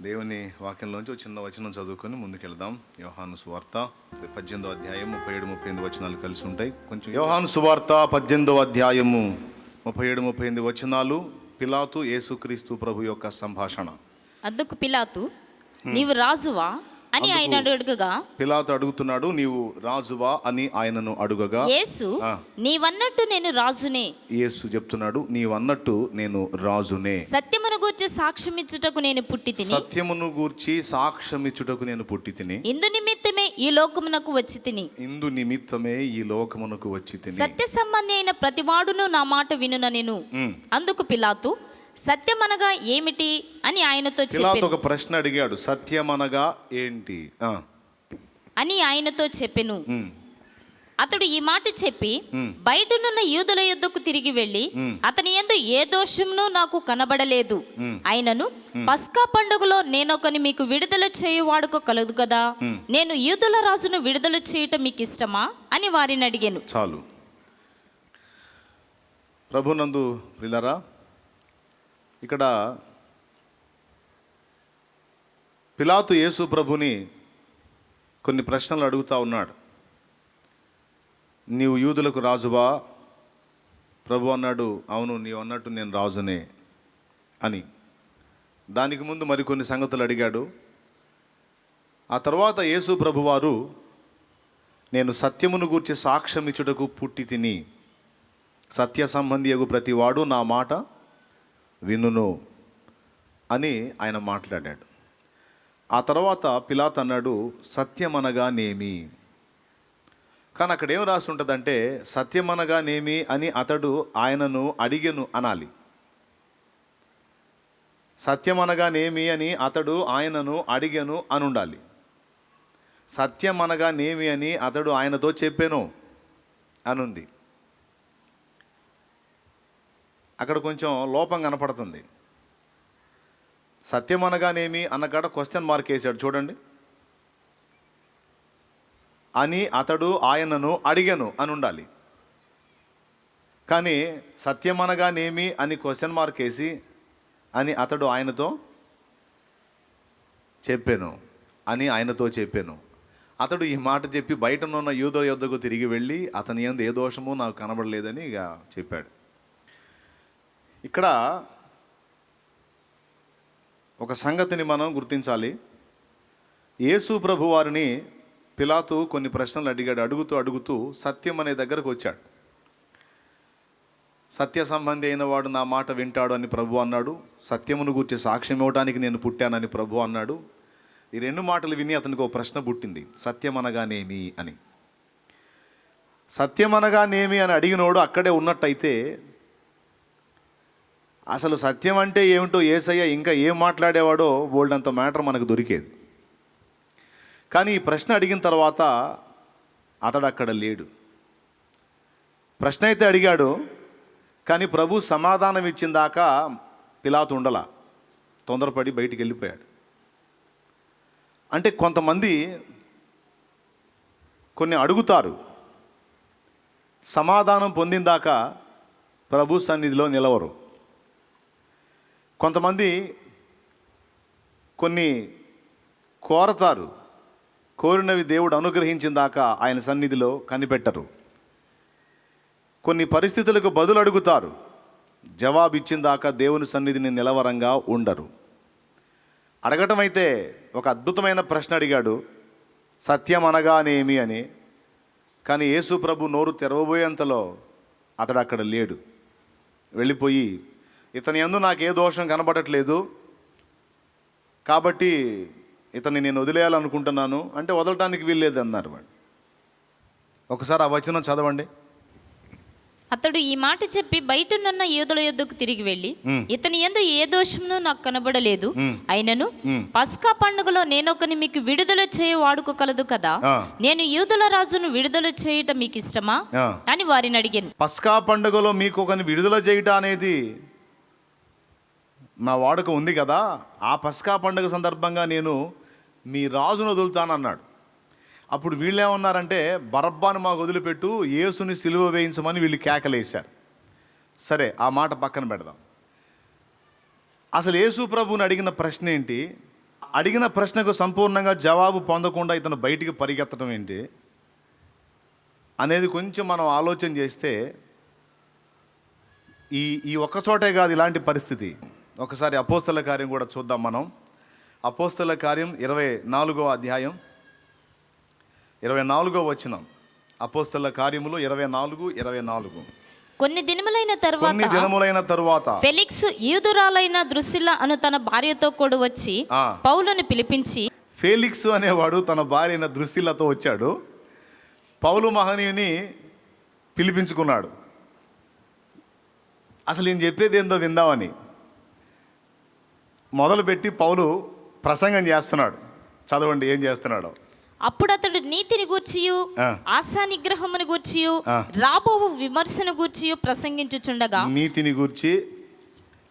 దేవుని వాక్యంలోంచి ఒక చిన్న వచనం చదువుకొని ముందుకెళ్దాం. యోహాను సువార్త 18వ అధ్యాయం 37-38 వచనాలు కలిసి ఉంటాయి. కొంచెం యోహాను సువార్త 18వ అధ్యాయము 37-38 వచనాలు. పిలాతు యేసుక్రీస్తు ప్రభు యొక్క సంభాషణ. అందుకు పిలాతు, నీవు రాజువా అని ఆయన అడుగగా, పిలాతు అడుగుతున్నాడు, నీవు రాజువా అని ఆయనను అడుగగా, యేసు నీవన్నట్టు నేను రాజునే. యేసు చెప్తున్నాడు, నీవన్నట్టు నేను రాజునే. సత్యమును గూర్చి సాక్ష్యమిచ్చుటకు నేను పుట్టితిని. సత్యమును గూర్చి సాక్ష్యమిచ్చుటకు నేను పుట్టితిని. ఇందు నిమిత్తమే ఈ లోకమునకు వచ్చితిని. ఇందు నిమిత్తమే ఈ లోకమునకు వచ్చితిని. సత్య సంబంధి అయిన ప్రతివాడును నా మాట వినుననెను. అందుకు పిలాతు, సత్యమనగా ఏమిటి అని ఆయనతో చెప్పాడు. ఒక ప్రశ్న అడిగాడు, సత్యమనగా ఏంటి అని ఆయనతో చెప్పెను. అతడు ఈ మాట చెప్పి బయటనున్న యూదుల యొద్దకు తిరిగి వెళ్ళి, అతని యందు ఏ దోషమును నాకు కనబడలేదు, ఆయనను పస్కా పండుగలో నేనొకని మీకు విడుదల చేయువాడుకో కలదు కదా, నేను యూదుల రాజును విడుదల చేయటం మీకు ఇష్టమా అని వారిని అడిగాను. చాలు. ప్రభునందు ప్రియులారా, ఇక్కడ పిలాతు యేసు ప్రభుని కొన్ని ప్రశ్నలు అడుగుతూ ఉన్నాడు. నీవు యూదులకు రాజువా? ప్రభు అన్నాడు, అవును, నీవు అన్నట్టు నేను రాజునే అని. దానికి ముందు మరికొన్ని సంగతులు అడిగాడు. ఆ తర్వాత యేసు ప్రభువారు, నేను సత్యమును గూర్చి సాక్ష్యం ఇచ్చుటకు పుట్టి తిని, సత్య సంబంధియగు ప్రతివాడు నా మాట వినును అని ఆయన మాట్లాడాడు. ఆ తర్వాత పిలాతు అన్నాడు, సత్యమనగానేమి? కానీ అక్కడ ఏం రాసి ఉంటుందంటే, సత్యమనగానేమి అని అతడు ఆయనను అడిగెను అనాలి. సత్యమనగానేమి అని అతడు ఆయనను అడిగెను అని ఉండాలి. సత్యమనగానేమి అని అతడు ఆయనతో చెప్పెను అనుంది. అక్కడ కొంచెం లోపం కనపడుతుంది. సత్యం అనగానేమి అన్నకాడ క్వశ్చన్ మార్క్ వేసాడు చూడండి. అని అతడు ఆయనను అడిగెను అని ఉండాలి. కానీ సత్యం అనగానేమి అని క్వశ్చన్ మార్క్ వేసి అని అతడు ఆయనతో చెప్పాను అని ఆయనతో చెప్పాను. అతడు ఈ మాట చెప్పి బయటనున్న యూదుల యొద్దకు తిరిగి వెళ్ళి, అతని యందు ఏ దోషము నాకు కనబడలేదని ఇక చెప్పాడు. ఇక్కడ ఒక సంగతిని మనం గుర్తించాలి. యేసు ప్రభు వారిని పిలాతు కొన్ని ప్రశ్నలు అడిగాడు. అడుగుతూ సత్యం అనే దగ్గరకు వచ్చాడు. సత్య సంబంధి అయిన వాడు నా మాట వింటాడు అని ప్రభు అన్నాడు. సత్యమును గూర్చి సాక్ష్యం ఇవ్వడానికి నేను పుట్టానని ప్రభు అన్నాడు. ఈ రెండు మాటలు విని అతనికి ఒక ప్రశ్న పుట్టింది, సత్యం అనగానేమి అని. సత్యం అనగానేమి అని అడిగినోడు అక్కడే ఉన్నట్టయితే అసలు సత్యం అంటే ఏమిటో యేసయ్య ఇంకా ఏం మాట్లాడేవాడో బోల్డంత మ్యాటర్ మనకు దొరికేది. కానీ ఈ ప్రశ్న అడిగిన తర్వాత అతడు అక్కడ లేడు. ప్రశ్న అయితే అడిగాడు, కానీ ప్రభు సమాధానం ఇచ్చిన దాకా పిలాతు ఉండలా, తొందరపడి బయటికి వెళ్ళిపోయాడు. అంటే కొంతమంది కొన్ని అడుగుతారు, సమాధానం పొందిన దాకా ప్రభు సన్నిధిలో నిలవరు. కొంతమంది కొన్ని కోరతారు, కోరినవి దేవుడు అనుగ్రహించిన దాకా ఆయన సన్నిధిలో కనిపెట్టరు. కొన్ని పరిస్థితులకు బదులు అడుగుతారు, జవాబు ఇచ్చిన దాకా దేవుని సన్నిధిని నిలవరంగా ఉండరు. అడగటం అయితే ఒక అద్భుతమైన ప్రశ్న అడిగాడు, సత్యం అనగానేమి అని. కానీ యేసు ప్రభు నోరు తెరవబోయేంతలో అతడు అక్కడ లేడు. వెళ్ళిపోయి, ఇతని యందు నాకు ఏ దోషం కనబడట్లేదు కాబట్టి ఇతన్ని నేను వదిలేయాలనుకుంటున్నాను అంటే వదలటానికి వీల్లేదు అన్నారు వాడు. ఒకసారి ఆ వచనం చదవండి. అతడు ఈ మాట చెప్పి బయటనున్న యూదుల యొద్దకు తిరిగి వెళ్ళి, ఇతని యందు ఏ దోషమును నాకు కనబడలేదు, అయినను పస్కా పండుగలో నేనొకని మీకు విడుదల చేయ వాడుకో కలదు కదా, నేను యూదుల రాజును విడుదల చేయటం మీకు ఇష్టమా అని వారిని అడిగాను. పస్కా పండుగలో మీకు ఒకని విడుదల చేయటం అనేది నా వాడుక ఉంది కదా, ఆ పస్కా పండుగ సందర్భంగా నేను మీ రాజును వదులుతానన్నాడు. అప్పుడు వీళ్ళేమన్నారంటే, బరబ్బాను మాకు వదిలిపెట్టు, యేసుని సిలువ వేయించమని వీళ్ళు కేకలేశారు. సరే, ఆ మాట పక్కన పెడదాం. అసలు యేసు ప్రభువుని అడిగిన ప్రశ్న ఏంటి? అడిగిన ప్రశ్నకు సంపూర్ణంగా జవాబు పొందకుండా ఇతను బయటికి పరిగెత్తడం ఏంటి అనేది కొంచెం మనం ఆలోచన చేస్తే ఈ ఒక్క చోటే కాదు ఇలాంటి పరిస్థితి. ఒకసారి అపోస్తల కార్యం కూడా చూద్దాం మనం. అపోస్తల కార్యం 24వ అధ్యాయం 24వ వచనం. అపోస్తల కార్యములు 24. కొన్ని దినములైన తరువాత ఫెలిక్స్ యూదురాలైన ద్రుసిల్ల అను తన భార్యతో కూడా వచ్చి పౌలుని పిలిపించి, ఫెలిక్స్ అనేవాడు తన భార్య అయిన ద్రుసిల్లతో వచ్చాడు, పౌలు మహనీయుని పిలిపించుకున్నాడు. అసలు ఈయన చెప్పేది ఏందో విందామని మొదలుపెట్టి పౌలు ప్రసంగం చేస్తున్నాడు. చదవండి ఏం చేస్తున్నాడో. అప్పుడు అతడు నీతిని గూర్చియు ఆశా నిగ్రహమును గూర్చియు రాబోవు విమర్శను గూర్చియు ప్రసంగించుచుండగా, నీతిని గూర్చి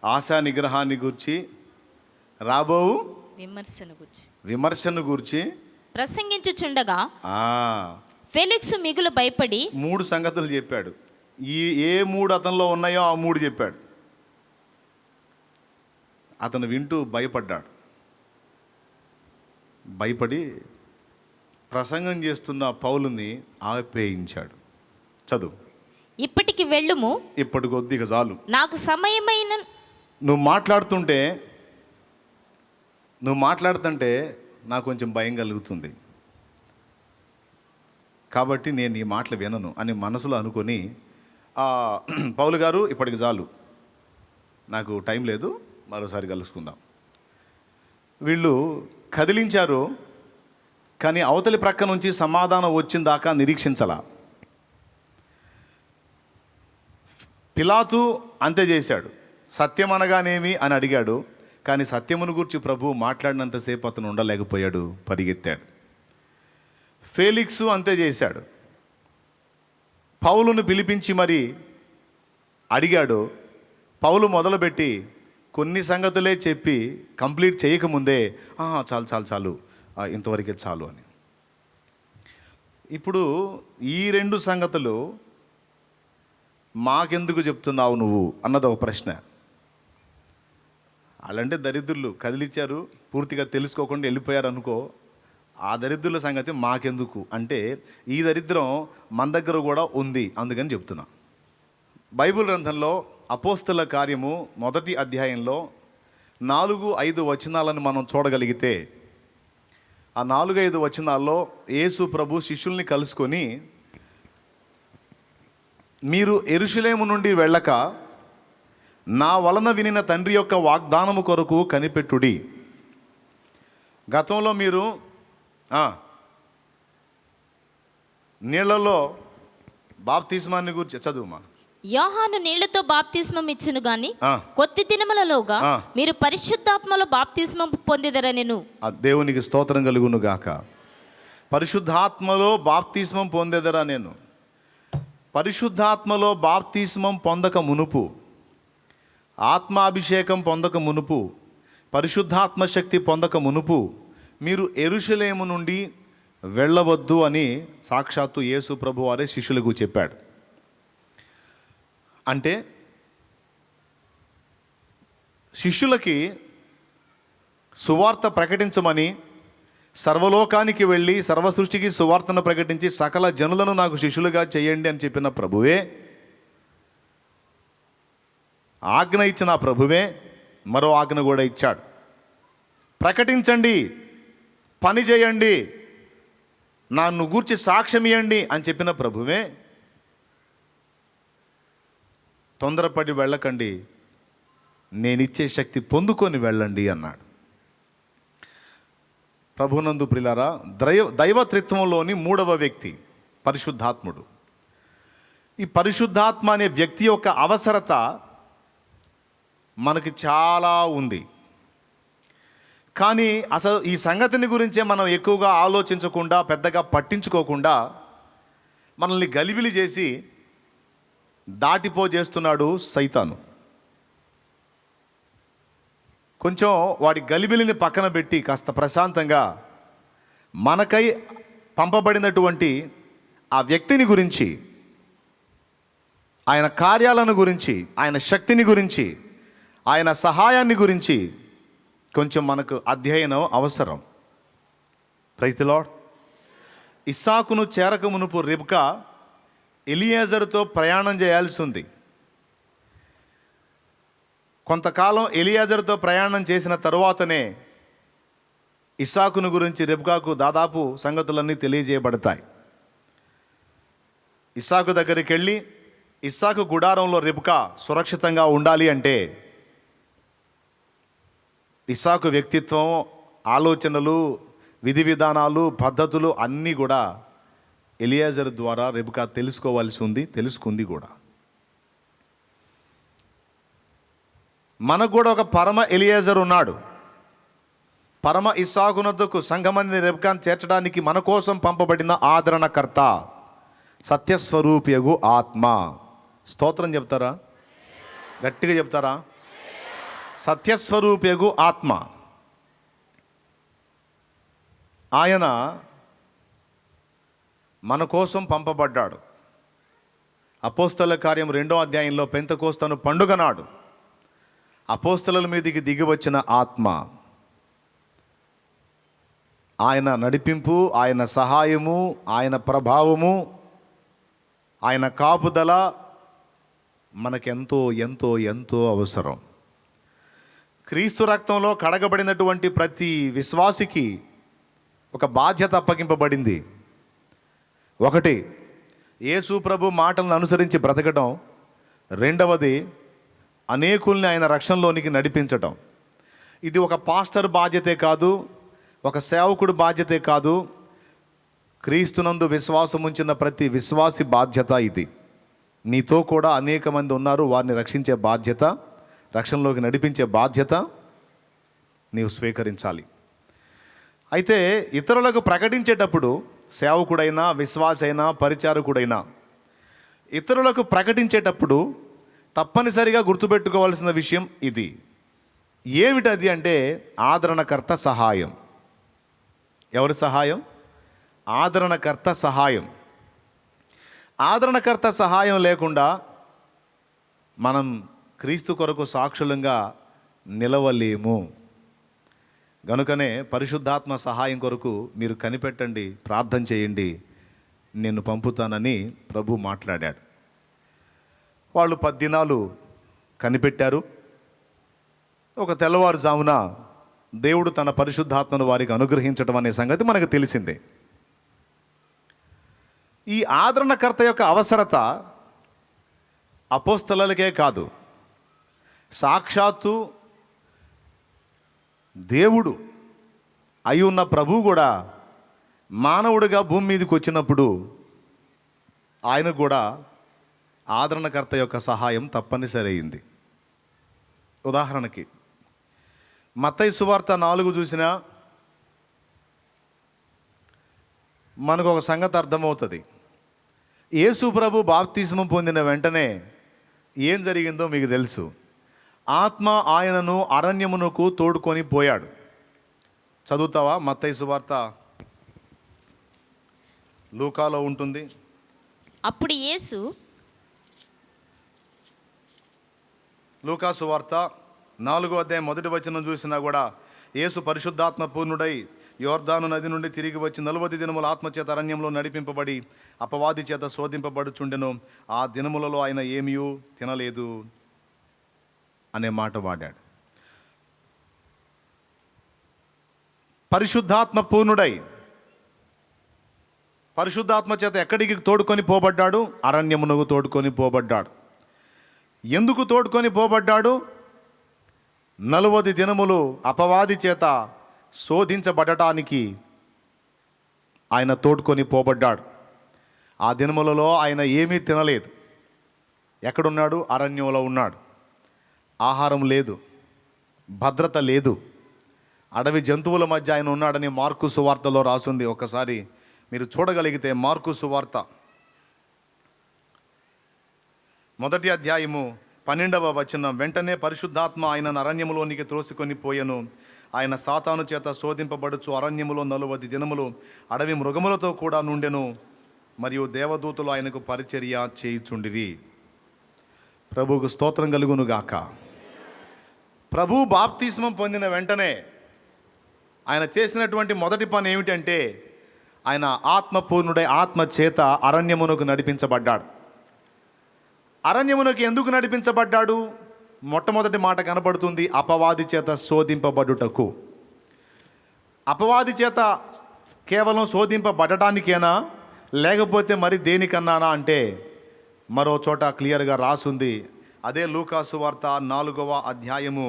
ఆశా నిగ్రహాన్ని గూర్చి రాబోవు విమర్శను గూర్చి ప్రసంగించుచుండగా ఫెలిక్స్ మిగులు భయపడి 3 సంగతులు చెప్పాడు. ఏ 3 అతనిలో ఉన్నాయో ఆ 3 చెప్పాడు. అతను వింటూ భయపడ్డాడు. భయపడి ప్రసంగం చేస్తున్న పౌలుని ఆపేయించాడు. చదువు. ఇప్పటికి వెళ్ళుము, ఇప్పటి కొద్దిగా చాలు, నాకు సమయమైన. నువ్వు మాట్లాడుతుంటే నాకు కొంచెం భయం కలుగుతుంది, కాబట్టి నేను ఈ మాటలు వినను అని మనసులో అనుకొని, పౌలు గారు ఇప్పటికి చాలు, నాకు టైం లేదు, మరోసారి కలుసుకుందాం. వీళ్ళు కదిలించారు, కానీ అవతలి ప్రక్క నుంచి సమాధానం వచ్చిన దాకా నిరీక్షించలా. పిలాతు అంతే చేశాడు. సత్యం అనగానేమి అని అడిగాడు, కానీ సత్యమును గురించి ప్రభువు మాట్లాడినంతసేపు అతను ఉండలేకపోయాడు, పరిగెత్తాడు. ఫెలిక్సు అంతే చేశాడు. పౌలును పిలిపించి మరి అడిగాడు. పౌలు మొదలుపెట్టి కొన్ని సంగతులే చెప్పి కంప్లీట్ చేయకముందే చాలు ఇంతవరకే చాలు అని. ఇప్పుడు ఈ 2 సంగతులు మాకెందుకు చెప్తున్నావు నువ్వు అన్నది ఒక ప్రశ్న. అలాంటి దరిద్రులు కదిలిచ్చారు, పూర్తిగా తెలుసుకోకుండా వెళ్ళిపోయారు అనుకో, ఆ దరిద్రుల సంగతి మాకెందుకు అంటే ఈ దరిద్రం మన దగ్గర కూడా ఉంది, అందుకని చెప్తున్నా. బైబిల్ గ్రంథంలో అపోస్తల కార్యము 1వ అధ్యాయంలో 4-5 వచనాలను మనం చూడగలిగితే, ఆ 4-5 వచనాల్లో యేసు ప్రభు శిష్యుల్ని కలుసుకొని, మీరు యెరూషలేము నుండి వెళ్ళక నా వలన వినిన తండ్రి యొక్క వాగ్దానము కొరకు కనిపెట్టుడి. గతంలో మీరు నీళ్లలో బాప్తిస్మాన్ని గురించి చదువుమా. యోహాను నీళ్లతో బాప్తిస్మం ఇచ్చును గాని కొద్ది దినములలోగా మీరు పరిశుద్ధాత్మలో బాప్తిస్మం పొందెదరనెను. దేవునికి స్తోత్రం కలుగును గాక. పరిశుద్ధాత్మలో బాప్తిస్మం పొందెదరా. నేను పరిశుద్ధాత్మలో బాప్తిస్మం పొందక మునుపు, ఆత్మాభిషేకం పొందక మునుపు, పరిశుద్ధాత్మ శక్తి పొందక మునుపు మీరు యెరూషలేము నుండి వెళ్ళవద్దు అని సాక్షాత్తు యేసు ప్రభు వారే శిష్యులకు చెప్పాడు. అంటే శిష్యులకి సువార్త ప్రకటించమని, సర్వలోకానికి వెళ్ళి సర్వ సృష్టికి సువార్తను ప్రకటించి సకల జనులను నాకు శిష్యులుగా చేయండి అని చెప్పిన ప్రభువే, ఆజ్ఞ ఇచ్చిన ప్రభువే మరో ఆజ్ఞ కూడా ఇచ్చాడు. ప్రకటించండి, పని చేయండి, నన్ను గూర్చి సాక్ష్యం ఇవ్వండి అని చెప్పిన ప్రభువే తొందరపడి వెళ్ళకండి, నేనిచ్చే శక్తి పొందుకొని వెళ్ళండి అన్నాడు. ప్రభునందు ప్రియులారా, దైవత్రిత్వంలోని 3వ వ్యక్తి పరిశుద్ధాత్ముడు. ఈ పరిశుద్ధాత్మ అనే వ్యక్తి యొక్క అవసరత మనకి చాలా ఉంది. కానీ అసలు ఈ సంగతిని గురించే మనం ఎక్కువగా ఆలోచించకుండా, పెద్దగా పట్టించుకోకుండా మనల్ని గలిబిలి చేసి దాటిపోజేస్తున్నాడు సైతాను. కొంచెం వాడి గలిబిలిని పక్కన పెట్టి కాస్త ప్రశాంతంగా మనకై పంపబడినటువంటి ఆ వ్యక్తిని గురించి, ఆయన కార్యాలను గురించి, ఆయన శక్తిని గురించి, ఆయన సహాయాన్ని గురించి కొంచెం మనకు అధ్యయనం అవసరం. Praise the Lord. ఇస్సాకును చేరక మునుపు రిబ్కా ఎలియాజరుతో ప్రయాణం చేయాల్సి ఉంది. కొంతకాలం ఎలియాజరుతో ప్రయాణం చేసిన తరువాతనే ఇస్సాకును గురించి రిబ్కాకు దాదాపు సంగతులన్నీ తెలియజేయబడతాయి. ఇస్సాకు దగ్గరికి వెళ్ళి ఇస్సాకు గుడారంలో రిబ్కా సురక్షితంగా ఉండాలి అంటే ఇస్సాకు వ్యక్తిత్వం, ఆలోచనలు, విధి విధానాలు, పద్ధతులు అన్నీ కూడా ఎలియాజరు ద్వారా రిబ్కా తెలుసుకోవాల్సి ఉంది, తెలుసుకుంది కూడా. మనకు కూడా ఒక పరమ ఎలియాజరు ఉన్నాడు. పరమ ఇస్సాకునొద్దకు సంఘమందిని రిబ్కాను చేర్చడానికి మన కోసం పంపబడిన ఆదరణకర్త, సత్యస్వరూపియగు ఆత్మ. స్తోత్రం చెప్తారా? గట్టిగా చెప్తారా? సత్యస్వరూపియగు ఆత్మ. ఆయన మన కోసం పంపబడ్డాడు. అపోస్తల కార్యం 2వ అధ్యాయంలో పెంతెకోస్తను పండుగ నాడు అపోస్తలుల మీదికి దిగి వచ్చిన ఆత్మ, ఆయన నడిపింపు, ఆయన సహాయము, ఆయన ప్రభావము, ఆయన కాపుదల మనకెంతో ఎంతో ఎంతో అవసరం. క్రీస్తు రక్తంలో కడగబడినటువంటి ప్రతి విశ్వాసికి ఒక బాధ్యత అప్పగింపబడింది. ఒకటి, యేసు ప్రభు మాటలను అనుసరించి బ్రతకడం. రెండవది, అనేకుల్ని ఆయన రక్షణలోనికి నడిపించటం. ఇది ఒక పాస్టర్ బాధ్యతే కాదు, ఒక సేవకుడు బాధ్యతే కాదు, క్రీస్తునందు విశ్వాసం ఉంచిన ప్రతి విశ్వాసి బాధ్యత ఇది. నీతో కూడా అనేక మంది ఉన్నారు, వారిని రక్షించే బాధ్యత, రక్షణలోకి నడిపించే బాధ్యత నీవు స్వీకరించాలి. అయితే ఇతరులకు ప్రకటించేటప్పుడు, సేవకుడైనా, విశ్వాసైనా, పరిచారకుడైనా, ఇతరులకు ప్రకటించేటప్పుడు తప్పనిసరిగా గుర్తుపెట్టుకోవాల్సిన విషయం ఇది. ఏమిటది అంటే ఆదరణకర్త సహాయం. ఎవరి సహాయం? ఆదరణకర్త సహాయం. ఆదరణకర్త సహాయం లేకుండా మనం క్రీస్తు కొరకు సాక్షులంగా నిలవలేము. గనుకనే పరిశుద్ధాత్మ సహాయం కొరకు మీరు కనిపెట్టండి, ప్రార్థన చేయండి, నేను పంపుతానని ప్రభు మాట్లాడాడు. వాళ్ళు 10 దినాలు కనిపెట్టారు. ఒక తెల్లవారుజామున దేవుడు తన పరిశుద్ధాత్మను వారికి అనుగ్రహించడం అనే సంగతి మనకు తెలిసిందే. ఈ ఆదరణకర్త యొక్క అవసరత అపోస్తలులకే కాదు, సాక్షాత్తు దేవుడు అయి ఉన్న ప్రభు కూడా మానవుడిగా భూమి మీదకి వచ్చినప్పుడు ఆయన కూడా ఆదరణకర్త యొక్క సహాయం తప్పనిసరి అయింది. ఉదాహరణకి మత్తయి సువార్త 4 చూసినా మనకు ఒక సంగతి అర్థమవుతుంది. యేసు ప్రభు బాప్తిస్మం పొందిన వెంటనే ఏం జరిగిందో మీకు తెలుసు. ఆత్మ ఆయనను అరణ్యమునకు తోడుకొని పోయాడు. చదువుతావా? మత్తయి సువార్త లూకాలో ఉంటుంది. అప్పుడు యేసు, లూకా సువార్త 4వ అధ్యాయం 1వ వచనం చూసినా కూడా యేసు పరిశుద్ధాత్మ పూర్ణుడై యోర్దాను నది నుండి తిరిగి వచ్చి 40 దినముల ఆత్మచేత అరణ్యంలో నడిపింపబడి అపవాది చేత శోధింపబడుచుండెను. ఆ దినములలో ఆయన ఏమీ తినలేదు అనే మాట వాడాడు. పరిశుద్ధాత్మ పూర్ణుడై, పరిశుద్ధాత్మ చేత ఎక్కడికి తోడుకొని పోబడ్డాడు? అరణ్యమునకు తోడుకొని పోబడ్డాడు. ఎందుకు తోడుకొని పోబడ్డాడు? 40 దినములు అపవాది చేత శోధించబడటానికి ఆయన తోడుకొని పోబడ్డాడు. ఆ దినములలో ఆయన ఏమీ తినలేదు. ఎక్కడున్నాడు? అరణ్యంలో ఉన్నాడు. ఆహారం లేదు, భద్రత లేదు, అడవి జంతువుల మధ్య ఆయన ఉన్నాడని మార్కు సువార్తలో రాసుంది. ఒకసారి మీరు చూడగలిగితే మార్కు సువార్త 1వ అధ్యాయము 12వ వచనం, వెంటనే పరిశుద్ధాత్మ ఆయనను అరణ్యములోనికి త్రోసికొని పోయెను. ఆయన సాతాను చేత శోధింపబడుచు అరణ్యములో 40 దినములు అడవి మృగములతో కూడా నుండెను. మరియు దేవదూతలు ఆయనకు పరిచర్య చేయుచుండిరి. ప్రభువుకు స్తోత్రం కలుగును గాక. ప్రభు బాప్తిస్మం పొందిన వెంటనే ఆయన చేసినటువంటి మొదటి పని ఏమిటంటే ఆయన ఆత్మపూర్ణుడై ఆత్మ చేత అరణ్యమునకు నడిపించబడ్డాడు. అరణ్యమునకు ఎందుకు నడిపించబడ్డాడు? మొట్టమొదటి మాట కనబడుతుంది, అపవాది చేత శోధింపబడుటకు. అపవాది చేత కేవలం శోధింపబడటానికేనా, లేకపోతే మరి దేనికన్నానా అంటే మరో చోట క్లియర్గా రాసుంది. అదే లూకాసు వార్త 4వ అధ్యాయము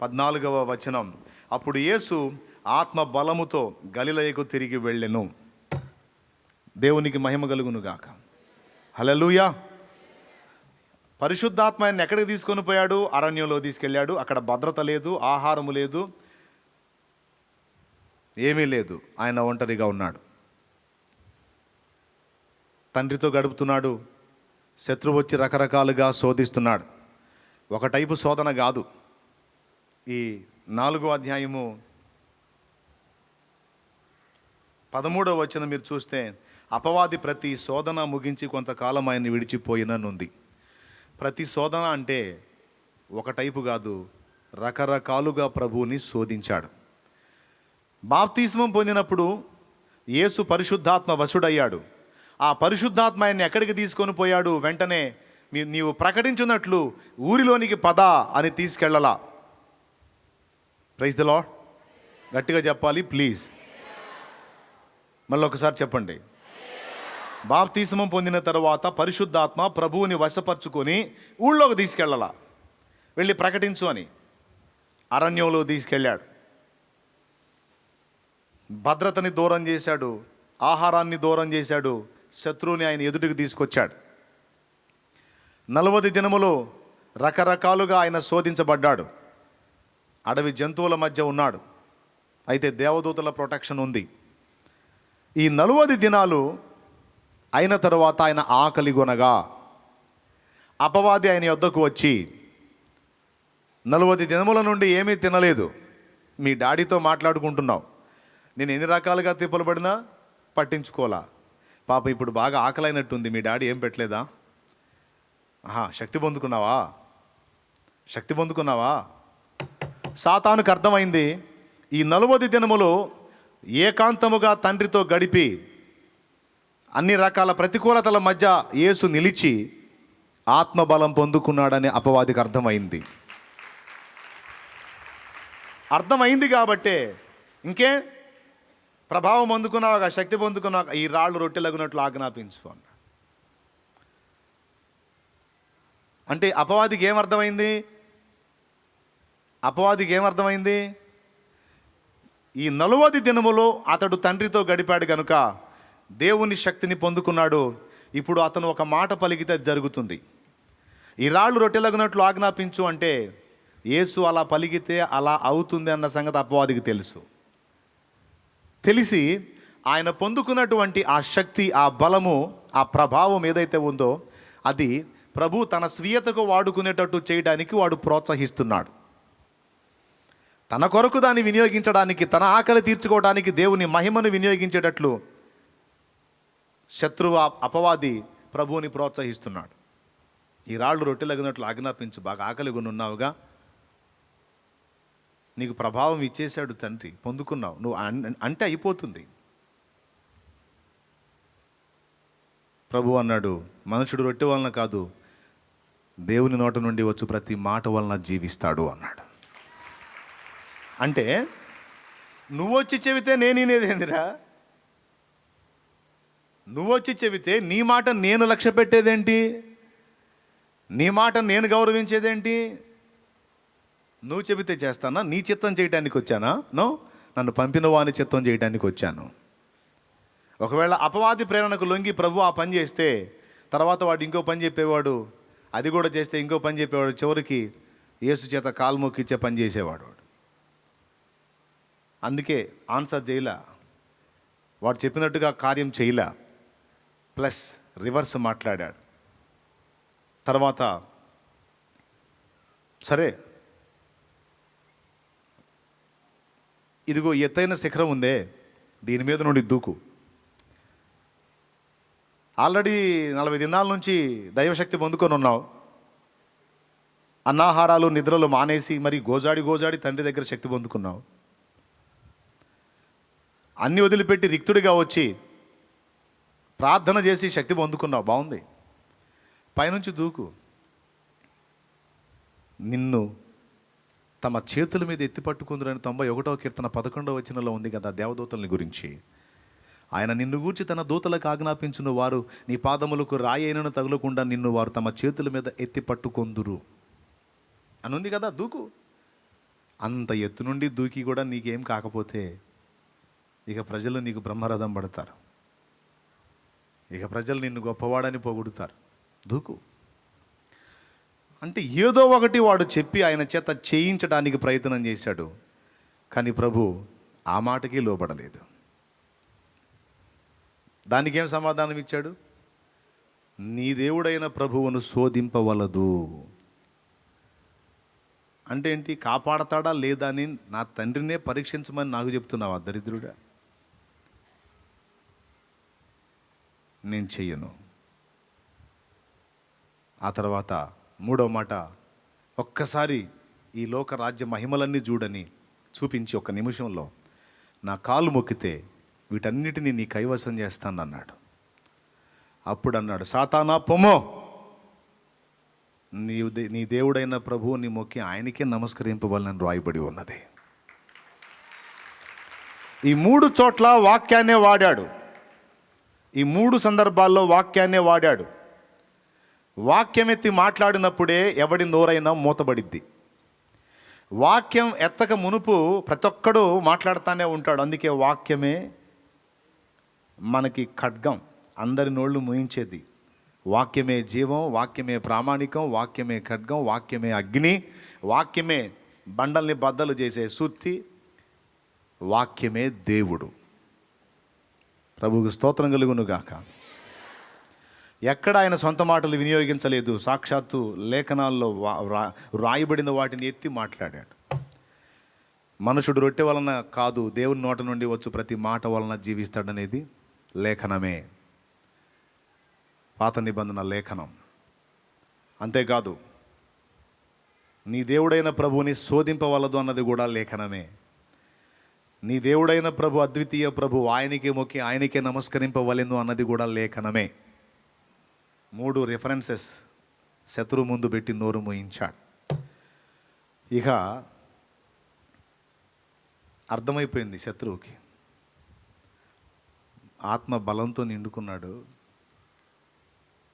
14వ వచనం. అప్పుడు యేసు ఆత్మ బలముతో గలిలయకు తిరిగి వెళ్ళెను. దేవునికి మహిమ కలుగును గాక. హల్లెలూయా. పరిశుద్ధాత్మ ఆయన్ని ఎక్కడికి తీసుకొని పోయాడు? అరణ్యంలో తీసుకెళ్ళాడు. అక్కడ భద్రత లేదు, ఆహారము లేదు, ఏమీ లేదు. ఆయన ఒంటరిగా ఉన్నాడు, తండ్రితో గడుపుతున్నాడు. శత్రువు వచ్చి రకరకాలుగా శోధిస్తున్నాడు. ఒక టైపు శోధన కాదు. ఈ 4వ అధ్యాయము 13వ వచనం మీరు చూస్తే, అపవాది ప్రతి శోధన ముగించి కొంతకాలం ఆయన్ని విడిచిపోయిననుంది. ప్రతి శోధన అంటే ఒక టైపు కాదు, రకరకాలుగా ప్రభువుని శోధించాడు. బాప్తిస్మం పొందినప్పుడు యేసు పరిశుద్ధాత్మ వశుడయ్యాడు. ఆ పరిశుద్ధాత్మ ఆయన్ని ఎక్కడికి తీసుకొని పోయాడు? వెంటనే నీవు ప్రకటించున్నట్లు ఊరిలోనికి పద అని తీసుకెళ్ళలా. Praise the lord. గట్టిగా చెప్పాలి ప్లీజ్. మళ్ళీ ఒకసారి చెప్పండి. బాప్తిస్మం పొందిన తర్వాత పరిశుద్ధాత్మ ప్రభువుని వశపరుచుకొని ఊళ్ళోకి తీసుకెళ్ళాల. వెళ్ళి ప్రకటించు అని అరణ్యంలో తీసుకెళ్ళాడు. భద్రతని దూరం చేశాడు, ఆహారాన్ని దూరం చేశాడు, శత్రువుని ఆయన ఎదుటికి తీసుకొచ్చాడు. 40 దినములు రకరకాలుగా ఆయన శోధించబడ్డాడు. అడవి జంతువుల మధ్య ఉన్నాడు. అయితే దేవదూతల ప్రొటెక్షన్ ఉంది. ఈ 40 దినాలు అయిన తరువాత ఆయన ఆకలి గొనగా అపవాది ఆయన యొద్దకు వచ్చి, 40 దినముల నుండి ఏమీ తినలేదు, మీ డాడీతో మాట్లాడుకుంటున్నావు, నేను ఎన్ని రకాలుగా తిప్పలు పడినా పట్టించుకోలా, పాప ఇప్పుడు బాగా ఆకలైనట్టుంది, మీ డాడీ ఏం పెట్టలేదా? శక్తి పొందుకున్నావా? సాతానుకు అర్థమైంది, ఈ 40 దినములు ఏకాంతముగా తండ్రితో గడిపి అన్ని రకాల ప్రతికూలతల మధ్య యేసు నిలిచి ఆత్మబలం పొందుకున్నాడని అపవాదికి అర్థమైంది కాబట్టే ఇంకే ప్రభావం అందుకున్నావుగా, శక్తి పొందుకున్నావు, ఈ రాళ్ళు రొట్టెలగునట్లు ఆజ్ఞాపించు అన్న. అంటే అపవాదికి ఏమర్థమైంది? ఈ 40 దినములో అతడు తండ్రితో గడిపాడు కనుక దేవుని శక్తిని పొందుకున్నాడు. ఇప్పుడు అతను ఒక మాట పలికితే జరుగుతుంది. ఈ రాళ్ళు రొట్టెలగునట్లు ఆజ్ఞాపించు అంటే యేసు అలా పలికితే అలా అవుతుంది అన్న సంగతి అపవాదికి తెలిసి ఆయన పొందుకున్నటువంటి ఆ శక్తి, ఆ బలము, ఆ ప్రభావం ఏదైతే ఉందో అది ప్రభు తన స్వీయతకు వాడుకునేటట్టు చేయడానికి వాడు ప్రోత్సహిస్తున్నాడు. తన కొరకు దాన్ని వినియోగించడానికి, తన ఆకలి తీర్చుకోవడానికి, దేవుని మహిమను వినియోగించేటట్లు శత్రువు అపవాది ప్రభువుని ప్రోత్సహిస్తున్నాడు. ఈ రాళ్ళు రొట్టెలగినట్లు ఆజ్ఞాపించు, బాగా ఆకలి కొనున్నావుగా, నీకు ప్రభావం ఇచ్చేశాడు తండ్రి, పొందుకున్నావు, నువ్వు అంటే అయిపోతుంది. ప్రభు అన్నాడు, మనుషుడు రొట్టె వలన కాదు, దేవుని నోట నుండి వచ్చు ప్రతి మాట వలన జీవిస్తాడు అన్నాడు. అంటే నువ్వు వచ్చి చెబితే నేనేదేందిరా? నువ్వు వచ్చి చెబితే నీ మాట నేను లక్ష్య పెట్టేదేంటి? నీ మాట నేను గౌరవించేదేంటి? నువ్వు చెబితే చేస్తానా? నీ చిత్తం చేయడానికి వచ్చానా? నో, నన్ను పంపిన వాని చిత్తం చేయడానికి వచ్చాను. ఒకవేళ అపవాది ప్రేరణకు లొంగి ప్రభు ఆ పని చేస్తే తర్వాత వాడు ఇంకో పని చెప్పేవాడు, అది కూడా చేస్తే ఇంకో పని చెప్పేవాడు, చివరికి యేసు చేత కాలు మొక్కిచ్చే పని చేసేవాడు. అందుకే ఆన్సర్ చేయలే, వాడు చెప్పినట్టుగా కార్యం చేయలే, ప్లస్ రివర్స్ మాట్లాడాడు. తర్వాత సరే, ఇదిగో ఎత్తైన శిఖరం ఉందే, దీని మీద నుండి దూకు. ఆల్రెడీ 40 దినాల నుంచి దైవశక్తి పొందుకొని ఉన్నావు, అన్నాహారాలు నిద్రలు మానేసి మరి గోజాడి తండ్రి దగ్గర శక్తి పొందుకున్నావు. అన్ని వదిలిపెట్టి రిక్తుడిగా వచ్చి ప్రార్థన చేసి శక్తి పొందుకున్నావు, బాగుంది. పైనుంచి దూకు. నిన్ను తమ చేతుల మీద ఎత్తి పట్టుకుందురని 91వ కీర్తన 11వ వచనంలో ఉంది కదా దేవదూతల్ని గురించి. ఆయన నిన్ను గూర్చి తన దూతలకు ఆజ్ఞాపించును, వారు నీ పాదములకు రాయి అయినను తగులకుండా నిన్ను వారు తమ చేతుల మీద ఎత్తి పట్టుకొందురు అని ఉంది కదా. దూకు. అంత ఎత్తు నుండి దూకి కూడా నీకేం కాకపోతే ఇక ప్రజలు నీకు బ్రహ్మరథం పడతారు, ఇక ప్రజలు నిన్ను గొప్పవాడని పొగుడుతారు. దూకు. అంటే ఏదో ఒకటి వాడు చెప్పి ఆయన చేత చేయించడానికి ప్రయత్నం చేశాడు, కానీ ప్రభు ఆ మాటకి లోబడలేదు. దానికేం సమాధానం ఇచ్చాడు? నీ దేవుడైన ప్రభువును శోధింపవలదు. అంటే ఏంటి? కాపాడతాడా లేదా అని నా తండ్రినే పరీక్షించమని నాకు చెప్తున్నావా దరిద్రుడా? నేను చెయ్యను. ఆ తర్వాత 3వ మాట, ఒక్కసారి ఈ లోక రాజ్య మహిమలన్నీ చూడని చూపించి ఒక్క నిమిషంలో నా కాలు మొక్కితే వీటన్నిటినీ నీ కైవసం చేస్తానన్నాడు. అప్పుడు అన్నాడు, సాతానా పొమ్మో, నీ దేవుడైన ప్రభువుని మొక్కి ఆయనకే నమస్కరింపవాలని రాయబడి ఉన్నది. ఈ 3 చోట్ల వాక్యాన్నే వాడాడు. ఈ 3 సందర్భాల్లో వాక్యాన్నే వాడాడు. వాక్యం ఎత్తి మాట్లాడినప్పుడే ఎవడి నోరైనా మూతబడిద్ది. వాక్యం ఎత్తక మునుపు ప్రతి ఒక్కడు మాట్లాడుతూనే ఉంటాడు. అందుకే వాక్యమే మనకి ఖడ్గం, అందరి నోళ్ళు మూయించేది. వాక్యమే జీవం, వాక్యమే ప్రామాణికం, వాక్యమే ఖడ్గం, వాక్యమే అగ్ని, వాక్యమే బండల్ని బద్దలు చేసే సుత్తి, వాక్యమే దేవుడు. ప్రభువుకు స్తోత్రం కలుగును గాక. ఎక్కడ ఆయన సొంత మాటలు వినియోగించలేదు, సాక్షాత్తు లేఖనాల్లో రాయబడిన వాటిని ఎత్తి మాట్లాడాడు. మనుషుడు రొట్టె వలన కాదు, దేవుని నోట నుండి వచ్చు ప్రతి మాట వలన జీవిస్తాడనేది లేఖనమే, పాత నిబంధన లేఖనం. అంతేకాదు నీ దేవుడైన ప్రభువుని శోధింపవలదు అన్నది కూడా లేఖనమే. నీ దేవుడైన ప్రభు అద్వితీయ ప్రభు, ఆయనకే మొక్కి ఆయనకే నమస్కరింపవలెను అన్నది కూడా లేఖనమే. 3 రిఫరెన్సెస్ శత్రువు ముందు పెట్టి నోరు మోయించాడు. ఇక అర్థమైపోయింది శత్రువుకి, ఆత్మ బలంతో నిండుకున్నాడు.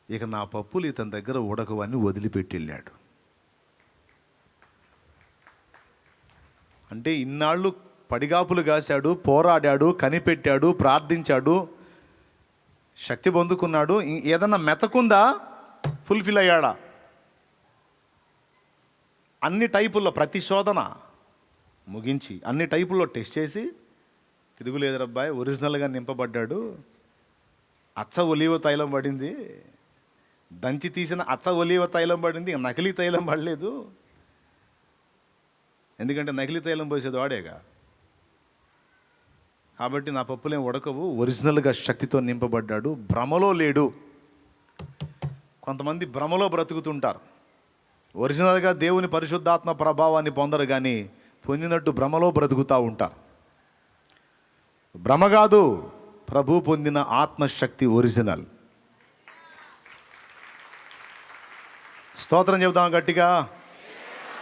ఇక నా పప్పులు ఇతని దగ్గర ఉడకవని వదిలిపెట్టి వెళ్ళాడు. అంటే ఇన్నాళ్ళు పడిగాపులు కాశాడు, పోరాడాడు, కనిపెట్టాడు, ప్రార్థించాడు, శక్తి పొందుకున్నాడు. ఏదన్నా మెతకుందా? ఫుల్ఫిల్ అయ్యాడా? అన్ని టైపుల్లో ప్రతి శోధన ముగించి అన్ని టైపుల్లో టెస్ట్ చేసి తిరుగులేదరబ్బాయి, ఒరిజినల్గా నింపబడ్డాడు. అచ్చ ఒలీవ తైలం పడింది, దంచి తీసిన అచ్చ ఒలీవ తైలం పడింది, నకిలీ తైలం పడలేదు. ఎందుకంటే నకిలీ తైలం పోసేది వాడేగా. కాబట్టి నా పప్పులేం ఉడకవు, ఒరిజినల్గా శక్తితో నింపబడ్డాడు, భ్రమలో లేడు. కొంతమంది భ్రమలో బ్రతుకుతుంటారు, ఒరిజినల్గా దేవుని పరిశుద్ధాత్మ ప్రభావాన్ని పొందరు, కానీ పొందినట్టు భ్రమలో బ్రతుకుతూ ఉంటారు. భ్రమ కాదు, ప్రభు పొందిన ఆత్మశక్తి ఒరిజినల్. స్తోత్రం చెబుదామా? గట్టిగా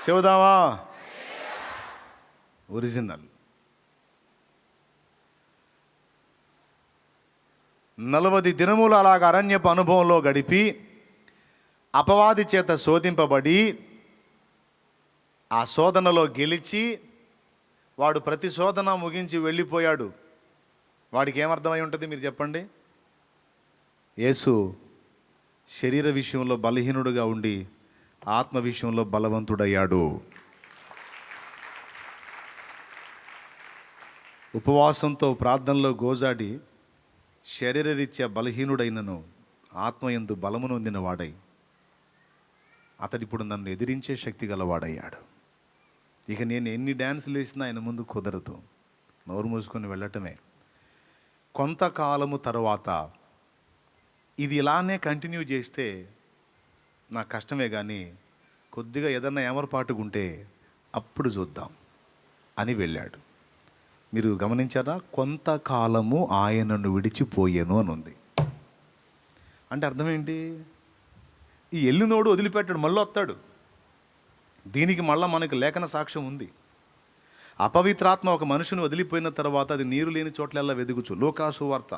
చెబుదామా? ఒరిజినల్. 40 దినములు అలాగ అరణ్యపు అనుభవంలో గడిపి అపవాది చేత శోధింపబడి ఆ శోధనలో గెలిచి వాడు ప్రతి శోధన ముగించి వెళ్ళిపోయాడు. వాడికి ఏమర్థమై ఉంటుంది మీరు చెప్పండి? యేసు శరీర విషయంలో బలహీనుడుగా ఉండి ఆత్మ విషయంలో బలవంతుడయ్యాడు. ఉపవాసంతో ప్రార్థనలో గోజాడి శరీరరీత్యా బలహీనుడైనను ఆత్మయందు బలము నొందిన వాడై అతడిప్పుడు నన్ను ఎదిరించే శక్తి గలవాడయ్యాడు. ఇక నేను ఎన్ని డ్యాన్సులు వేసినా ఆయన ముందు కుదరదు, నోరు మూసుకొని వెళ్ళటమే. కొంతకాలము తర్వాత ఇది ఇలానే కంటిన్యూ చేస్తే నాకు కష్టమే, కానీ కొద్దిగా ఏదన్నా ఏమరపాటుకుంటే అప్పుడు చూద్దాం అని వెళ్ళాడు. మీరు గమనించారా? కొంతకాలము ఆయనను విడిచిపోయాను అని ఉంది. అంటే అర్థం ఏంటి? ఈ ఎల్లినోడు వదిలిపెట్టాడు, మళ్ళీ వస్తాడు. దీనికి మళ్ళీ మనకు లేఖన సాక్ష్యం ఉంది. అపవిత్రాత్మ ఒక మనుషుని వదిలిపోయిన తర్వాత అది నీరు లేని చోట్లల్లా వెదుగుచు. లూకాసు వార్త.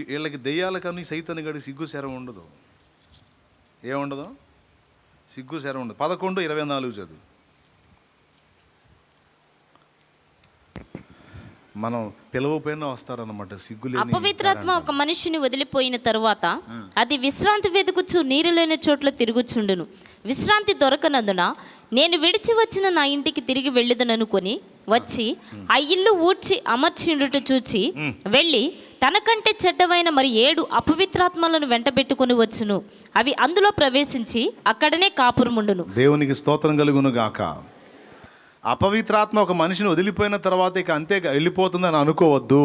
వీళ్ళకి దెయ్యాల కానీ సైతాన్ని గడి సిగ్గు శరం ఉండదు. ఏముండదు? సిగ్గు శరం ఉండదు. 11:24 చదువు. మనం పిలవపోయినా వస్తారన్నమాట సిగ్గులేని. అపవిత్రాత్మ ఒక మనిషిని వదిలిపోయిన తరువాత అది విశ్రాంతి వెతుకుచు నీరు లేని చోట్ల తిరుగుచుండును. విశ్రాంతి దొరకనందున నేను విడిచి వచ్చిన నా ఇంటికి తిరిగి వెళ్ళుదననుకొని వచ్చి ఆ ఇల్లు ఊడ్చి అమర్చిండుట చూచి వెళ్ళి తనకంటే చెడ్డవైన మరి 7 అపవిత్రాత్మలను వెంటబెట్టుకుని వచ్చును. అవి అందులో ప్రవేశించి అక్కడనే కాపురముండును. దేవునికి స్తోత్రం కలుగును గాక. అపవిత్రాత్మ ఒక మనిషిని వదిలిపోయిన తర్వాత ఇక అంతే వెళ్ళిపోతుందని అనుకోవద్దు.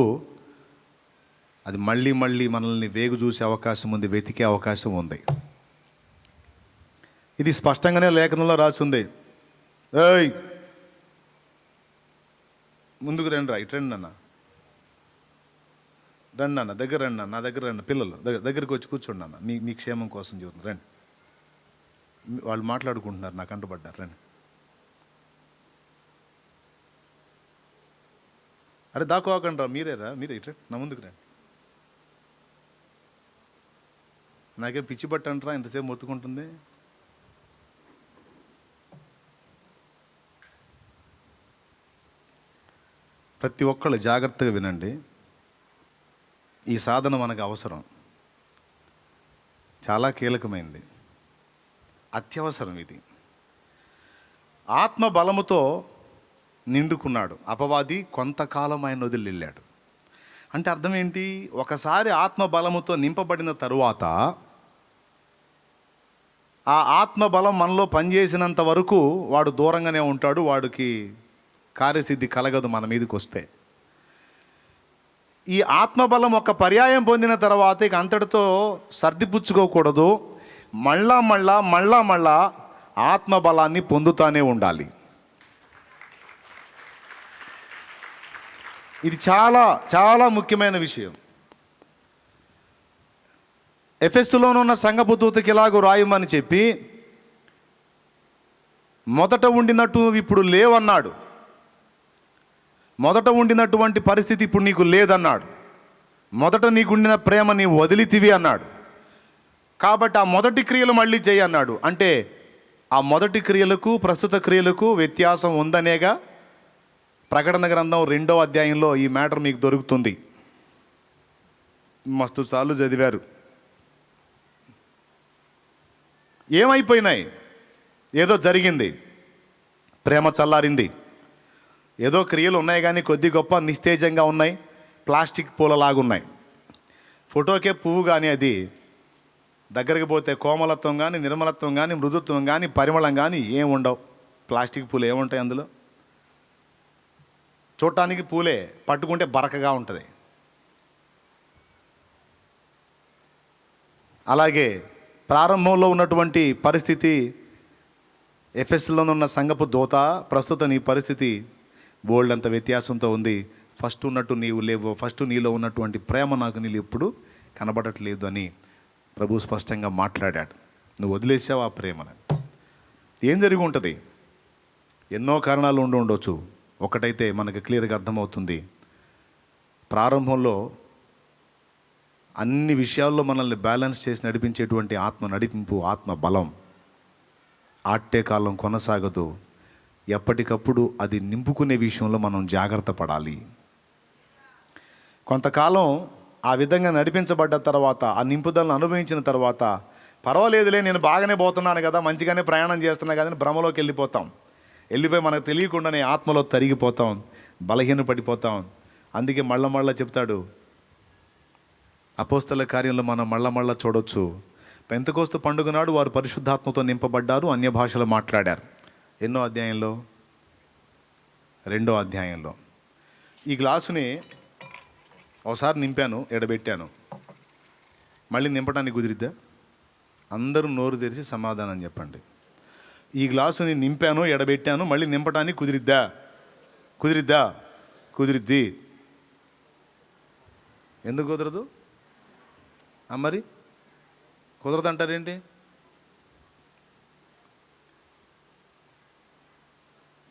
అది మళ్ళీ మళ్ళీ మనల్ని వేగు చూసే అవకాశం ఉంది, వెతికే అవకాశం ఉంది. ఇది స్పష్టంగానే లేఖనంలో రాసి ఉంది. ఏయ్ ముందుకు రండి రా, ఇటు రండి అన్న, రండి అన్న, దగ్గర రండి అన్న, నా దగ్గర రండి, పిల్లలు దగ్గరికి వచ్చి కూర్చోండి అన్న, మీ క్షేమం కోసం చెబుతుంది. రండి, వాళ్ళు మాట్లాడుకుంటున్నారు, నాకు అంటుపడ్డారు. రండి. అరే దాకోకండి రా, మీరే ఇటు నా ముందుకు రండి. నాకేం పిచ్చి పట్టంటారా ఇంతసేపు మొత్తుకుంటుంది? ప్రతి ఒక్కళ్ళు జాగ్రత్తగా వినండి. ఈ సాధన మనకు అవసరం, చాలా కీలకమైంది, అత్యవసరం. ఇది ఆత్మ బలముతో నిండుకున్నాడు అపవాది, కొంతకాలం ఆయన వదిలి వెళ్ళాడు. అంటే అర్థం ఏంటి? ఒకసారి ఆత్మ బలముతో నింపబడిన తరువాత ఆ ఆత్మ బలం మనలో పనిచేసినంత వరకు వాడు దూరంగానే ఉంటాడు, వాడికి కార్యసిద్ధి కలగదు మన మీదకి వస్తే. ఈ ఆత్మబలం ఒక పర్యాయం పొందిన తర్వాత ఇక అంతటితో సర్దిపుచ్చుకోకూడదు. మళ్ళా ఆత్మబలాన్ని పొందుతానే ఉండాలి. ఇది చాలా చాలా ముఖ్యమైన విషయం. ఎఫెసులోనున్న సంఘపు దూతకి ఇలాగూ రాయమని చెప్పి, మొదట ఉండినట్టు నువ్వు ఇప్పుడు లేవన్నాడు. మొదట ఉండినటువంటి పరిస్థితి ఇప్పుడు నీకు లేదన్నాడు. మొదట నీకుండిన ప్రేమ నీవు వదిలితివి అన్నాడు. కాబట్టి ఆ మొదటి క్రియలు మళ్ళీ చేయి అన్నాడు. అంటే ఆ మొదటి క్రియలకు ప్రస్తుత క్రియలకు వ్యత్యాసం ఉందనేగా ప్రకటన గ్రంథం 2వ అధ్యాయంలో ఈ మ్యాటర్ మీకు దొరుకుతుంది. మస్తు సార్లు చదివారు. ఏమైపోయినాయి? ఏదో జరిగింది, ప్రేమ చల్లారింది. ఏదో క్రియలు ఉన్నాయి కానీ కొద్ది గొప్ప నిస్తేజంగా ఉన్నాయి, ప్లాస్టిక్ పూలలాగున్నాయి. ఫోటోకే పువ్వు కానీ అది దగ్గరికి పోతే కోమలత్వం కానీ, నిర్మలత్వం కానీ, మృదుత్వం కానీ, పరిమళం కానీ ఏముండవు. ప్లాస్టిక్ పూలు ఏముంటాయి అందులో? చూడటానికి పూలే, పట్టుకుంటే బరకగా ఉంటుంది. అలాగే ప్రారంభంలో ఉన్నటువంటి పరిస్థితి, ఎఫెస్లో ఉన్న సంఘపు దూత, ప్రస్తుత నీ పరిస్థితి బోల్డ్ అంత వ్యత్యాసంతో ఉంది. ఫస్ట్ ఉన్నట్టు నీవు లేవు, ఫస్ట్ నీలో ఉన్నటువంటి ప్రేమ నాకు నీళ్ళు ఎప్పుడు కనబడట్లేదు అని ప్రభు స్పష్టంగా మాట్లాడాడు. నువ్వు వదిలేసావు ఆ ప్రేమను. ఏం జరిగి ఉంటుంది? ఎన్నో కారణాలు ఉండవచ్చు. ఒకటైతే మనకు క్లియర్గా అర్థమవుతుంది. ప్రారంభంలో అన్ని విషయాల్లో మనల్ని బ్యాలెన్స్ చేసి నడిపించేటువంటి ఆత్మ నడిపింపు, ఆత్మ బలం ఆట్టే కాలం కొనసాగదు. ఎప్పటికప్పుడు అది నింపుకునే విషయంలో మనం జాగ్రత్త పడాలి. కొంతకాలం ఆ విధంగా నడిపించబడ్డ తర్వాత, ఆ నింపుదలను అనుభవించిన తర్వాత, పర్వాలేదులే నేను బాగానే పోతున్నాను కదా, మంచిగానే ప్రయాణం చేస్తున్నా కదా అని భ్రమలోకి వెళ్ళిపోయి మనకు తెలియకుండానే ఆత్మలో తరిగిపోతాం, బలహీన పడిపోతాం. అందుకే మళ్ళా చెప్తాడు, అపోస్తల కార్యంలో మనం మళ్ళా చూడొచ్చు. పెంతెకోస్తు పండుగ నాడు వారు పరిశుద్ధాత్మతో నింపబడ్డారు, అన్య భాషలు మాట్లాడారు. ఎన్నో అధ్యాయంలో? 2వ అధ్యాయంలో. ఈ గ్లాసుని ఒకసారి నింపాను, ఎడబెట్టాను, మళ్ళీ నింపడానికి కుదిరిద్దా? అందరూ నోరు తెరిచి సమాధానం చెప్పండి. ఈ గ్లాసుని నింపాను, ఎడబెట్టాను, మళ్ళీ నింపడానికి కుదిరిద్దా? కుదిరిద్దా? కుదిరిద్ది. ఎందుకు కుదరదు? మరి కుదరదు అంటారేంటి?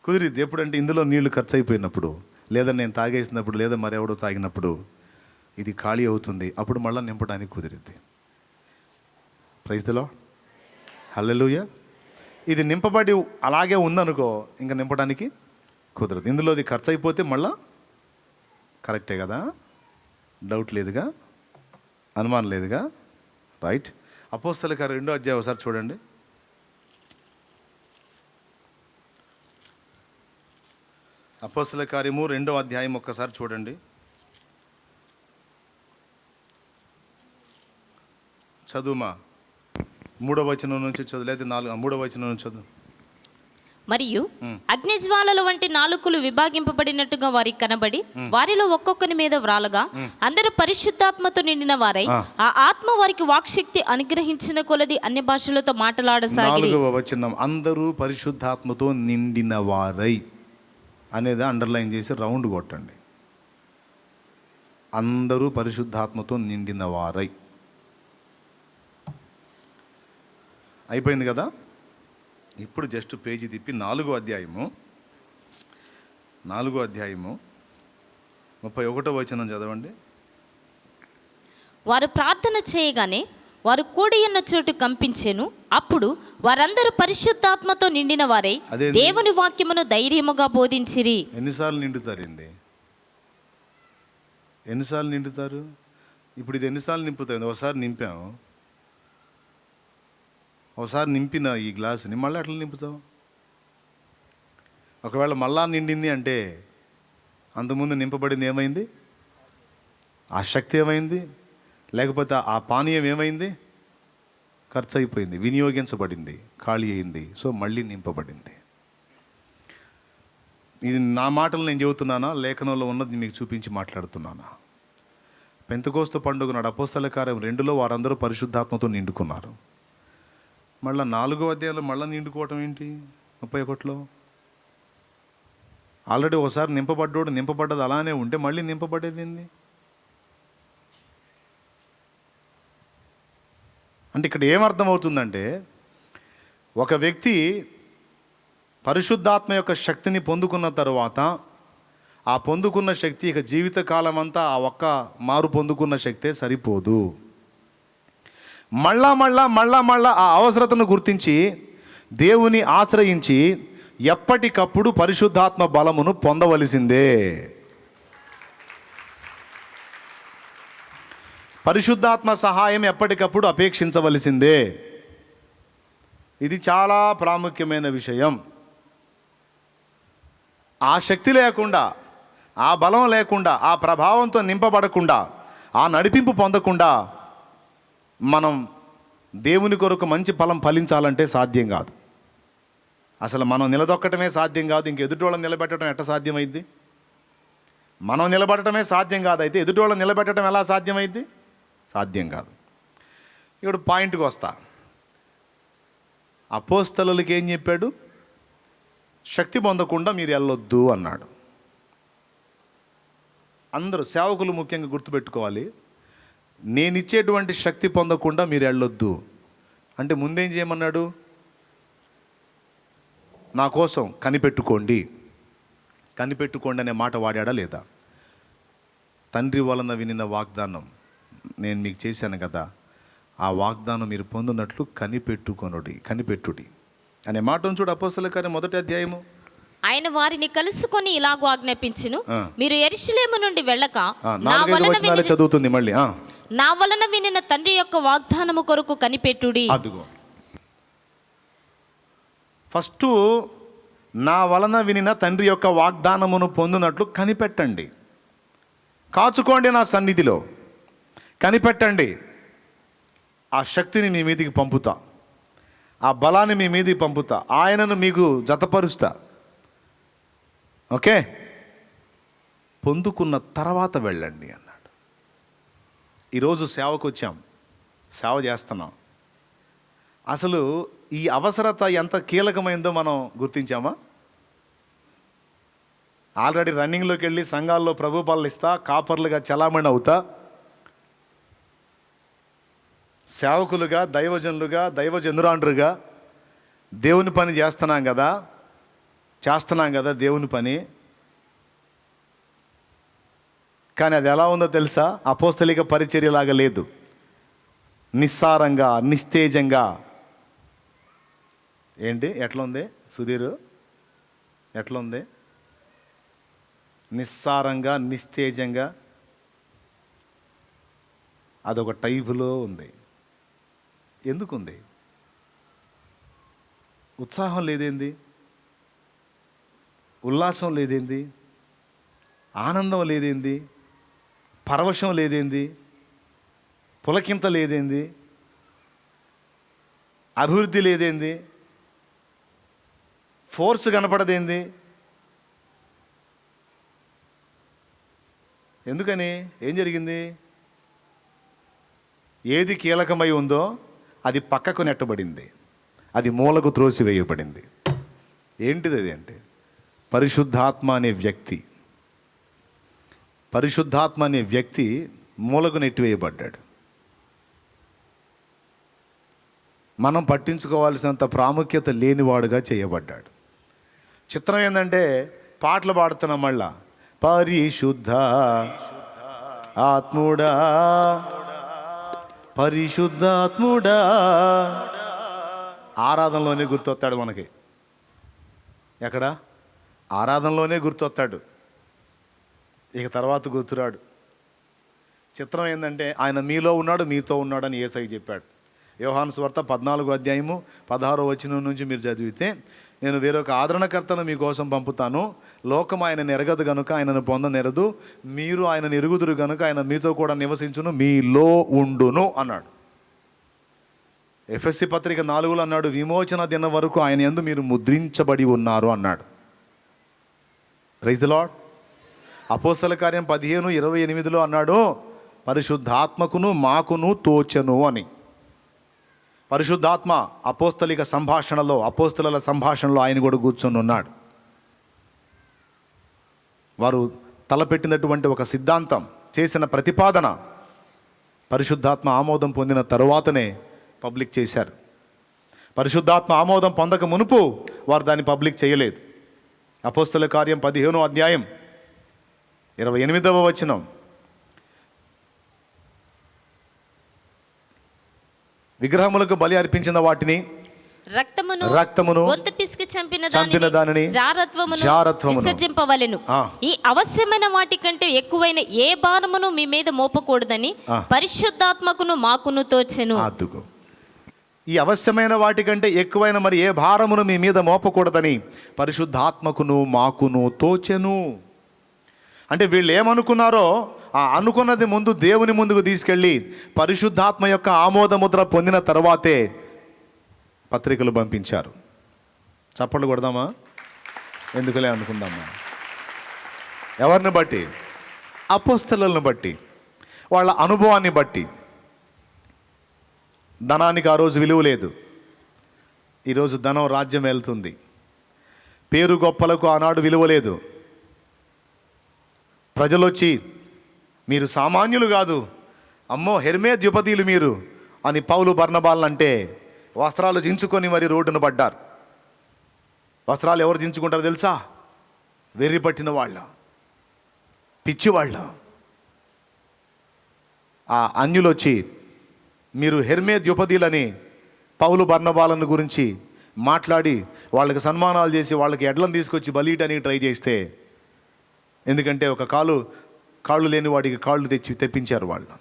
కుదిరిద్ది. ఎప్పుడంటే ఇందులో నీళ్లు ఖర్చు అయిపోయినప్పుడు, లేదా నేను తాగేసినప్పుడు, లేదా మరెవడో తాగినప్పుడు ఇది ఖాళీ అవుతుంది. అప్పుడు మళ్ళీ నింపడానికి కుదిరిద్ది. Praise the Lord. హల్లెలూయా. ఇది నింపబడి అలాగే ఉందనుకో, ఇంకా నింపడానికి కుదరదు. ఇందులో అది ఖర్చు అయిపోతే మళ్ళా కరెక్టే కదా? డౌట్ లేదుగా, అనుమానం లేదుగా, రైట్? అపోస్తల కార్యం 2వ అధ్యాయం ఒకసారి చూడండి. అపోస్తల కార్యము 2వ అధ్యాయం ఒక్కసారి చూడండి. చదువుమా, 3వ వచనం నుంచి చదువు, లేదా 3వ వచనం నుంచి చదువు. మరియు అగ్నిజ్వాలల వంటి నాలుకలు విభాగింపబడినట్టుగా వారికి కనబడి వారిలో ఒక్కొక్కని మీద వ్రాలగా అందరూ పరిశుద్ధాత్మతో నిండిన వారై ఆ ఆత్మ వారికి వాక్శక్తి అనుగ్రహించిన కొలది అన్ని భాషలతో మాట్లాడసాగిరి. 4వ వచనం, అందరూ పరిశుద్ధాత్మతో నిండిన వారై అనేది అండర్లైన్ చేసి రౌండ్ కొట్టండి. అందరూ పరిశుద్ధాత్మతో నిండిన వారై. అయిపోయింది కదా? ఇప్పుడు జస్ట్ పేజీ తిప్పి 4వ అధ్యాయము 31వ వచనం చదవండి. వారు ప్రార్థన చేయగానే వారు కూడి ఉన్న చోటు కంపించెను. అప్పుడు వారందరూ పరిశుద్ధాత్మతో నిండిన వారై దేవుని వాక్యమును ధైర్యముగా బోధించిరి. ఎన్నిసార్లు నిండుతారండి? ఎన్నిసార్లు నిండుతారు? ఇప్పుడు ఇది ఎన్నిసార్లు నింపుతాయి? ఒకసారి నింపాము, ఒకసారి నింపిన ఈ గ్లాసుని మళ్ళీ అట్లా నింపుతావు. ఒకవేళ మళ్ళా నిండింది అంటే అంతకుముందు నింపబడింది ఏమైంది? ఆ శక్తి ఏమైంది? లేకపోతే ఆ పానీయం ఏమైంది? ఖర్చు అయిపోయింది, వినియోగించబడింది, ఖాళీ అయింది. సో మళ్ళీ నింపబడింది. ఇది నా మాటలు నేను చెబుతున్నానా, లేఖనంలో ఉన్నది మీకు చూపించి మాట్లాడుతున్నానా? పెంతెకోస్తు పండుగ నాడు అపోస్తల కార్యం 2లో వారందరూ పరిశుద్ధాత్మతో నిండుకున్నారు. మళ్ళీ 4వ అధ్యాయంలో మళ్ళీ నిండుకోవటం ఏంటి? 31లో ఆల్రెడీ ఒకసారి నింపబడ్డది అలానే ఉంటే మళ్ళీ నింపబడేది ఏంది? అంటే ఇక్కడ ఏమర్థమవుతుందంటే, ఒక వ్యక్తి పరిశుద్ధాత్మ యొక్క శక్తిని పొందుకున్న తర్వాత ఆ పొందుకున్న శక్తి ఇక జీవితకాలం అంతా ఆ ఒక్క మారు పొందుకున్న శక్తే సరిపోదు. మళ్ళా ఆ అవసరతను గుర్తించి దేవుని ఆశ్రయించి ఎప్పటికప్పుడు పరిశుద్ధాత్మ బలమును పొందవలసిందే. పరిశుద్ధాత్మ సహాయం ఎప్పటికప్పుడు అపేక్షించవలసిందే. ఇది చాలా ప్రాముఖ్యమైన విషయం. ఆ శక్తి లేకుండా, ఆ బలం లేకుండా, ఆ ప్రభావంతో నింపబడకుండా, ఆ నడిపింపు పొందకుండా మనం దేవుని కొరకు మంచి ఫలం ఫలించాలంటే సాధ్యం కాదు. అసలు మనం నిలదొక్కటమే సాధ్యం కాదు, ఇంక ఎదుటోళ్ళని నిలబెట్టడం ఎట్లా సాధ్యమైద్ది? మనం నిలబడటమే సాధ్యం కాదు, అయితే ఎదుటోళ్ళని నిలబెట్టడం ఎలా సాధ్యమైద్ది? సాధ్యం కాదు. ఇప్పుడు పాయింట్కి వస్తా. అపోస్తలులకి ఏం చెప్పాడు? శక్తి పొందకుండా మీరు వెళ్ళొద్దు అన్నాడు. అందరూ సేవకులు ముఖ్యంగా గుర్తుపెట్టుకోవాలి, నేనిచ్చేటువంటి శక్తి పొందకుండా మీరు వెళ్ళొద్దు అంటే ముందేం చేయమన్నాడు? నా కోసం కనిపెట్టుకోండి అనే మాట వాడాడా లేదా? తండ్రి వలన వినిన వాగ్దానం నేను మీకు చేశాను కదా, ఆ వాగ్దానం మీరు పొందినట్లు కనిపెట్టుడి అనే మాటను చూడు. అపోస్తల కార్యం 1వ అధ్యాయము. ఆయన వారిని కలుసుకొని ఇలాగూ ఆజ్ఞాపించును, మీరు యెరూషలేము నుండి వెళ్ళక చదువుతుంది మళ్ళీ, నా వలన వినిన తండ్రి యొక్క వాగ్దానము కొరకు కనిపెట్టుడి. అదిగో ఫస్ట్ నా వలన వినిన తండ్రి యొక్క వాగ్దానమును పొందినట్లు కనిపెట్టండి. కాచుకోండి, నా సన్నిధిలో కనిపెట్టండి. ఆ శక్తిని మీ మీదికి పంపుతా, ఆ బలాన్ని మీ మీదికి పంపుతా, ఆయనను మీకు జతపరుస్తా. ఓకే, పొందుకున్న తర్వాత వెళ్ళండి అన్నాడు. ఈరోజు సేవకు వచ్చాం, సేవ చేస్తున్నాం. అసలు ఈ అవసరత ఎంత కీలకమైందో మనం గుర్తించామా? ఆల్రెడీ రన్నింగ్లోకి వెళ్ళి సంఘాల్లో ప్రభు పాలన ఇస్తా, కాపర్లుగా చలామణి అవుతా, సేవకులుగా, దైవజనులుగా, దైవజనురాండ్రుగా దేవుని పని చేస్తున్నాం కదా దేవుని పని. కానీ అది ఎలా ఉందో తెలుసా? అపోస్తలిక పరిచర్యలాగా లేదు. నిస్సారంగా, నిస్తేజంగా. ఏంటి ఎట్లా ఉంది సుధీర్? ఎట్లా ఉంది? నిస్సారంగా, నిస్తేజంగా, అదొక టైపులో ఉంది. ఎందుకుంది? ఉత్సాహం లేదేంది? ఉల్లాసం లేదేంది? ఆనందం లేదేంది? పరవశం లేదేంది? పులకింత లేదేంది? అభివృద్ధి లేదేంది? ఫోర్స్ కనపడదేంది? ఎందుకని? ఏం జరిగింది? ఏది కీలకమై ఉందో అది పక్కకు నెట్టబడింది, అది మూలకు త్రోసివేయబడింది. ఏంటిది అది అంటే పరిశుద్ధాత్మ అనే వ్యక్తి. పరిశుద్ధాత్మ అనే వ్యక్తి మూలకు నెట్టివేయబడ్డాడు. మనం పట్టించుకోవాల్సినంత ప్రాముఖ్యత లేనివాడుగా చేయబడ్డాడు. చిత్రం ఏంటంటే పాటలు పాడుతున్నాం మళ్ళా, పరిశుద్ధ ఆత్ముడా, పరిశుద్ధాత్ముడా. ఆరాధనలోనే గుర్తొస్తాడు మనకి. ఎక్కడ? ఆరాధనలోనే గుర్తొస్తాడు, ఇక తర్వాత గుర్తురాడు. చిత్రం ఏంటంటే ఆయన మీలో ఉన్నాడు, మీతో ఉన్నాడని యేసయ్య చెప్పాడు. యోహాను సువార్త 14:16 నుంచి మీరు చదివితే, నేను వేరొక ఆదరణకర్తను మీకోసం పంపుతాను, లోకం ఆయనను ఎరగదు గనుక ఆయనను పొందనెరదు, మీరు ఆయనను ఎరుగుదురు గనుక ఆయన మీతో కూడా నివసించును, మీలో ఉండును అన్నాడు. ఎఫెసీ పత్రిక 4 అన్నాడు, విమోచన దినం వరకు ఆయన యందు మీరు ముద్రించబడి ఉన్నారు అన్నాడు. Praise the Lord. అపోస్తల కార్యం 15:28 అన్నాడు, పరిశుద్ధాత్మకును మాకును తోచెను అని. పరిశుద్ధాత్మ అపోస్తలిక సంభాషణలో, అపోస్తలుల సంభాషణలో ఆయన కూడా కూర్చొని ఉన్నాడు. వారు తలపెట్టినటువంటి ఒక సిద్ధాంతం, చేసిన ప్రతిపాదన పరిశుద్ధాత్మ ఆమోదం పొందిన తరువాతనే పబ్లిక్ చేశారు. పరిశుద్ధాత్మ ఆమోదం పొందక మునుపు వారు దాన్ని పబ్లిక్ చేయలేదు. అపోస్తల కార్యం 15:28 విగ్రహములకు బలి అర్పించిన వాటిని, రక్తమును గొంతు పిసికి చంపిన దానిని జారత్వమును విసర్జింపవలెను. ఈ అవశ్యమైన వాటి కంటే ఎక్కువైన ఏ భారమును మీ మీద మోపకూడదని పరిశుద్ధాత్మకును మాకును తోచెను. ఈ అవశ్యమైన వాటి కంటే ఎక్కువైన మరి ఏ భారమును మీ మీద మోపకూడదని పరిశుద్ధాత్మకును మాకును తోచెను. అంటే వీళ్ళు ఏమనుకున్నారో ఆ అనుకున్నది ముందు దేవుని ముందుకు తీసుకెళ్ళి పరిశుద్ధాత్మ యొక్క ఆమోద ముద్ర పొందిన తర్వాతే పత్రికలు పంపించారు. చప్పట్లు కొడదామా? ఎందుకులే అనుకుందామా? ఎవరిని బట్టి? అపోస్తలులను బట్టి, వాళ్ళ అనుభవాన్ని బట్టి. ధనానికి ఆ రోజు విలువ లేదు, ఈరోజు ధనం రాజ్యం వెళ్తుంది. పేరు గొప్పలకు ఆనాడు విలువ లేదు. ప్రజలు వచ్చి మీరు సామాన్యులు కాదు, అమ్మో హెర్మే ద్యుపదీలు మీరు అని పౌలు బర్నబాలను వస్త్రాలు చించుకొని మరి రోడ్డును పడ్డారు. వస్త్రాలు ఎవరు చించుకుంటారో తెలుసా? వెర్రి పట్టిన వాళ్ళ, పిచ్చివాళ్ళ. ఆ అన్యులు వచ్చి మీరు హెర్మే ద్యుపదీలని పౌలు బర్నబాలను గురించి మాట్లాడి వాళ్ళకి సన్మానాలు చేసి వాళ్ళకి ఎడ్లను తీసుకొచ్చి బలియటానికి ట్రై చేస్తే, ఎందుకంటే ఒక కాళ్ళు లేని వాడికి కాళ్ళు తెప్పించారు వాళ్ళు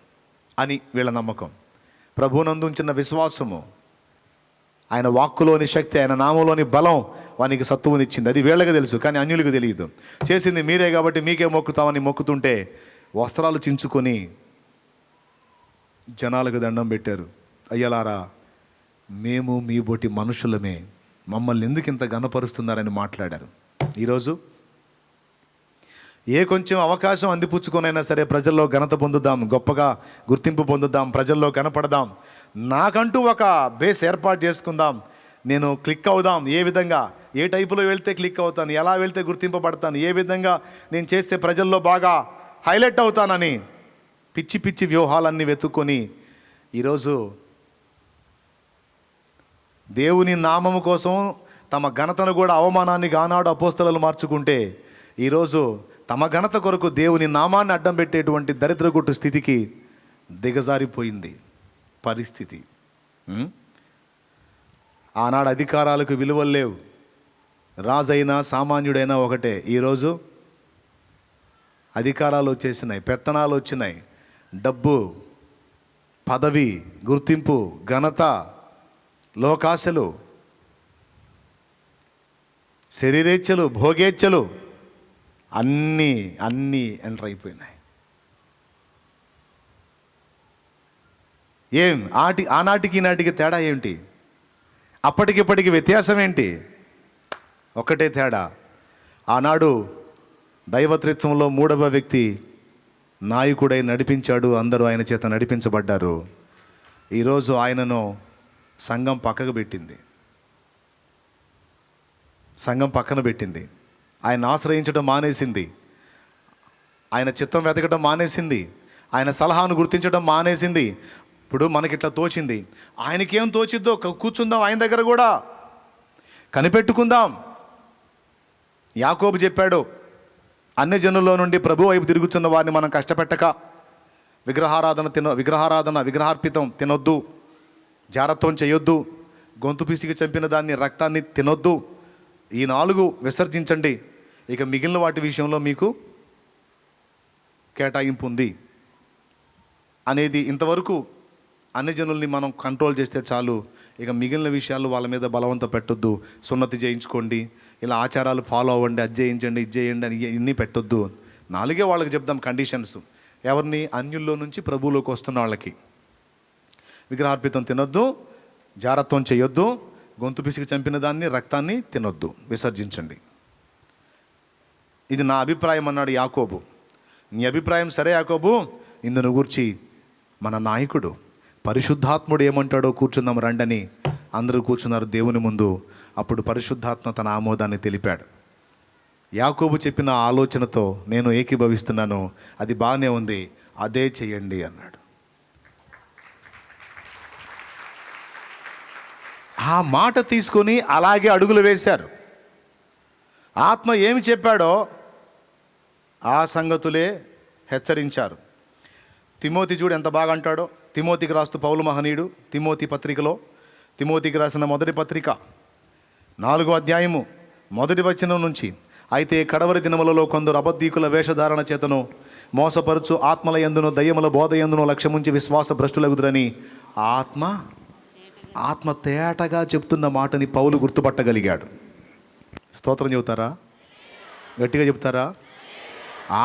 అని వీళ్ళ నమ్మకం. ప్రభువునందు ఉంచిన విశ్వాసము, ఆయన వాక్కులోని శక్తి, ఆయన నామంలోని బలం వానికి సత్తువునిచ్చింది. అది వీళ్ళకి తెలుసు, కానీ అన్యులకు తెలియదు. చేసింది మీరే కాబట్టి మీకే మొక్కుతామని మొక్కుతుంటే వస్త్రాలు చించుకొని జనాలకు దండం పెట్టారు. అయ్యలారా, మేము మీ బోటి మనుషులమే, మమ్మల్ని ఎందుకు ఇంత ఘనపరుస్తున్నారని మాట్లాడారు. ఈరోజు ఏ కొంచెం అవకాశం అందిపుచ్చుకొనైనా సరే ప్రజల్లో ఘనత పొందుదాం, గొప్పగా గుర్తింపు పొందుదాం, ప్రజల్లో కనపడదాం, నాకంటూ ఒక బేస్ ఏర్పాటు చేసుకుందాం, నేను క్లిక్ అవుదాం, ఏ విధంగా ఏ టైపులో వెళ్తే క్లిక్ అవుతాను, ఎలా వెళ్తే గుర్తింపబడతాను, ఏ విధంగా నేను చేస్తే ప్రజల్లో బాగా హైలైట్ అవుతానని పిచ్చి పిచ్చి వ్యూహాలన్నీ వెతుక్కొని ఈరోజు దేవుని నామము కోసం తమ ఘనతను కూడా అవమానాన్ని ఆనాడు అపోస్తలులు మార్చుకుంటే ఈరోజు తమ ఘనత కొరకు దేవుని నామాన్ని అడ్డం పెట్టేటువంటి దరిద్రగుట్టు స్థితికి దిగజారిపోయింది పరిస్థితి. ఆనాడు అధికారాలకు విలువలు లేవు, రాజైనా సామాన్యుడైనా ఒకటే. ఈరోజు అధికారాలు వచ్చేసినాయి, పెత్తనాలు వచ్చినాయి, డబ్బు, పదవి, గుర్తింపు, ఘనత, లోకాశలు, శరీరేచ్ఛలు, భోగేచ్ఛలు అన్నీ ఎంటర్ అయిపోయినాయి. ఆనాటికి ఈనాటికి తేడా ఏంటి? అప్పటికిప్పటికి వ్యత్యాసం ఏంటి? ఒక్కటే తేడా, ఆనాడు దైవత్రిత్వంలో 3వ వ్యక్తి నాయకుడై నడిపించాడు, అందరూ ఆయన చేత నడిపించబడ్డారు. ఈరోజు ఆయనను సంఘం పక్కకు పెట్టింది, సంఘం పక్కన పెట్టింది, ఆయన ఆశ్రయించడం మానేసింది, ఆయన చిత్తం వెతకడం మానేసింది, ఆయన సలహాను గుర్తించడం మానేసింది. ఇప్పుడు మనకిట్లా తోచింది, ఆయనకేం తోచిద్దో కూర్చుందాం, ఆయన దగ్గర కూడా కనిపెట్టుకుందాం. యాకోబు చెప్పాడు, అన్ని జనుల్లో నుండి ప్రభు వైపు తిరుగుతున్న వారిని మనం కష్టపెట్టక విగ్రహార్పితం తినొద్దు, జారత్వం చేయొద్దు, గొంతు పిసికి చంపిన దాన్ని రక్తాన్ని తినొద్దు, ఈ 4 విసర్జించండి, ఇక మిగిలిన వాటి విషయంలో మీకు కేటాయింపు ఉంది అనేది. ఇంతవరకు అన్ని జనుల్ని మనం కంట్రోల్ చేస్తే చాలు, ఇక మిగిలిన విషయాలు వాళ్ళ మీద బలవంతం పెట్టొద్దు, సున్నతి చేయించుకోండి, ఇలా ఆచారాలు ఫాలో అవ్వండి, అది చేయించండి, ఇది చేయండి అని ఇన్ని పెట్టొద్దు. 4 వాళ్ళకి చెప్దాం కండిషన్స్. ఎవరిని? అన్యుల్లో నుంచి ప్రభువులోకి వస్తున్న వాళ్ళకి. విగ్రహార్పితం తినొద్దు, జారత్వం చేయొద్దు, గొంతు పిసికి చంపిన దాన్ని రక్తాన్ని తినొద్దు, విసర్జించండి. ఇది నా అభిప్రాయం అన్నాడు యాకోబు. నీ అభిప్రాయం సరే యాకోబు, ఇందును గూర్చి మన నాయకుడు పరిశుద్ధాత్ముడు ఏమంటాడో కూర్చుందాం రండని అందరూ కూర్చున్నారు దేవుని ముందు. అప్పుడు పరిశుద్ధాత్మ తన ఆమోదాన్ని తెలిపాడు. యాకోబు చెప్పిన ఆలోచనతో నేను ఏకీభవిస్తున్నాను, అది బాగానే ఉంది, అదే చెయ్యండి అన్నాడు. ఆ మాట తీసుకొని అలాగే అడుగులు వేశారు. ఆత్మ ఏమి చెప్పాడో ఆ సంగతులే హెచ్చరించారు. తిమోతి చూడు ఎంత బాగా అంటాడో. తిమోతికి రాస్తూ పౌలు మహనీయుడు తిమోతి పత్రికలో, తిమోతికి రాసిన మొదటి పత్రిక 4వ అధ్యాయము 1వ వచనం నుంచి, అయితే కడవరి దినములలో కొందరు అబద్ధీకుల వేషధారణ చేతను మోసపరుచు ఆత్మల యందును దయ్యముల బోధ యందును లక్ష్యముంచి విశ్వాస భ్రష్టులగుదురని ఆత్మ తేటగా చెప్తున్న మాటని పౌలు గుర్తుపట్టగలిగాడు. స్తోత్రం చెబుతారా? గట్టిగా చెప్తారా?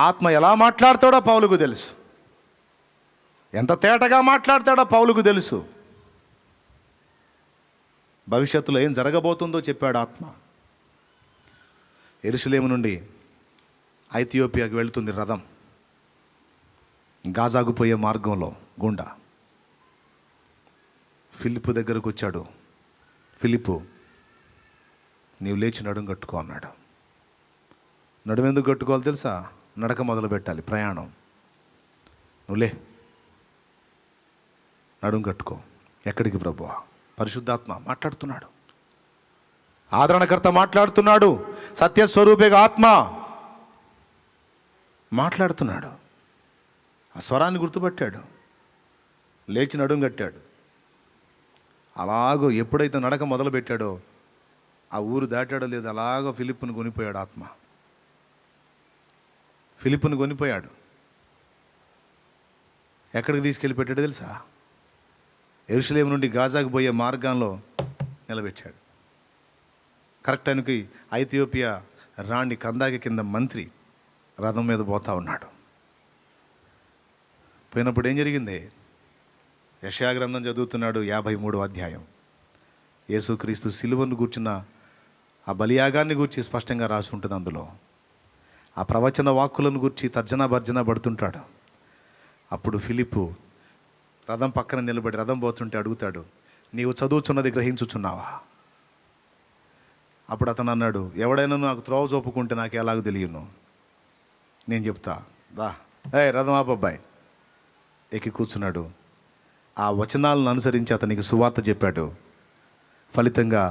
ఆత్మ ఎలా మాట్లాడతాడో పౌలుకు తెలుసు, ఎంత తేటగా మాట్లాడతాడో పౌలుకు తెలుసు. భవిష్యత్తులో ఏం జరగబోతుందో చెప్పాడు ఆత్మ. యెరూషలేము నుండి ఐథియోపియాకి వెళ్తుంది రథం, గాజాకు పోయే మార్గంలో గుండా ఫిలిప్పు దగ్గరకు వచ్చాడు. ఫిలిప్పు, నీవు లేచి నడుము కట్టుకో అన్నాడు. నడుము ఎందుకు కట్టుకోవాలి తెలుసా? నడక మొదలు పెట్టాలి, ప్రయాణం. నువ్వులే, నడుము కట్టుకో. ఎక్కడికి ప్రభువా? పరిశుద్ధాత్మ మాట్లాడుతున్నాడు, ఆదరణకర్త మాట్లాడుతున్నాడు, సత్యస్వరూపేగా ఆత్మ మాట్లాడుతున్నాడు. ఆ స్వరాన్ని గుర్తుపట్టాడు, లేచి నడుము కట్టాడు. అలాగో ఎప్పుడైతే నడక మొదలు పెట్టాడో ఆ ఊరు దాటాడో లేదో అలాగో ఫిలిప్పును కొనిపోయాడు ఆత్మ. ఫిలిప్పును కొనిపోయాడు. ఎక్కడికి తీసుకెళ్ళి పెట్టాడో తెలుసా? యెరూషలేము నుండి గాజాకు పోయే మార్గంలో నిలబెట్టాడు. కరెక్ట్ టైంకి ఐథియోపియా రాణి కందాకి కింద మంత్రి రథం మీద పోతా ఉన్నాడు. పోయినప్పుడు ఏం జరిగింది? యెషయా గ్రంథం చదువుతున్నాడు, 53వ అధ్యాయం. యేసుక్రీస్తు సిలువను కూర్చున్న ఆ బలియాగాన్ని గూర్చి స్పష్టంగా రాసి ఉంటుంది అందులో. ఆ ప్రవచన వాక్కులను గురించి తర్జనా భర్జన పడుతుంటాడు. అప్పుడు ఫిలిప్పు రథం పక్కన నిలబడి రథం పోతుంటే అడుగుతాడు, నీవు చదువుచున్నది గ్రహించుచున్నావా? అప్పుడు అతను అన్నాడు, ఎవడైనా నాకు త్రోవ చూపుకుంటే నాకు ఎలాగో తెలియను, నేను చెప్తా దా. రథం ఆపబ్బాయి ఎక్కి కూర్చున్నాడు. ఆ వచనాలను అనుసరించి అతనికి సువార్త చెప్పాడు. ఫలితంగా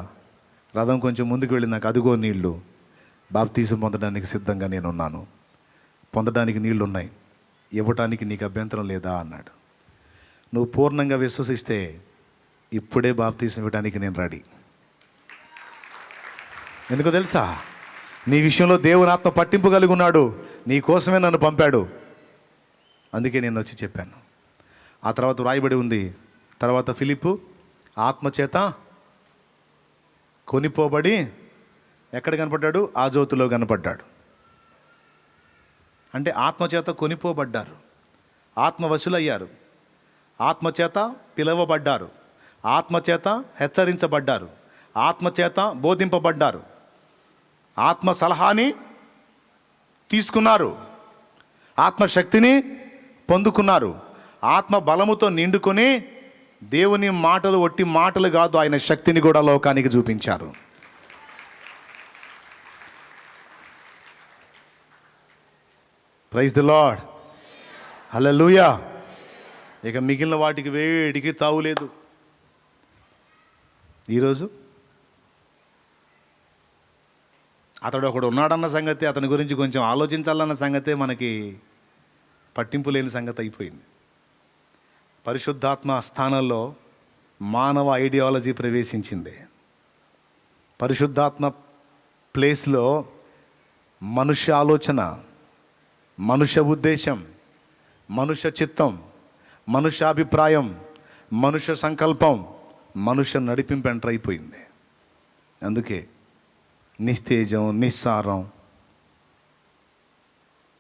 రథం కొంచెం ముందుకు వెళ్ళి నాకు అదిగో నీళ్లు, బాప్తీసం పొందడానికి సిద్ధంగా నేనున్నాను, పొందడానికి నీళ్లు ఉన్నాయి, ఇవ్వటానికి నీకు అభ్యంతరం లేదా అన్నాడు. నువ్వు పూర్ణంగా విశ్వసిస్తే ఇప్పుడే బాప్తీసం ఇవ్వడానికి నేను రెడీ. ఎందుకో తెలుసా? నీ విషయంలో దేవుని ఆత్మ పట్టింపు కలిగి ఉన్నాడు, నీ కోసమే నన్ను పంపాడు, అందుకే నేను వచ్చి చెప్పాను. ఆ తర్వాత రాయబడి ఉంది, తర్వాత ఫిలిప్పు ఆత్మచేత కొనిపోబడి ఎక్కడ కనపడ్డాడు? ఆ జ్యోతిలో కనపడ్డాడు. అంటే ఆత్మచేత కొనిపోబడ్డారు, ఆత్మవశులయ్యారు, ఆత్మచేత పిలవబడ్డారు, ఆత్మచేత హెచ్చరించబడ్డారు, ఆత్మచేత బోధింపబడ్డారు, ఆత్మ సలహాని తీసుకున్నారు, ఆత్మశక్తిని పొందుకున్నారు, ఆత్మ బలముతో నిండుకొని దేవుని మాటలు ఒట్టి మాటలు కాదు, ఆయన శక్తిని కూడా లోకానికి చూపించారు. ప్రైజ్ ది లార్డ్, హల్లెలూయా. ఇక మిగిలిన వాటికి వేడికి తావులేదు. ఈరోజు అతడు ఒకడు ఉన్నాడన్న సంగతి, అతని గురించి కొంచెం ఆలోచించాలన్న సంగతే మనకి పట్టింపు లేని సంగతి అయిపోయింది. పరిశుద్ధాత్మ స్థానంలో మానవ ఐడియాలజీ ప్రవేశించింది. పరిశుద్ధాత్మ ప్లేస్లో మనుష్య ఆలోచన, మనుష్య ఉద్దేశం, మనుష్య చిత్తం, మనుష్యాభిప్రాయం, మనుష్య సంకల్పం, మనుష్య నడిపింపు ఎంటర్ అయిపోయింది. అందుకే నిస్తేజం, నిస్సారం,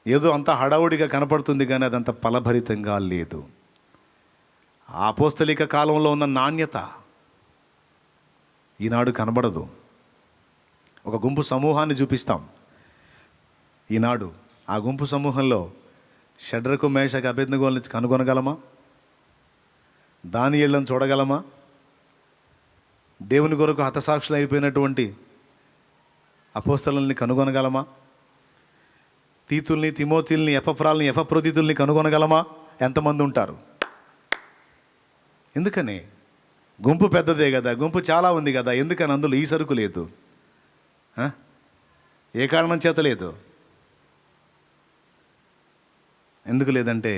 ఏదో అంత హడావుడిగా కనపడుతుంది కానీ అదంత ఫలభరితంగా లేదు. అపోస్తలిక కాలంలో ఉన్న నాణ్యత ఈనాడు కనబడదు. ఒక గుంపు సమూహాన్ని చూపిస్తాం ఈనాడు, ఆ గుంపు సమూహంలో షడ్రకు, మేషకు, అబేద్నెగోలను కనుగొనగలమా? దానియేలును చూడగలమా? దేవుని కొరకు హతసాక్షులు అయిపోయినటువంటి అపోస్తలుల్ని కనుగొనగలమా? తీతుల్ని, తిమోతిల్ని, ఎపఫ్రాల్ని, ఎపఫ్రోదితుల్ని కనుగొనగలమా? ఎంతమంది ఉంటారు? ఎందుకని? గుంపు పెద్దదే కదా, గుంపు చాలా ఉంది కదా, ఎందుకని అందులో ఈ సరుకు లేదు? ఏ కారణం చేత లేదు? ఎందుకు లేదంటే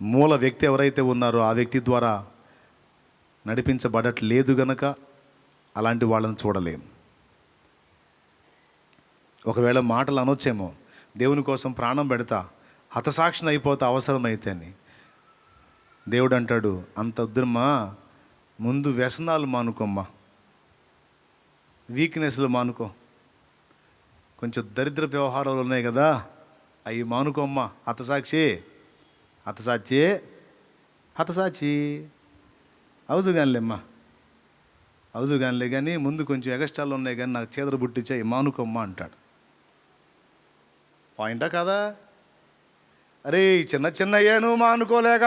మూల వ్యక్తి ఎవరైతే ఉన్నారో ఆ వ్యక్తి ద్వారా నడిపించబడట్లేదు గనక అలాంటి వాళ్ళని చూడలేం. ఒకవేళ మాటలు అనొచ్చేమో, దేవుని కోసం ప్రాణం పెడతా, హతసాక్షిని అయిపోతా అవసరమైతే అని. దేవుడు అంటాడు, అంత వద్దమ్మా, ముందు వ్యసనాలు మానుకోమ్మా, వీక్నెస్లు మానుకో, కొంచెం దరిద్ర వ్యవహారాలు ఉన్నాయి కదా, అవి మానుకోమ్మా. హతసాక్షి అవుదు కానిలేమ్మా, అవుదు కానిలే, కానీ ముందు కొంచెం ఎగస్టాలు ఉన్నాయి కానీ నాకు చేదర బుట్టించాయి, మానుకోమ్మా అంటాడు. పాయింటా కదా? అరే చిన్న చిన్నయ్యే నువ్వు మానుకోలేక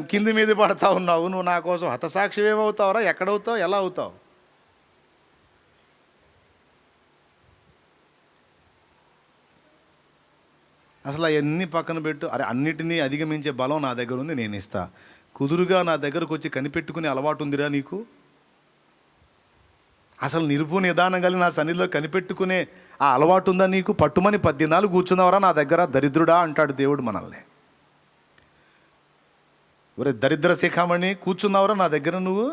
కింది మీద పడతా ఉన్నావు, నువ్వు నా కోసం హతసాక్షి ఏమవుతావురా? ఎక్కడవుతావు? ఎలా అవుతావు? అసలు అవన్నీ పక్కన పెట్టు. అరే అన్నిటినీ అధిగమించే బలం నా దగ్గర ఉంది, నేను ఇస్తా. కుదురుగా నా దగ్గరకు వచ్చి కనిపెట్టుకునే అలవాటు ఉందిరా నీకు? అసలు నిరుపు నిదానం కలిగి నా సన్నిధిలో కనిపెట్టుకునే ఆ అలవాటు ఉందా నీకు? పట్టుమని 10 దినాలు కూర్చున్నవరా నా దగ్గర, దరిద్రుడా అంటాడు దేవుడు మనల్ని. ఒరే దరిద్ర శిఖామణి, కూర్చున్నావురా నా దగ్గర, నువ్వు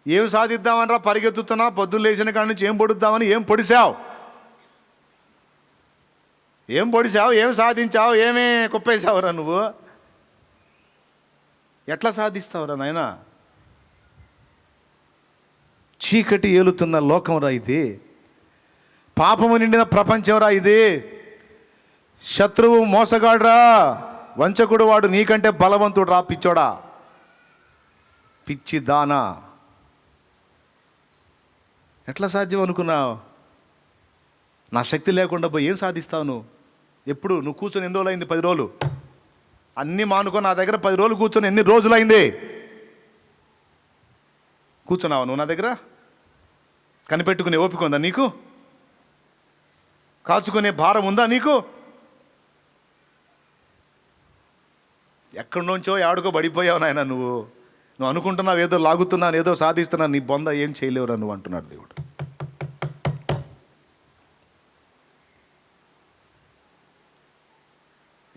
ఏం సాధిద్దామనరా పరిగెత్తుతున్నా? పొద్దున్న లేచిన కాడి నుంచి ఏం పొడుద్దామని ఏం పొడిచావు? ఏం సాధించావు? ఏమే కుప్పేశావురా నువ్వు? ఎట్లా సాధిస్తావురా నాయనా? చీకటి ఏలుతున్న లోకం రా ఇది, పాపము నిండిన ప్రపంచం రా ఇది. శత్రువు మోసగాడురా, వంచకుడు వాడు నీకంటే బలవంతుడు రా పిచ్చోడా, పిచ్చి దానా. ఎట్లా సాధ్యం అనుకున్నావు? నా శక్తి లేకుండా పోయి ఏం సాధిస్తావు నువ్వు? ఎప్పుడు నువ్వు కూర్చొని ఎన్ని రోజులు అయింది? 10 రోజులు. అన్నీ మానుకొని నా దగ్గర 10 రోజులు కూర్చొని ఎన్ని రోజులు అయింది? కూర్చున్నావా నువ్వు నా దగ్గర? కనిపెట్టుకునే ఓపిక ఉందా నీకు? కాచుకునే భారం ఉందా నీకు? ఎక్కడి నుంచో ఆడుకో పడిపోయావు నాయన. నువ్వు అనుకుంటున్నావు ఏదో లాగుతున్నాను, ఏదో సాధిస్తున్నాను. నీ బొంద ఏం చేయలేవురా నువ్వు అంటున్నాడు దేవుడు.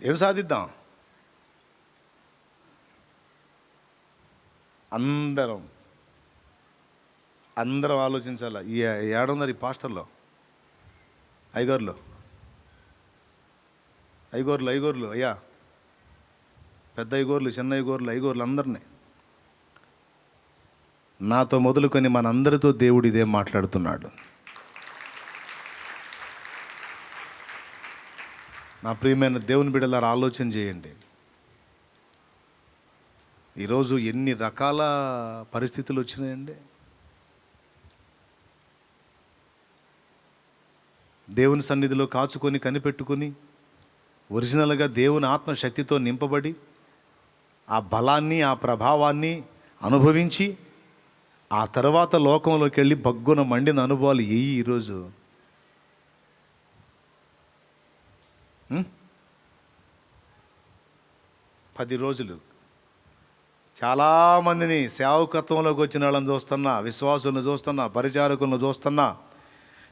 ఏం సాధిద్దాం? అందరం ఆలోచించాల. ఈ ఏడున్నారు ఈ పాస్టర్లో, ఐగోర్లు అయ్యా, పెద్ద ఐగోర్లు, చిన్న ఐగోర్లు అందరినీ నాతో మొదలుకొని మనందరితో దేవుడు ఇదేం మాట్లాడుతున్నాడు. నా ప్రియమైన దేవుని బిడ్డలారా, ఆలోచన చేయండి. ఈరోజు ఎన్ని రకాల పరిస్థితులు వచ్చినాయండి. దేవుని సన్నిధిలో కాచుకొని కనిపెట్టుకొని ఒరిజినల్గా దేవుని ఆత్మశక్తితో నింపబడి ఆ బలాన్ని, ఆ ప్రభావాన్ని అనుభవించి ఆ తర్వాత లోకంలోకి వెళ్ళి బగ్గున మండిన అనుభవాలు ఈరోజు 10 రోజులు చాలామందిని సేవకత్వంలోకి వచ్చిన వాళ్ళని చూస్తున్నా, విశ్వాసులను చూస్తున్నా, పరిచారకులను చూస్తున్నా.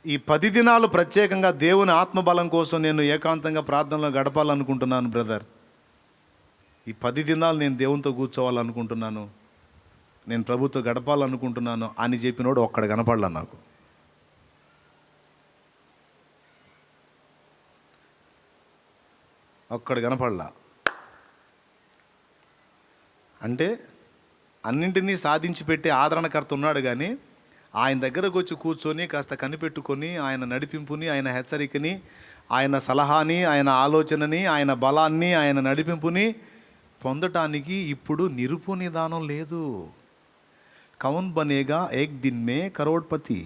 ఈ 10 దినాలు ప్రత్యేకంగా దేవుని ఆత్మబలం కోసం నేను ఏకాంతంగా ప్రార్థనలో గడపాలనుకుంటున్నాను బ్రదర్. ఈ 10 దినాలు నేను దేవునితో కూర్చోవాలనుకుంటున్నాను, నేను ప్రభుతో గడపాలనుకుంటున్నాను అని చెప్పినోడు ఒక్కడ కనపడలా నాకు. ఒక్కడు కనపడలా. అంటే అన్నింటినీ సాధించి పెట్టే ఆదరణకర్త ఉన్నాడు, కానీ ఆయన దగ్గరకు వచ్చి కూర్చొని కాస్త కనిపెట్టుకొని ఆయన నడిపింపుని, ఆయన హెచ్చరికని, ఆయన సలహాని, ఆయన ఆలోచనని, ఆయన బలాన్ని, ఆయన నడిపింపుని పొందటానికి ఇప్పుడు నిరుపునిదానం లేదు. కౌన్ బనేగా ఏక్ దిన్ మే కరోడ్పతి,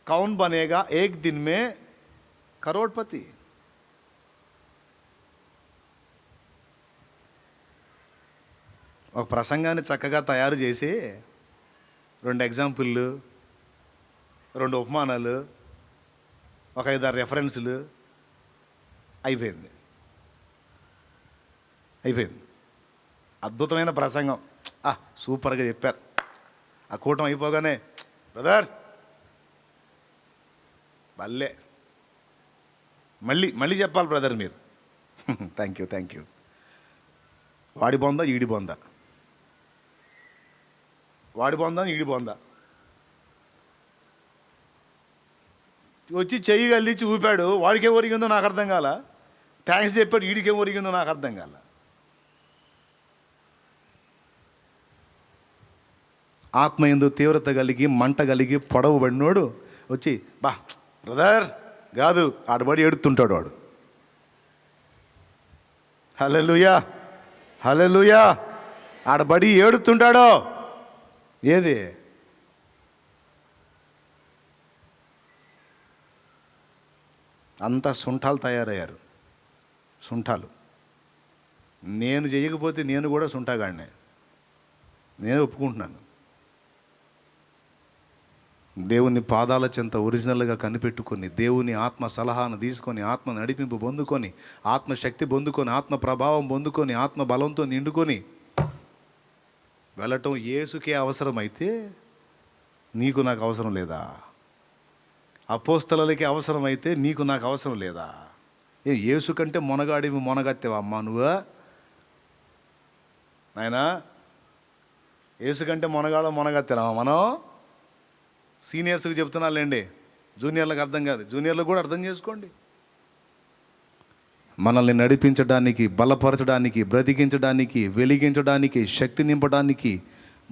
కౌన్ బనేగా ఏక్ దిన్ మే కరోడ్పతి. ఒక ప్రసంగాన్ని చక్కగా తయారు చేసి 2 ఎగ్జాంపుళ్ళు, 2 ఉపమానాలు, ఒక 5-6 రెఫరెన్సులు, అయిపోయింది. అద్భుతమైన ప్రసంగం, సూపర్గా చెప్పారు. ఆ కూటం అయిపోగానే బ్రదర్ భలే మళ్ళీ చెప్పాలి బ్రదర్ మీరు. Thank you. వాడి బొందా ఈడి బొందా, వాడి బొందా ఈడి బొందా. వచ్చి చెయ్యి కలిచి ఊపాడు, వాడికేం ఒరిగిందో నాకు అర్థం కాల. థ్యాంక్స్ చెప్పాడు, ఈడికేం ఒరిగిందో నాకు అర్థం కాల. ఆత్మయందు తీవ్రత కలిగి మంట కలిగి పొడవబడినోడు వచ్చి బ్రదర్ కాదు, ఆడబడి ఏడుతుంటాడు వాడు. హల్లెలూయా ఆడబడి ఏడుతుంటాడో. ఏది అంతా సుంఠాలు తయారయ్యారు, సుంఠాలు. నేను చేయకపోతే నేను కూడా సుంఠగాడినే, నేను ఒప్పుకుంటున్నాను. దేవుని పాదాల చెంత ఒరిజినల్గా కనిపెట్టుకొని, దేవుని ఆత్మ సలహాను తీసుకొని, ఆత్మ నడిపింపు పొందుకొని, ఆత్మశక్తి పొందుకొని, ఆత్మ ప్రభావం పొందుకొని, ఆత్మ బలంతో నిండుకొని వెళ్ళటం యేసుకే అవసరమైతే నీకు నాకు అవసరం లేదా? అపోస్తలకి అవసరమైతే నీకు నాకు అవసరం లేదా? యేసు కంటే మొనగత్తేవా అమ్మా నువ్వు? నాయనా యేసు కంటే మొనగత్తేనా మనం? సీనియర్స్కి చెప్తున్నాలేండి, జూనియర్లకు అర్థం కాదు, జూనియర్లకు కూడా అర్థం చేసుకోండి. మనల్ని నడిపించడానికి, బలపరచడానికి, బ్రతికించడానికి, వెలిగించడానికి, శక్తి నింపడానికి,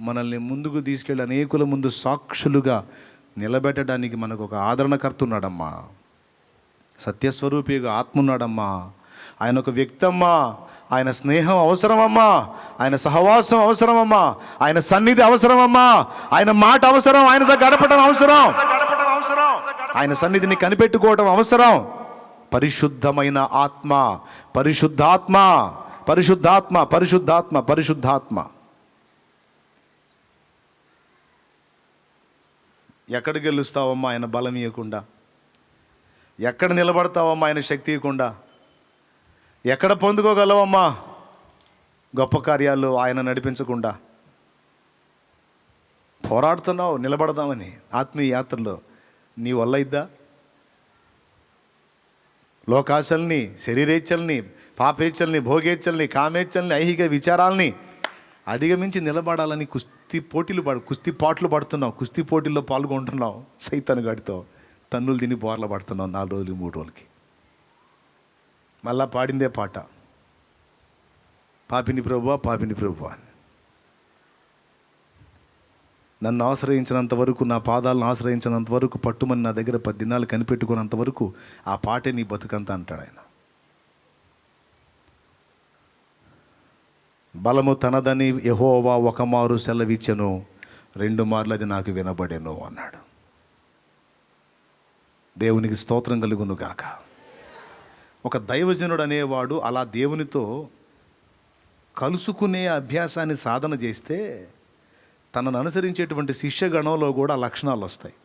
మనల్ని ముందుకు తీసుకెళ్ళి అనేకుల ముందు సాక్షులుగా నిలబెట్టడానికి మనకు ఒక ఆదరణకర్త ఉన్నాడమ్మా. సత్యస్వరూపిగా ఆత్మ ఉన్నాడమ్మా. ఆయన ఒక వ్యక్తి అమ్మా, ఆయన స్నేహం అవసరమమ్మా, ఆయన సహవాసం అవసరమమ్మా, ఆయన సన్నిధి అవసరమమ్మా, ఆయన మాట అవసరం, ఆయనతో గడపడం అవసరం, ఆయన సన్నిధిని కనిపెట్టుకోవడం అవసరం. పరిశుద్ధమైన ఆత్మ, పరిశుద్ధాత్మ, పరిశుద్ధాత్మ, పరిశుద్ధాత్మ, పరిశుద్ధాత్మ. ఎక్కడ గెలుస్తావమ్మా ఆయన బలం ఇవ్వకుండా? ఎక్కడ నిలబడతావమ్మా ఆయన శక్తి ఇవ్వకుండా? ఎక్కడ పొందుకోగలవమ్మా గొప్ప కార్యాలు ఆయన నడిపించకుండా? పోరాడుతున్నావు నిలబడదామని ఆత్మీయ యాత్రలో, నీ వల్ల ఇద్దా? లోకాశల్ని, శరీరేచ్ఛల్ని, పాపేచ్ఛల్ని, భోగేచ్ఛల్ని, కామేచ్ఛల్ని, ఐహిక విచారాల్ని అధిగమించి నిలబడాలని కుస్తీ పాటలు పడుతున్నావు, కుస్తీ పోటీల్లో పాల్గొంటున్నావు. సైతాను గాడితో తన్నులు తిని బోర్ల పడుతున్నావు 4 రోజులు 3 రోజులకి. మళ్ళా పాడిందే పాట, పాపిని ప్రభువా, పాపిని ప్రభువా అని. నన్ను ఆశ్రయించినంత వరకు, నా పాదాలను ఆశ్రయించినంత వరకు, పట్టుమని నా దగ్గర 10 దినాలు కనిపెట్టుకున్నంత వరకు ఆ పాటే నీ బతుకంతా అంటాడు ఆయన. బలము తనదని యెహోవా ఒకమారు సెలవిచ్చెను, 2 మార్లు అది నాకు వినబడెను అన్నాడు. దేవునికి స్తోత్రం కలుగును గాక. ఒక దైవజనుడు అనేవాడు అలా దేవునితో కలుసుకునే అభ్యాసాన్ని సాధన చేస్తే తనను అనుసరించేటువంటి శిష్యగణంలో కూడా లక్షణాలు వస్తాయి.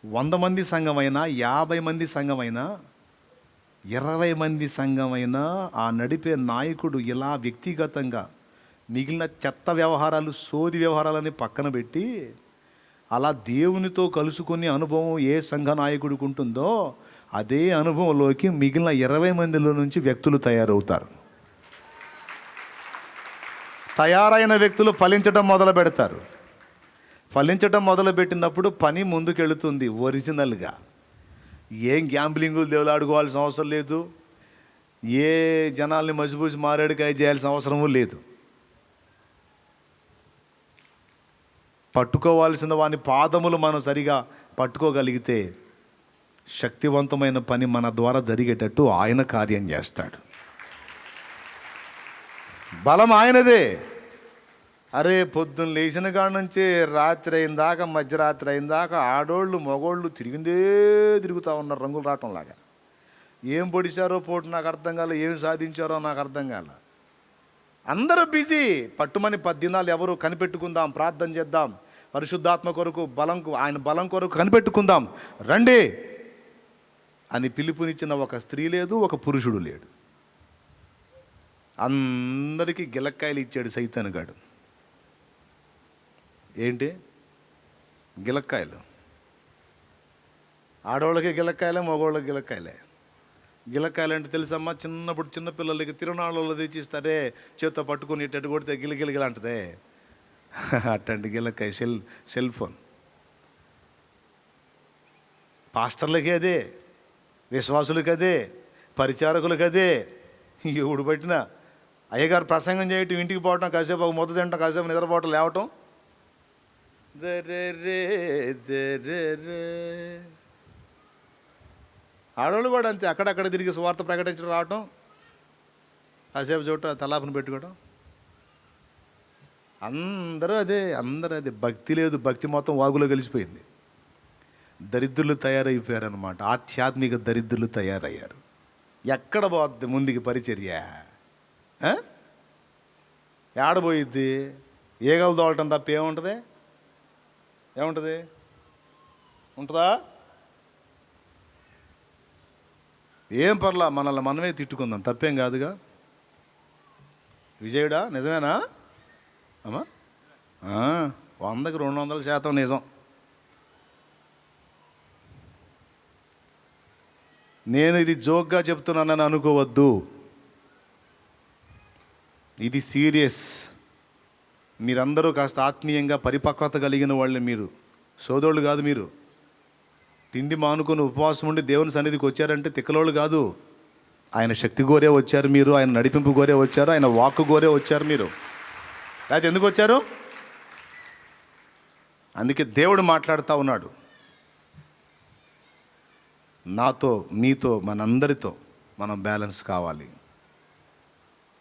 100 మంది సంఘమైనా, 50 మంది సంఘమైనా, 20 మంది సంఘమైనా ఆ నడిపే నాయకుడు ఇలా వ్యక్తిగతంగా మిగిలిన చెత్త వ్యవహారాలు, సోది వ్యవహారాలని పక్కన పెట్టి అలా దేవునితో కలుసుకునే అనుభవం ఏ సంఘ నాయకుడికి ఉంటుందో అదే అనుభవంలోకి మిగిలిన 20 మందిలో నుంచి వ్యక్తులు తయారవుతారు. తయారైన వ్యక్తులు ఫలించడం మొదలు పెడతారు. ఫలించడం మొదలుపెట్టినప్పుడు పని ముందుకెళుతుంది ఒరిజినల్గా. ఏం గ్యాంబ్లింగులు దేవులాడుకోవాల్సిన అవసరం లేదు, ఏ జనాల్ని మసిపూసి మారేడుకాయ చేయాల్సిన అవసరమూ లేదు. పట్టుకోవాల్సిన వాని పాదములు మనం సరిగా పట్టుకోగలిగితే శక్తివంతమైన పని మన ద్వారా జరిగేటట్టు ఆయన కార్యం చేస్తాడు. బలం ఆయనదే. అరే పొద్దున్న లేచిన కాడ నుంచి రాత్రి అయిందాక, మధ్యరాత్రి అయిందాక ఆడోళ్ళు మగోళ్ళు తిరుగుతూ ఉన్నారు రంగులు రావటంలాగా. ఏం పొడిచారో పోటు నాకు అర్థం కాలే, ఏం సాధించారో నాకు అర్థం కాలే. అందరూ బిజీ. పట్టుమని 10 దినాలు ఎవరు కనిపెట్టుకుందాం, ప్రార్థన చేద్దాం, పరిశుద్ధాత్మ కొరకు, ఆయన బలం కొరకు కనిపెట్టుకుందాం రండి అని పిలుపునిచ్చిన ఒక స్త్రీ లేదు, ఒక పురుషుడు లేడు. అందరికీ గిలక్కాయలు ఇచ్చాడు సైతానుగాడు. ఏంటి గిలక్కాయలు? ఆడవాళ్ళకి గిలక్కాయలే, మగవాళ్ళకి గిలక్కాయలే. గిలక్కాయలు అంటే తెలుసమ్మా, చిన్నప్పుడు చిన్నపిల్లలకి తిరునాళ్ళలో తెచ్చిస్తారే, చేత్తో పట్టుకుని ఇట్టట్టు కొడితే గిలగిలగిల అంటదే, అట్టండి గిలక్కాయ. Cell phone. పాస్టర్లకి అదే, విశ్వాసులకి అదే, పరిచారకులకి అదే. ఎవడు పట్టినా అయ్యగారు ప్రసంగం చేయటం, ఇంటికి పోవటం, కాసేపు ఒక ముద్ద తింటాం, కాసేపు నిద్రపోవటం, లేవటం. ఆడవాళ్ళు కూడా అంతే, అక్కడక్కడ తిరిగి సువార్త ప్రకటించడం, రావటం, కాసేపు చోట తలాపును పెట్టుకోవడం. అందరూ అదే. భక్తి లేదు, భక్తి మొత్తం వాగులో కలిసిపోయింది. దరిద్రులు తయారైపోయారనమాట. ఆధ్యాత్మిక దరిద్రులు తయారయ్యారు. ఎక్కడ పోద్ది ముందుకి పరిచర్య? ఏడబోయిద్ది? ఈగలు తోలటం తప్ప ఏముంటుంది? ఉంటుందా? ఏం పర్లా, మనల్ని మనమే తిట్టుకుందాం, తప్పేం కాదుగా. విజయుడా, నిజమేనా అమ్మా? 100కి 200% నిజం. నేను ఇది జోక్గా చెప్తున్నానని అనుకోవద్దు, ఇది సీరియస్. మీరందరూ కాస్త ఆత్మీయంగా పరిపక్వత కలిగిన వాళ్ళు. మీరు సోదరులు కాదు. మీరు తిండి మానుకొని ఉపవాసం ఉండి దేవుని సన్నిధికి వచ్చారంటే తిక్కలోళ్ళు కాదు. ఆయన శక్తి కోరే వచ్చారు మీరు, ఆయన నడిపింపు కోరే వచ్చారు, ఆయన వాక్కు కోరే వచ్చారు మీరు. అయితే ఎందుకు వచ్చారు? అందుకే దేవుడు మాట్లాడుతూ ఉన్నాడు నాతో, మీతో, మనందరితో. మనం బ్యాలెన్స్ కావాలి,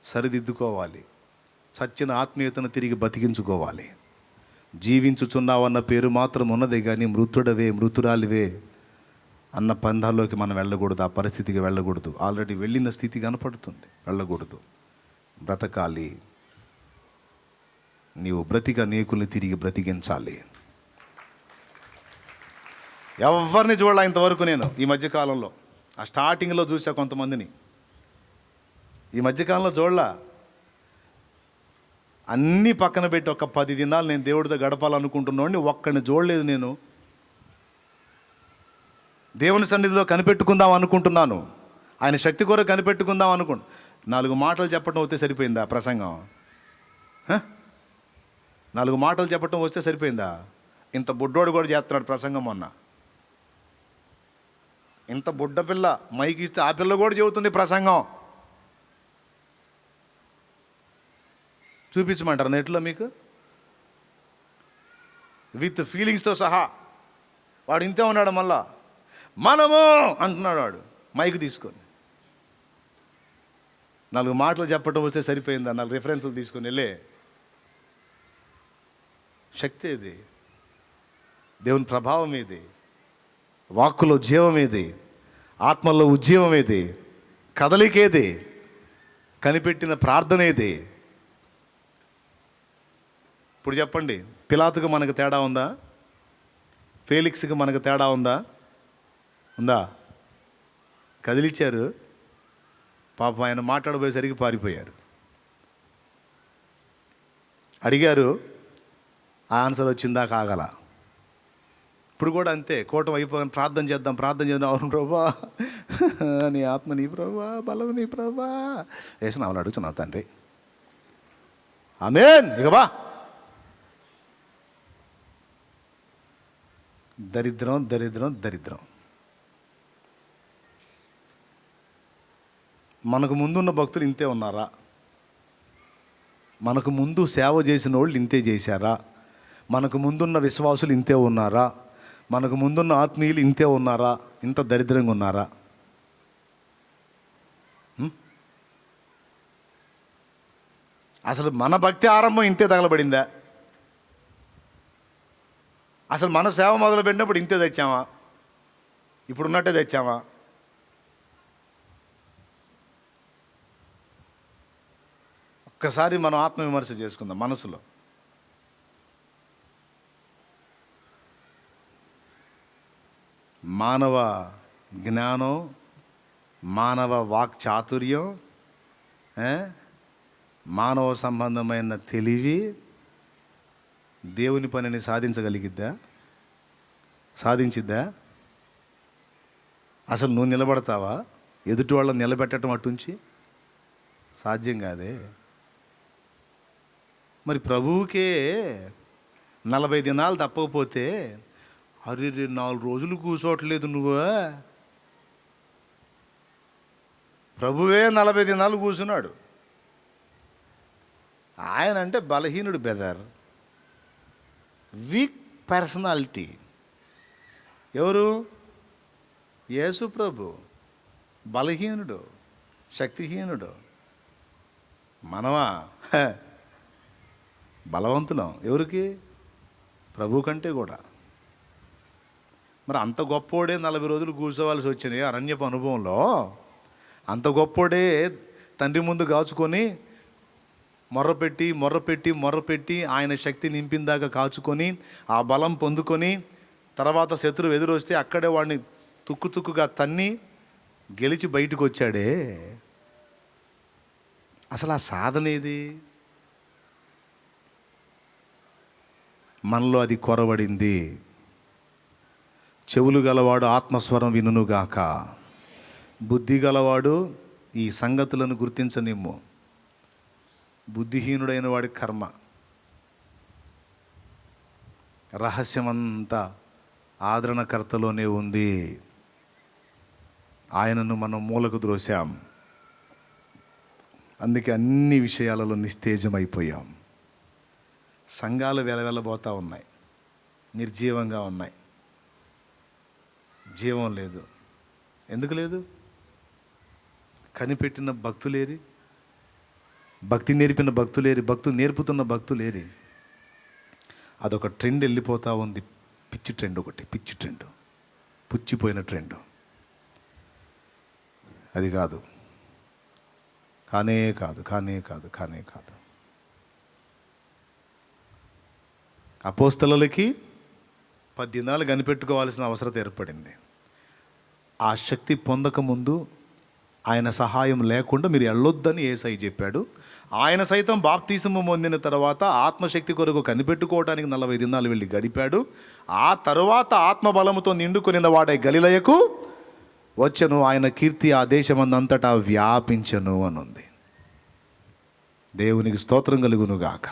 సరిదిద్దుకోవాలి, చచ్చిన ఆత్మీయతను తిరిగి బతికించుకోవాలి. జీవించుచున్నావన్న పేరు మాత్రం ఉన్నదే కానీ మృతుడవే మృతురాలివే అన్న పందాల్లోకి మనం వెళ్ళకూడదు, ఆ పరిస్థితికి వెళ్ళకూడదు. ఆల్రెడీ వెళ్ళిన స్థితి కనపడుతుంది, వెళ్ళకూడదు. బ్రతకాలి, నీవు బ్రతిక అనేకుల్ని తిరిగి బ్రతికించాలి. ఎవరిని చూడాల ఇంతవరకు నేను ఈ మధ్యకాలంలో, ఆ స్టార్టింగ్లో చూసా కొంతమందిని, ఈ మధ్యకాలంలో చూడలా. అన్నీ పక్కన పెట్టి ఒక 10 దినాలు నేను దేవుడితో గడపాలనుకుంటున్నాడిని ఒక్కడిని చూడలేదు. నేను దేవుని సన్నిధిలో కనిపెట్టుకుందాం అనుకుంటున్నాను, ఆయన శక్తి కొరకు కనిపెట్టుకుందాం 4 మాటలు చెప్పటం వస్తే సరిపోయిందా ప్రసంగం? 4 మాటలు చెప్పటం వస్తే సరిపోయిందా? ఇంత బుడ్డోడు కూడా చేస్తున్నాడు ప్రసంగం. మొన్న ఇంత బుడ్డ పిల్ల మైకి ఇస్తే ఆ పిల్ల కూడా చెబుతుంది ప్రసంగం. చూపించమంటారు నెట్లో మీకు, విత్ ఫీలింగ్స్తో సహా. వాడు ఇంతే ఉన్నాడు, మళ్ళా మనము అంటున్నాడు వాడు మైక్ తీసుకొని. 4 మాటలు చెప్పటం వస్తే సరిపోయిందా? 4 రిఫరెన్స్లు తీసుకొని వెళ్ళే శక్తి ఇది, దేవుని ప్రభావం ఇది, వాక్కులో జీవం ఏది, ఆత్మలో ఉజ్జీవం ఏది, కదలికేది, కనిపెట్టిన ప్రార్థన ఏది? ఇప్పుడు చెప్పండి, పిలాతుకు మనకు తేడా ఉందా? ఫేలిక్స్కి మనకు తేడా ఉందా? కదిలిచ్చారు పాపం, ఆయన మాట్లాడబోయేసరికి పారిపోయారు. అడిగారు, ఆ ఆన్సర్ వచ్చిందా కాగల. ఇప్పుడు కూడా అంతే, కూటమి అయిపోగానే ప్రార్థన చేద్దాం. అవును ప్రభా, నీ ఆత్మ నీ ప్రభా, బలం నీ ప్రభా వేసిన అవన్నీ అడుగుతున్నావు తండ్రి, ఆమేన్. ఇక బా, దరిద్రం దరిద్రం దరిద్రం. మనకు ముందున్న భక్తులు ఇంతే ఉన్నారా? మనకు ముందు సేవ చేసిన వాళ్ళు ఇంతే చేశారా? మనకు ముందున్న విశ్వాసులు ఇంతే ఉన్నారా? మనకు ముందున్న ఆత్మీయులు ఇంతే ఉన్నారా? ఇంత దరిద్రంగా ఉన్నారా? అసలు మన భక్తి ఆరంభం ఇంతే తగలబడిందా? అసలు మన సేవ మొదలుపెట్టినప్పుడు ఇంతే తెచ్చామా? ఇప్పుడున్నట్టే తెచ్చామా? ఒక్కసారి మనం ఆత్మవిమర్శ చేసుకుందాం మనసులో. మానవ జ్ఞానం, మానవ వాక్చాతుర్యం, మానవ సంబంధమైన తెలివి దేవుని పనిని సాధించిద్దా? అసలు నువ్వు నిలబడతావా? ఎదుటి వాళ్ళని నిలబెట్టడం అటుంచి సాధ్యం కాదే. మరి ప్రభువుకే 40 దినాలు తప్పకపోతే, అరే 4 రోజులు కూర్చోవట్లేదు నువ్వు. ప్రభువే 40 దినాలు కూర్చున్నాడు. ఆయన అంటే బలహీనుడు బెదర్, వీక్ పర్సనాలిటీ. ఎవరు? యేసు ప్రభు బలహీనుడు, శక్తిహీనుడు. మనమా బలవంతులం. ఎవరికి? ప్రభు కంటే కూడా. మరి అంత గొప్పోడే 40 రోజులు కూర్చోవలసి వచ్చినాయి అరణ్యపు అనుభవంలో. అంత గొప్పోడే తండ్రి ముందు కాచుకొని మొర్రపెట్టి ఆయన శక్తి నింపిందాకా కాచుకొని ఆ బలం పొందుకొని తర్వాత శత్రువు ఎదురొస్తే అక్కడే వాడిని తుక్కుగా తన్ని గెలిచి బయటకు వచ్చాడే. అసలు ఆ సాధన ఏది? మనలో అది కొరవడింది. చెవులు గలవాడు ఆత్మస్వరం వినుగాక, బుద్ధి గలవాడు ఈ సంగతులను గుర్తించనిమ్ము. బుద్ధిహీనుడైన వాడి కర్మ. రహస్యమంతా ఆదరణకర్తలోనే ఉంది. ఆయనను మనం మూలకు ద్రోశాం. అందుకే అన్ని విషయాలలో నిస్తేజమైపోయాం. సంఘాలు వెలవెలబోతూ ఉన్నాయి, నిర్జీవంగా ఉన్నాయి. జీవం లేదు. ఎందుకు లేదు? కనిపెట్టిన భక్తులేరి, భక్తి నేర్పిన భక్తులేరి, భక్తు నేర్పుతున్న భక్తులేరి. అదొక ట్రెండ్ వెళ్ళిపోతూ ఉంది. పిచ్చి ట్రెండ్, ఒకటి పిచ్చి ట్రెండ్, పుచ్చిపోయిన ట్రెండ్. అది కాదు, కానే కాదు, కానే కాదు, కానే కాదు. అపోస్తలులకి 10 దినాలు కనిపెట్టుకోవాల్సిన అవసరం ఏర్పడింది. ఆ శక్తి పొందకముందు ఆయన సహాయం లేకుండా మీరు వెళ్ళొద్దని యేసయ్య చెప్పాడు. ఆయన సైతం బాప్తీసము పొందిన తర్వాత ఆత్మశక్తి కొరకు కనిపెట్టుకోవడానికి 40 దినాలు వెళ్ళి గడిపాడు. ఆ తరువాత ఆత్మబలముతో నిండుకొనిన వాడై గలిలయకు వచ్చెను, ఆయన కీర్తి ఆ దేశమందంతటా వ్యాపించెను అనుంది. దేవునికి స్తోత్రం కలుగునుగాక.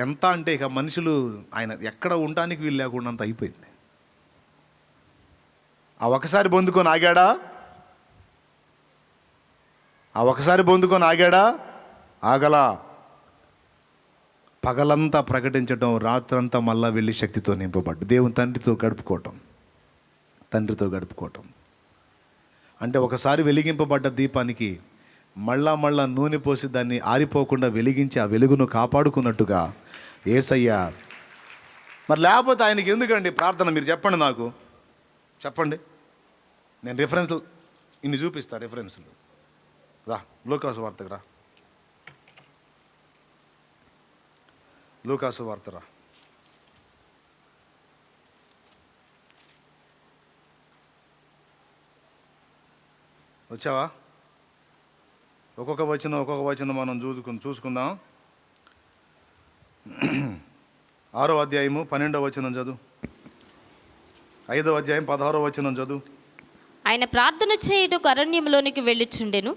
ఎంత అంటే ఇక మనుషులు ఆయన ఎక్కడ ఉండటానికి వీలు లేకుండా అంత అయిపోయింది. ఆ ఒకసారి పొందుకొని ఆగాడా? ఆ ఒకసారి పొందుకొని ఆగాడా? ఆగలా. పగలంతా ప్రకటించడం, రాత్రంతా మళ్ళా వెళ్ళి శక్తితో నింపబడ్డు. దేవుని తండ్రితో గడుపుకోవటం అంటే ఒకసారి వెలిగింపబడ్డ దీపానికి మళ్ళా నూనె పోసి దాన్ని ఆరిపోకుండా వెలిగించి ఆ వెలుగును కాపాడుకున్నట్టుగా యేసయ్య. మరి లేకపోతే ఆయనకి ఎందుకండి ప్రార్థన? మీరు చెప్పండి, నాకు చెప్పండి. నేను రిఫరెన్స్లు ఇన్ని చూపిస్తా. రిఫరెన్స్లు రా, లూకాసు వార్తకు రా, లూకాసు వార్త రా. వచ్చావా? ఒక్కొక్క వచనం మనం చూసుకుందాం. 6వ అధ్యాయము 12వ వచనం చదువు. 5వ అధ్యాయం 16వ వచనం చదువు. ఆయన ప్రార్థన చేయుటకు అరణ్యంలోనికి వెళ్ళిచుండెను.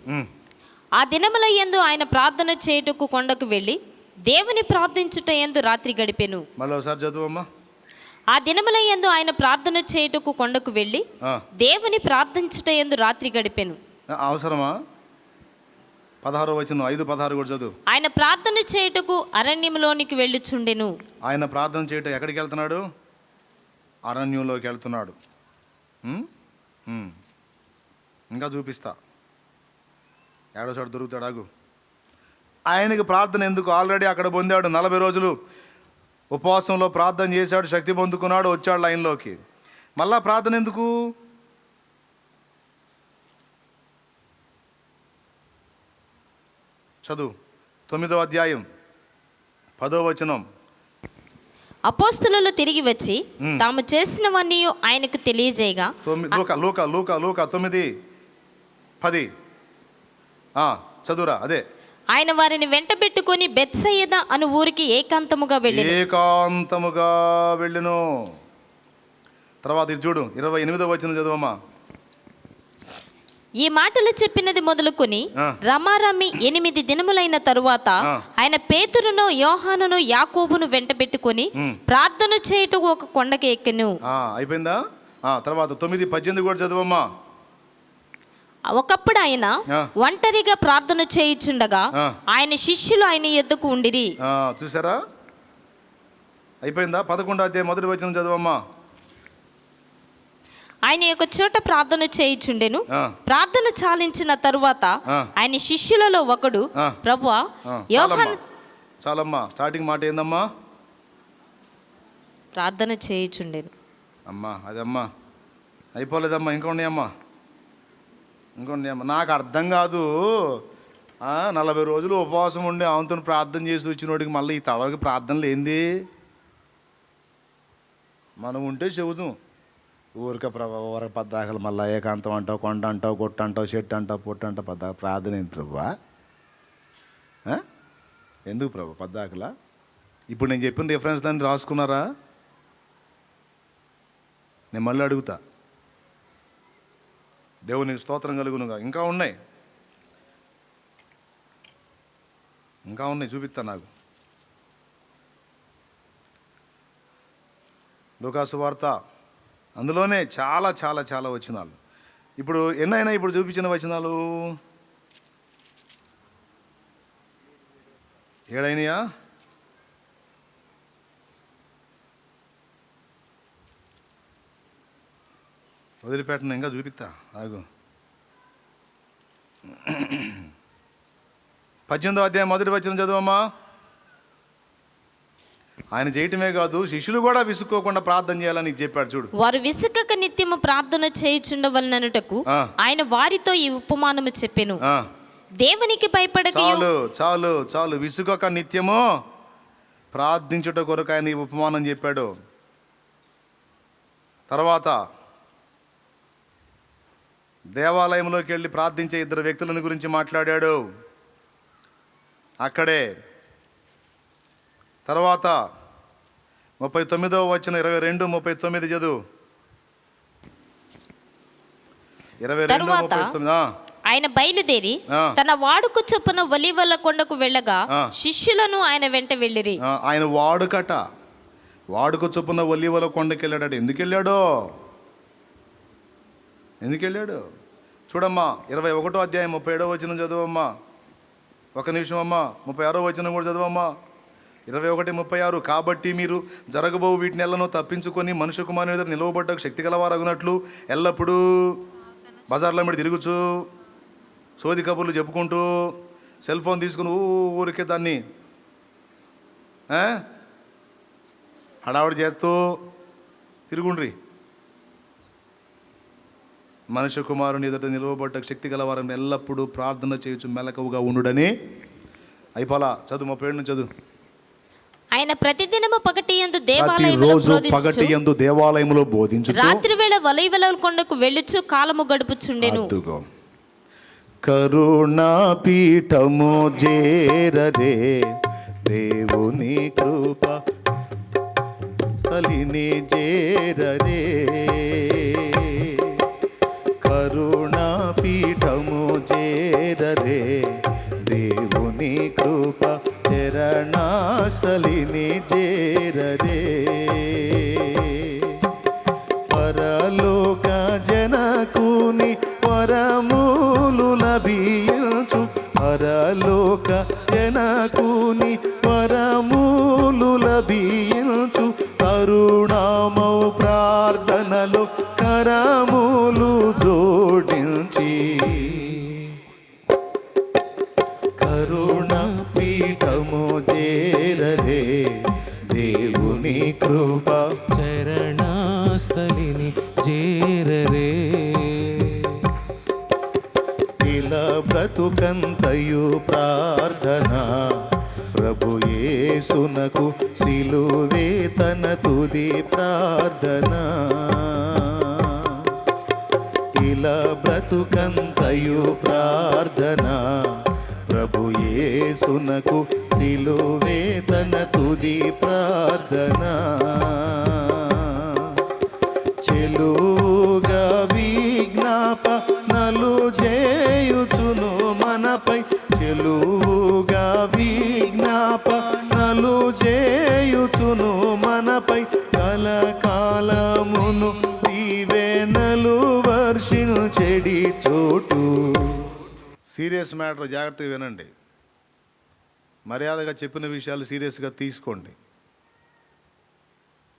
ఆ దినముల యందు ఆయన ప్రార్థన చేయుటకు కొండకు వెళ్ళి దేవుని ప్రార్థించుట యందు రాత్రి గడిపెను. మళ్ళీ ఒకసారి చదువమ్మా. ఆ దినముల యందు ఆయన ప్రార్థన చేయుటకు కొండకు వెళ్ళి దేవుని ప్రార్థించుట యందు రాత్రి గడిపెను. అవసరమా? 16వ వచనం, 5:16 కూడా చదువు. ఆయన ప్రార్థన చేయుటకు అరణ్యంలోనికి వెళ్ళిచుండెను. ఆయన ప్రార్థన చేయట ఎక్కడికి వెళ్తున్నాడు? అరణ్యంలోకి వెళ్తున్నాడు. ఇంకా చూపిస్తా, ఏడో చోట దొరుకుతాడు. ఆగు. ఆయనకి ప్రార్థన ఎందుకు? ఆల్రెడీ అక్కడ పొందాడు. 40 రోజులు ఉపవాసంలో ప్రార్థన చేశాడు, శక్తి పొందుకున్నాడు, వచ్చాడు లైన్లోకి. మళ్ళా ప్రార్థన ఎందుకు? చదువు. 9వ అధ్యాయం 10వ వచనం. అపోస్తలులు తిరిగి వచ్చి తాము చేసినవన్నీ ఆయనకు తెలియజేయగా. లూకా 9:10 చదువురా. అదే. ఆయన వారిని వెంట పెట్టుకుని బెత్సయిదా అను ఊరికి ఏకాంతముగా వెళ్ళెను. తర్వాత ఇది చూడు, 28వ వచనం చదువమ్మా. ఈ మాటలు చెప్పినది మొదలుకొని రమారమి 8 దినములైన తరువాత ఆయన పేతురును, యోహానును, యాకోబును వెంట పెట్టుకుని ప్రార్థన చేయుటకు ఒక కొండకి ఎక్కెను. అయిపోయిందా? తర్వాత 9:18 కూడా చదువమ్మా. ఒకప్పుడు ఆయన ఒంటరిగా ప్రార్థన చేయుచుండగా ఆయన శిష్యులు ఆయన యొద్దకు ఉండిరి. చూసారా? అయిపోయిందా? 11వ అధ్యాయం 1వ వచనం చదువమ్మా. ఆయన యొక్క చోట ప్రార్థన చేయుచుండెను. ప్రార్థన చాలించిన తరువాత ఆయన శిష్యులలో ఒకడు, ప్రభువా, యోహాను. చాలమ్మా. స్టార్టింగ్ మాట ఏందమ్మా? ప్రార్థన చేయుచుండెను. అమ్మా, అదమ్మా అయిపోలేదమ్మా. ఇంకోండి అమ్మా. నాకు అర్థం కాదు. 40 రోజులు ఉపవాసం ఉండి ఆమెతో ప్రార్థన చేసి వచ్చినోడికి మళ్ళీ ఈ తడవకి ప్రార్థనలు ఏంది? మనం ఉంటే చెబుతాం. ఊరిక ఊరక పద్దాకలు మళ్ళీ ఏకాంతం అంటావు, కొండ అంటావు, కొట్ట అంటావు, చెట్టు అంటావు, పొట్టు అంటావు. ప్రార్థన ఏంటి ప్రభువా? ఎందుకు ప్రభు పద్దాకలా? ఇప్పుడు నేను చెప్పిన రిఫరెన్స్ దాన్ని రాసుకున్నారా? నేను మళ్ళీ అడుగుతా. దేవునికి స్తోత్రం కలుగునుగా. ఇంకా ఉన్నాయి చూపిస్తా. నాకు లూకాసు వార్త, అందులోనే చాలా చాలా చాలా వచనాలు. ఇప్పుడు ఎన్నైనా ఇప్పుడు చూపించిన వచనాలు 7 అయినాయా? వదిలిపెట్టను, ఇంకా చూపిస్తా. ఆగు. 18వ అధ్యాయం మొదటి వచనం చదువమ్మా. ఆయన చేయటమే కాదు, శిష్యులు కూడా విసుక్కోకుండా ప్రార్థన చేయాలని చెప్పాడు చూడు. వారు విసుకక నిత్యము ప్రార్థన చేయుచుండవలనటకు ఆయన వారితో ఈ ఉపమానము చెప్పెను. దేవునికి భయపడక. చాలు చాలు చాలు, విసుకొక నిత్యము ప్రార్థించుట కొరకు ఆయన ఈ ఉపమానం చెప్పాడు. తర్వాత దేవాలయంలోకి వెళ్ళి ప్రార్థించే 2 వ్యక్తులను గురించి మాట్లాడాడు అక్కడే. తర్వాత 39వ వచనం 22, 39 చదువు. 22, తరువాత 39. ఆయన బయలుదేరి తన వాడుకు చొప్పున ఒలీవల కొండకు వెళ్ళగా శిష్యులను ఆయన వెంట వెళ్ళిరి. ఆయన వాడుకు చొప్పున ఒలీవల కొండకి వెళ్ళాడు. ఎందుకు వెళ్ళాడు చూడమ్మా. 21వ అధ్యాయం 37వ వచనం చదువమ్మా. ఒక నిమిషం అమ్మా. 36వ వచనం కూడా చదువమ్మా. 21:36. కాబట్టి మీరు జరగబో వీటిని ఎల్లను తప్పించుకొని మనుష్య కుమారుని ఎదుట నిలవబడ్డకు శక్తి గలవారగునట్లు ఎల్లప్పుడూ బజార్ల మీద తిరుగుచు సోది కబుర్లు చెప్పుకుంటూ సెల్ ఫోన్ తీసుకుని ఊరికే దాన్ని హడావుడి చేస్తూ తిరుగుండ్రి. మనుష్య కుమారుని ఎదుట నిలవబడ్డకు శక్తి గలవారని ఎల్లప్పుడూ ప్రార్థన చేయొచ్చు మెలకువగా ఉండుడని. అయిపోలా. చదువు 37 చదువు. ఆయన ప్రతిదినము పగటి యందు దేవాలయములో బోధించు రాత్రి వేళ ఒలీవల కొండకు వెళ్ళుచు కాలము గడుపుచుండెను. కరుణా పీఠము చేరరే దేవుని కృప స్థలిని చేరరే. కరుణా పీఠము చేరరే దేవుని కృప చరణాస్థలిని చేరరే. పరలోక జనకుని వరములు లభించు. పరలోక జనకుని వరములు లభించు. కరుణామౌ ప్రార్థనలో కరములు జోడించి కరుణ పీఠము చేరరే దేవుని కృప చరణాస్థలిని చేరరే. ఇలా బ్రతుకంతయు ప్రార్థన ప్రభు యేసునకు సిలువే తన తుది ప్రార్థన. ఇలా బ్రతుకంతయు ప్రార్థన ప్రభు యేసునకు సిలువే తన తుది ప్రార్థన. చెలుగా విజ్ఞాపనలు చేయుచును మనపై. చెలుగా విజ్ఞాపనలు చేయుచును మనపై. కలకాలమును దీవెనలు వర్షించెడి చోటు. సీరియస్ మ్యాటర్, జాగ్రత్తగా వినండి. మర్యాదగా చెప్పిన విషయాలు సీరియస్గా తీసుకోండి.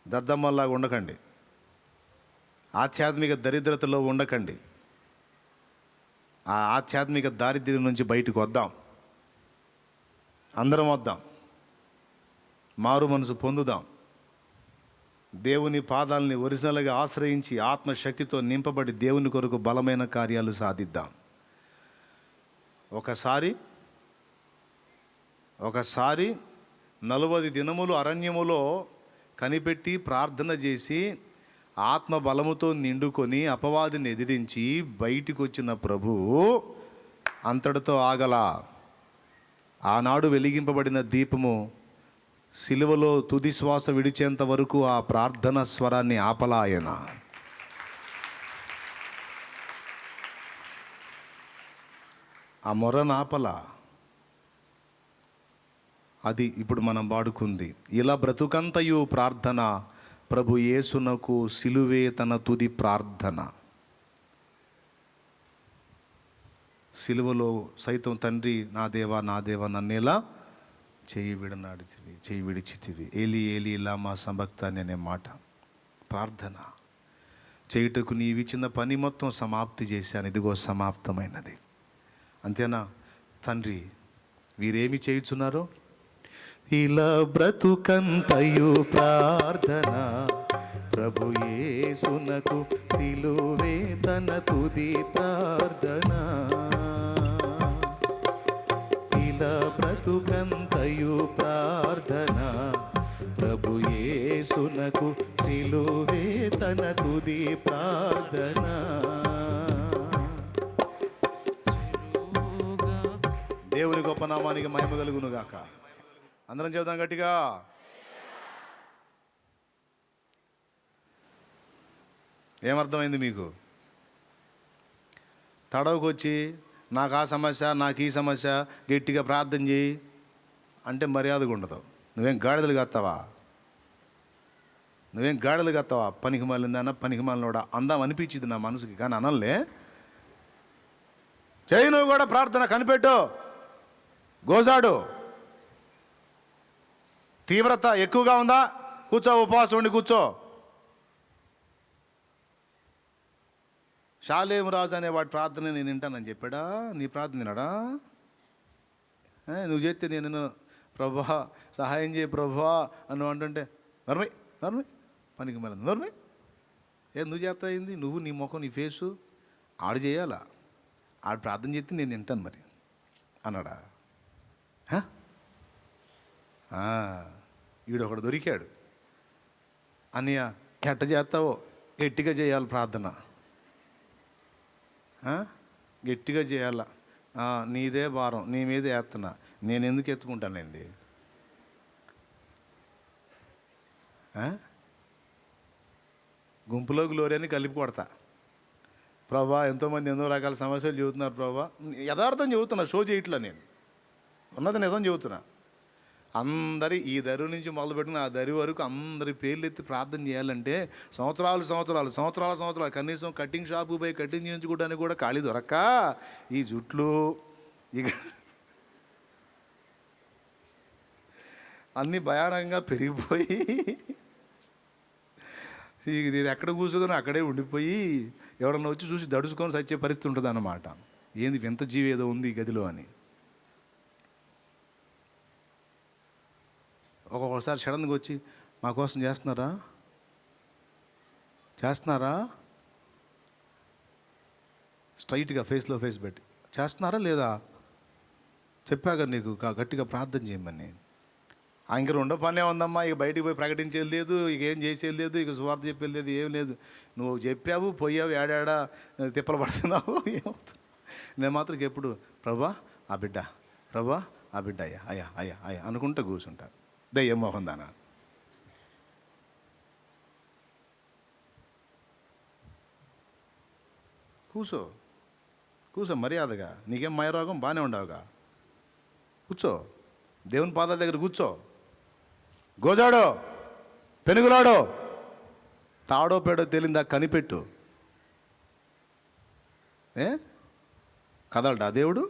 దద్దమ్మల్లాగా ఉండకండి. ఆధ్యాత్మిక దరిద్రతలో ఉండకండి. ఆ ఆధ్యాత్మిక దారిద్ర్యం నుంచి బయటకు వద్దాం. అందరం వద్దాం. మారు మనసు పొందుదాం. దేవుని పాదాలని ఒరిజినల్గా ఆశ్రయించి ఆత్మశక్తితో నింపబడి దేవుని కొరకు బలమైన కార్యాలు సాధిద్దాం. ఒకసారి 40 దినములు అరణ్యములో కనిపెట్టి ప్రార్థన చేసి ఆత్మ బలముతో నిండుకొని అపవాదిని ఎదిరించి బయటికి వచ్చిన ప్రభువు అంతటితో ఆగల. ఆనాడు వెలిగింపబడిన దీపము సిలువలో తుది శ్వాస విడిచేంత వరకు ఆ ప్రార్థన స్వరాన్ని ఆపలా ఆయన. ఆ మొర్రను ఆపలా. అది ఇప్పుడు మనం వాడుకుంది. ఇలా బ్రతుకంతయు ప్రార్థన ప్రభు యేసునకు సిలువే తన తుది ప్రార్థన. సిలువలో సైతం తండ్రి నా దేవా నన్నేలా చేయి విడిచితివి ఏలి ఏలి లామా సంభక్తాని అనే మాట ప్రార్థన చేయుటకు నీవిచ్చిన పని మొత్తం సమాప్తి చేశాను, ఇదిగో సమాప్తమైనది. అంతేనా? తండ్రి వీరేమి చేయుచున్నారో, ఇలా బ్రతుకంతయు ప్రార్థన, ప్రభు యేసునకు సిలువే తన తుది ప్రార్థన. ఇలా బ్రతుకంతయు ప్రార్థన, ప్రభు యేసునకు సిలువే తన తుది ప్రార్థన. దేవుని గొప్ప నామానికి మహిమ కలుగును గాక. అందరం చెబుదాం గట్టిగా. ఏమర్థమైంది మీకు? తడవకు వచ్చి నాకు ఆ సమస్య, నాకు ఈ సమస్య, గట్టిగా ప్రార్థన చేయి అంటే మర్యాదగా ఉండదు. నువ్వేం గాడిదలు కత్తావా? పనికి మాలిందన్నా, పనికి మాలినోడా అందాం అనిపించింది నా మనసుకి, కానీ అనలే. చేయి నువ్వు కూడా ప్రార్థన, కనిపెట్టు, గోజాడు. తీవ్రత ఎక్కువగా ఉందా? కూర్చో, ఉపవాసం ఉండి కూర్చో. షాలేం రాజు అనే వాడి ప్రార్థన నేను వింటానని చెప్పాడా? నీ ప్రార్థన విన్నాడా? నువ్వు చేస్తే నేను ప్రభా సహాయం చేయి ప్రభా అని అంటుంటే నర్మై పనికి మళ్ళీ నర్మై నువ్వు చేస్తా అయింది? నువ్వు నీ ముఖం, నీ ఫేసు ఆడు చేయాలా? ఆడు ప్రార్థన చేస్తే నేను వింటాను మరి అన్నాడా? ఈడొకడు దొరికాడు. అన్నయ్య ఎట్ట చేస్తావో గట్టిగా చేయాలి ప్రార్థన, గట్టిగా చేయాల. నీదే భారం, నీ మీద వేస్తున్నా, నేను ఎందుకు ఎత్తుకుంటానండి? గుంపులో గ్లోరీ అని కలిపి కొడతా. ప్రభా ఎంతోమంది ఎన్నో రకాల సమస్యలు చెబుతున్నారు ప్రభా. యథార్థం చెబుతున్నా, షో చేయట్లా, నేను ఉన్నది నిజం చెబుతున్నా. అందరి ఈ దరి నుంచి మొదలుపెట్టిన ఆ దరి వరకు అందరి పేర్లు ఎత్తి ప్రార్థన చేయాలంటే సంవత్సరాలు కనీసం కటింగ్ షాపు పోయి కటింగ్ చేయించుకోవడానికి కూడా ఖాళీ దొరక్క ఈ జుట్లు ఇక అన్నీ భయానకంగా పెరిగిపోయి ఇక నేను ఎక్కడ కూర్చోదో అక్కడే ఉండిపోయి ఎవరన్నా వచ్చి చూసి దడుచుకొని చచ్చే పరిస్థితి ఉంటుంది అన్నమాట. ఏంది వింత జీవి ఏదో ఉంది ఈ గదిలో అని. ఒక్కొక్కసారి సడన్గా వచ్చి మా కోసం చేస్తున్నారా స్ట్రైట్గా ఫేస్లో ఫేస్ పెట్టి చేస్తున్నారా లేదా చెప్పాక నీకు గట్టిగా ప్రార్థన చేయమని. ఇంక రెండో పనే ఉందమ్మా, ఇక బయటికి పోయి ప్రకటించేది లేదు, ఇక ఏం చేసేది లేదు, ఇక సువార్త చెప్పేది లేదు, ఏం లేదు. నువ్వు చెప్పావు, పోయావు, ఏడాడా తిప్పలు పడుతున్నావు, ఏమవుతుంది. నేను మాత్రం ఎప్పుడు ప్రభా ఆ బిడ్డ అయ్యా అనుకుంటూ కూర్చుంటా. దయ్యం మోహన్ దానా. కూసో మర్యాదగా. నీకేం మాయరోగం? బాగానే ఉండవుగా. కూర్చో, దేవుని పాదాల దగ్గర కూర్చో. గోజాడో పెనుగులాడో తాడో పేడో తేలిందా కనిపెట్టు. కదలడా దేవుడు?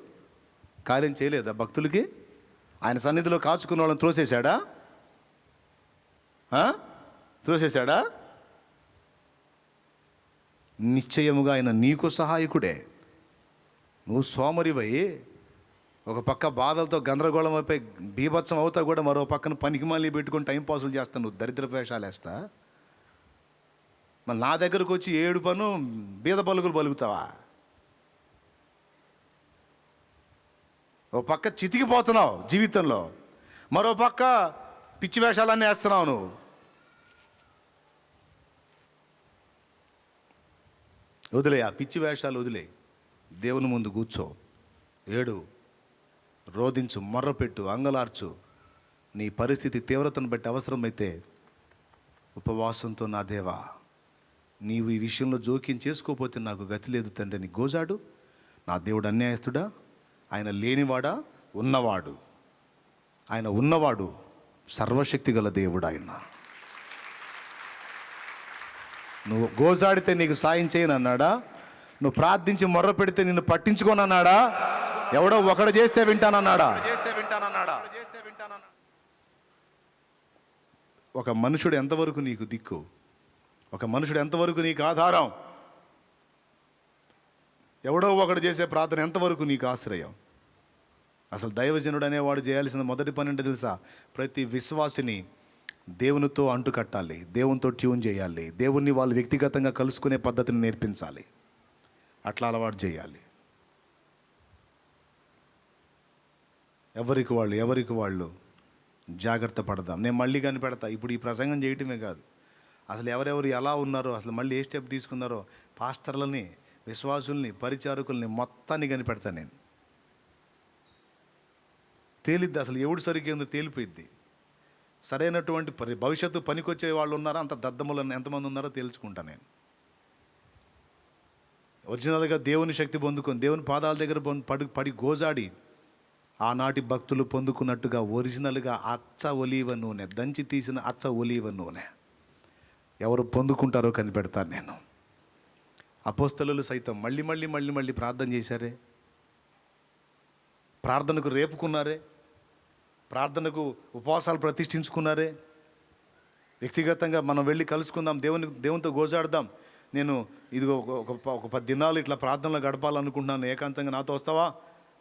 కార్యం చేయలేదా భక్తులకి? ఆయన సన్నిధిలో కాచుకున్న వాళ్ళని త్రోసేశాడా? నిశ్చయముగా ఆయన నీకు సహాయకుడే. నువ్వు సోమరివై ఒక పక్క బాధలతో గందరగోళం అయిపోయి బీభత్సం అవుతా కూడా మరో పక్కన పనికి మళ్ళీ పెట్టుకొని టైం పాసులు చేస్తాను. నువ్వు దరిద్ర వేషాలు వేస్తా. మరి నా దగ్గరకు వచ్చి 7 పను బీద పలుకులు పలుకుతావా? ఓ పక్క చితికిపోతున్నావు జీవితంలో, మరో పక్క పిచ్చి వేషాలన్నీ వేస్తున్నావు నువ్వు. వదిలే ఆ పిచ్చి వేషాలు, వదిలే. దేవుని ముందు కూర్చో, ఏడు, రోదించు, మొర్రపెట్టు, అంగలార్చు. నీ పరిస్థితి తీవ్రతను బట్టి అవసరమైతే ఉపవాసంతో నా దేవా నీవు ఈ విషయంలో జోక్యం చేసుకోకపోతే నాకు గతి లేదు తండ్రి అని గోజాడు. నా దేవుడు అన్యాయస్తుడా? ఆయన లేనివాడా? ఉన్నవాడు. ఆయన ఉన్నవాడు, సర్వశక్తి గల దేవుడు ఆయన. నువ్వు గోజాడితే నీకు సాయం చేయనన్నాడా? నువ్వు ప్రార్థించి మొర్ర పెడితే నిన్ను పట్టించుకోనన్నాడా? ఎవడో ఒకడు చేస్తే వింటానన్నాడా? ఒక మనుషుడు ఎంతవరకు నీకు దిక్కు? ఒక మనుషుడు ఎంతవరకు నీకు ఆధారం? ఎవడో ఒకడు చేసే ప్రార్థన ఎంతవరకు నీకు ఆశ్రయం? అసలు దైవజనుడు అనేవాడు చేయాల్సిన మొదటి పని ఏంటో తెలుసా? ప్రతి విశ్వాసిని దేవునితో అంటు కట్టాలి, దేవునితో ట్యూన్ చేయాలి, దేవుణ్ణి వాళ్ళు వ్యక్తిగతంగా కలుసుకునే పద్ధతిని నేర్పించాలి. అట్లా అలవాటు చేయాలి. ఎవరికి వాళ్ళు జాగ్రత్త పడదాం. నేను మళ్ళీ కనిపెడతా. ఇప్పుడు ఈ ప్రసంగం చేయటమే కాదు, అసలు ఎవరెవరు ఎలా ఉన్నారో, అసలు మళ్ళీ ఏ స్టెప్ తీసుకున్నారో, పాస్టర్లని, విశ్వాసుల్ని, పరిచారకుల్ని మొత్తాన్ని కనిపెడతాను నేను. తేలిద్ది అసలు ఎవడు సరిగ్గా తేలిపోయిద్ది. సరైనటువంటి భవిష్యత్తు పనికొచ్చే వాళ్ళు ఉన్నారా, అంత దద్దములను ఎంతమంది ఉన్నారో తేల్చుకుంటా నేను. ఒరిజినల్గా దేవుని శక్తి పొందుకొని దేవుని పాదాల దగ్గర పడి గోజాడి ఆనాటి భక్తులు పొందుకున్నట్టుగా ఒరిజినల్గా అచ్చ ఒలీవ నూనె, దంచి తీసిన అచ్చ ఒలీవ నూనె ఎవరు పొందుకుంటారో కనిపెడతాను నేను. అపోస్తలులు సైతం మళ్ళీ ప్రార్థన చేశారే, ప్రార్థనకు రేపుకున్నారే, ప్రార్థనకు ఉపవాసాలు ప్రతిష్ఠించుకున్నారే. వ్యక్తిగతంగా మనం వెళ్ళి కలుసుకుందాం, దేవునితో గోజాడదాం. నేను ఇదిగో ఒక 10 దినాలు ఇట్లా ప్రార్థనలో గడపాలనుకుంటున్నాను, ఏకాంతంగా నాతో వస్తావా?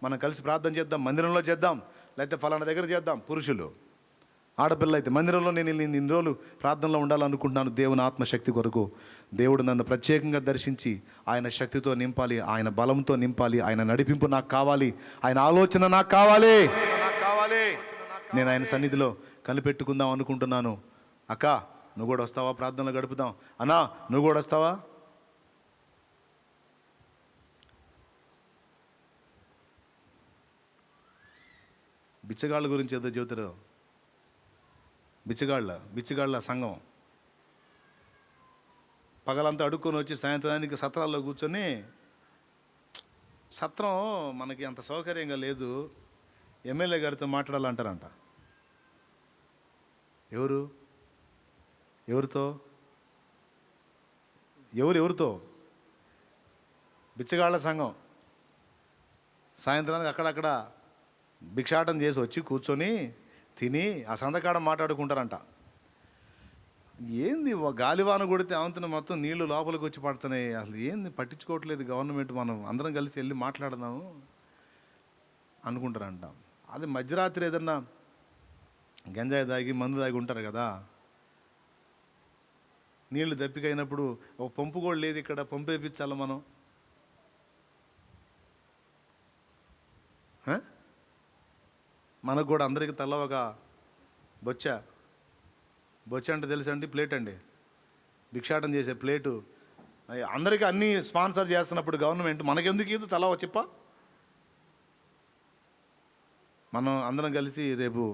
మనం కలిసి ప్రార్థన చేద్దాం, మందిరంలో చేద్దాం, లేకపోతే ఫలానా దగ్గర చేద్దాం. పురుషులు, ఆడపిల్ల అయితే మందిరంలో నేను ఇన్ని రోజులు ప్రార్థనలో ఉండాలనుకుంటున్నాను. దేవుని ఆత్మశక్తి కొరకు దేవుడు నన్ను ప్రత్యేకంగా దర్శించి ఆయన శక్తితో నింపాలి, ఆయన బలంతో నింపాలి, ఆయన నడిపింపు నాకు కావాలి, ఆయన ఆలోచన నాకు కావాలి. నేను ఆయన సన్నిధిలో కనిపెట్టుకుందాం అనుకుంటున్నాను. అక్క నువ్వు కూడా వస్తావా? ప్రార్థనలో గడుపుదాం. అన్నా నువ్వు కూడా వస్తావా? బిచ్చగాళ్ళ గురించి ఏదో చెబుతారు. బిచ్చగాళ్ళ సంఘం పగలంతా అడుక్కొని వచ్చి సాయంత్రానికి సత్రాల్లో కూర్చొని, సత్రం మనకి అంత సౌకర్యంగా లేదు, ఎమ్మెల్యే గారితో మాట్లాడాలంటారంట. ఎవరితో? బిచ్చగాళ్ళ సంఘం సాయంత్రానికి అక్కడక్కడ భిక్షాటం చేసి వచ్చి కూర్చొని తిని ఆ సందకాడ మాట్లాడుకుంటారంట. ఏంది గాలివాన కొడితే అవంతన మొత్తం నీళ్లు లోపలికి వచ్చి పడుతున్నాయి, అసలు ఏంది పట్టించుకోవట్లేదు గవర్నమెంట్, మనం అందరం కలిసి వెళ్ళి మాట్లాడదాము అనుకుంటారంట. అది మధ్యరాత్రి ఏదన్నా గంజాయి తాగి మందు తాగి ఉంటారు కదా, నీళ్లు దప్పికైనప్పుడు ఒక పంపు కూడా లేదు ఇక్కడ, పంపు వేయించాలి మనం. మనకు కూడా అందరికీ తల ఒక బొచ్చ అంటే తెలుసండి, ప్లేట్ అండి, భిక్షాటం చేసే ప్లేటు. అందరికీ అన్నీ స్పాన్సర్ చేస్తున్నప్పుడు గవర్నమెంట్ మనకెందుకు ఇది తల చెప్ప? మనం అందరం కలిసి రేపు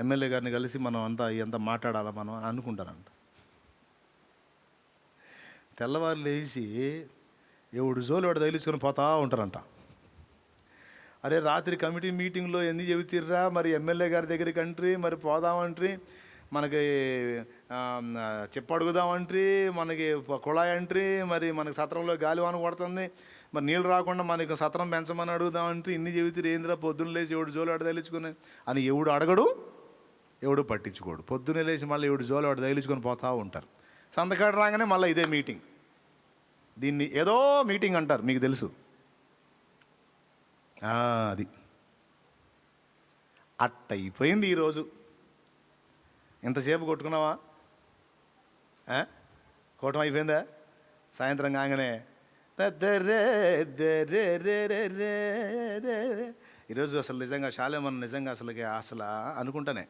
ఎమ్మెల్యే గారిని కలిసి మనం ఎంత మాట్లాడాలా మనం అనుకుంటారంట. తెల్లవారు లేచి ఎవడు జోలు వాడు తగిలించుకొని పోతా ఉంటారంట. అరే రాత్రి కమిటీ మీటింగ్లో ఎన్ని చెబుతిర్రా, మరి ఎమ్మెల్యే గారి దగ్గరికి అంట్రీ, మరి పోదామంట్రీ, మనకి చెప్పడుగుదామంట్రీ, మనకి కుళాయి అంట్రీ, మరి మనకి సత్రంలో గాలివాన కొడుతుంది, మరి నీళ్ళు రాకుండా మనకి సత్రం పెంచమని అడుగుదామంటే ఇన్ని చెబుతారు. ఏందిరా పొద్దున్న లేచి ఎవడు జోలు వాడు తగిలించుకొని అని ఎవడు అడగడు, ఎవడు పట్టించుకోడు. పొద్దున్నే లేచి మళ్ళీ ఎవడు జోలు వాడు తగిలించుకొని పోతూ ఉంటారు. సంతకాడ రాగానే మళ్ళీ ఇదే మీటింగ్. దీన్ని ఏదో మీటింగ్ అంటారు, మీకు తెలుసు. అది అట్ట అయిపోయింది ఈరోజు. ఎంతసేపు కొట్టుకున్నావా? కోటం అయిపోయిందా? సాయంత్రం కాగానే ఈరోజు అసలు నిజంగా శాలేమన్ నిజంగా అసలు అనుకుంటానే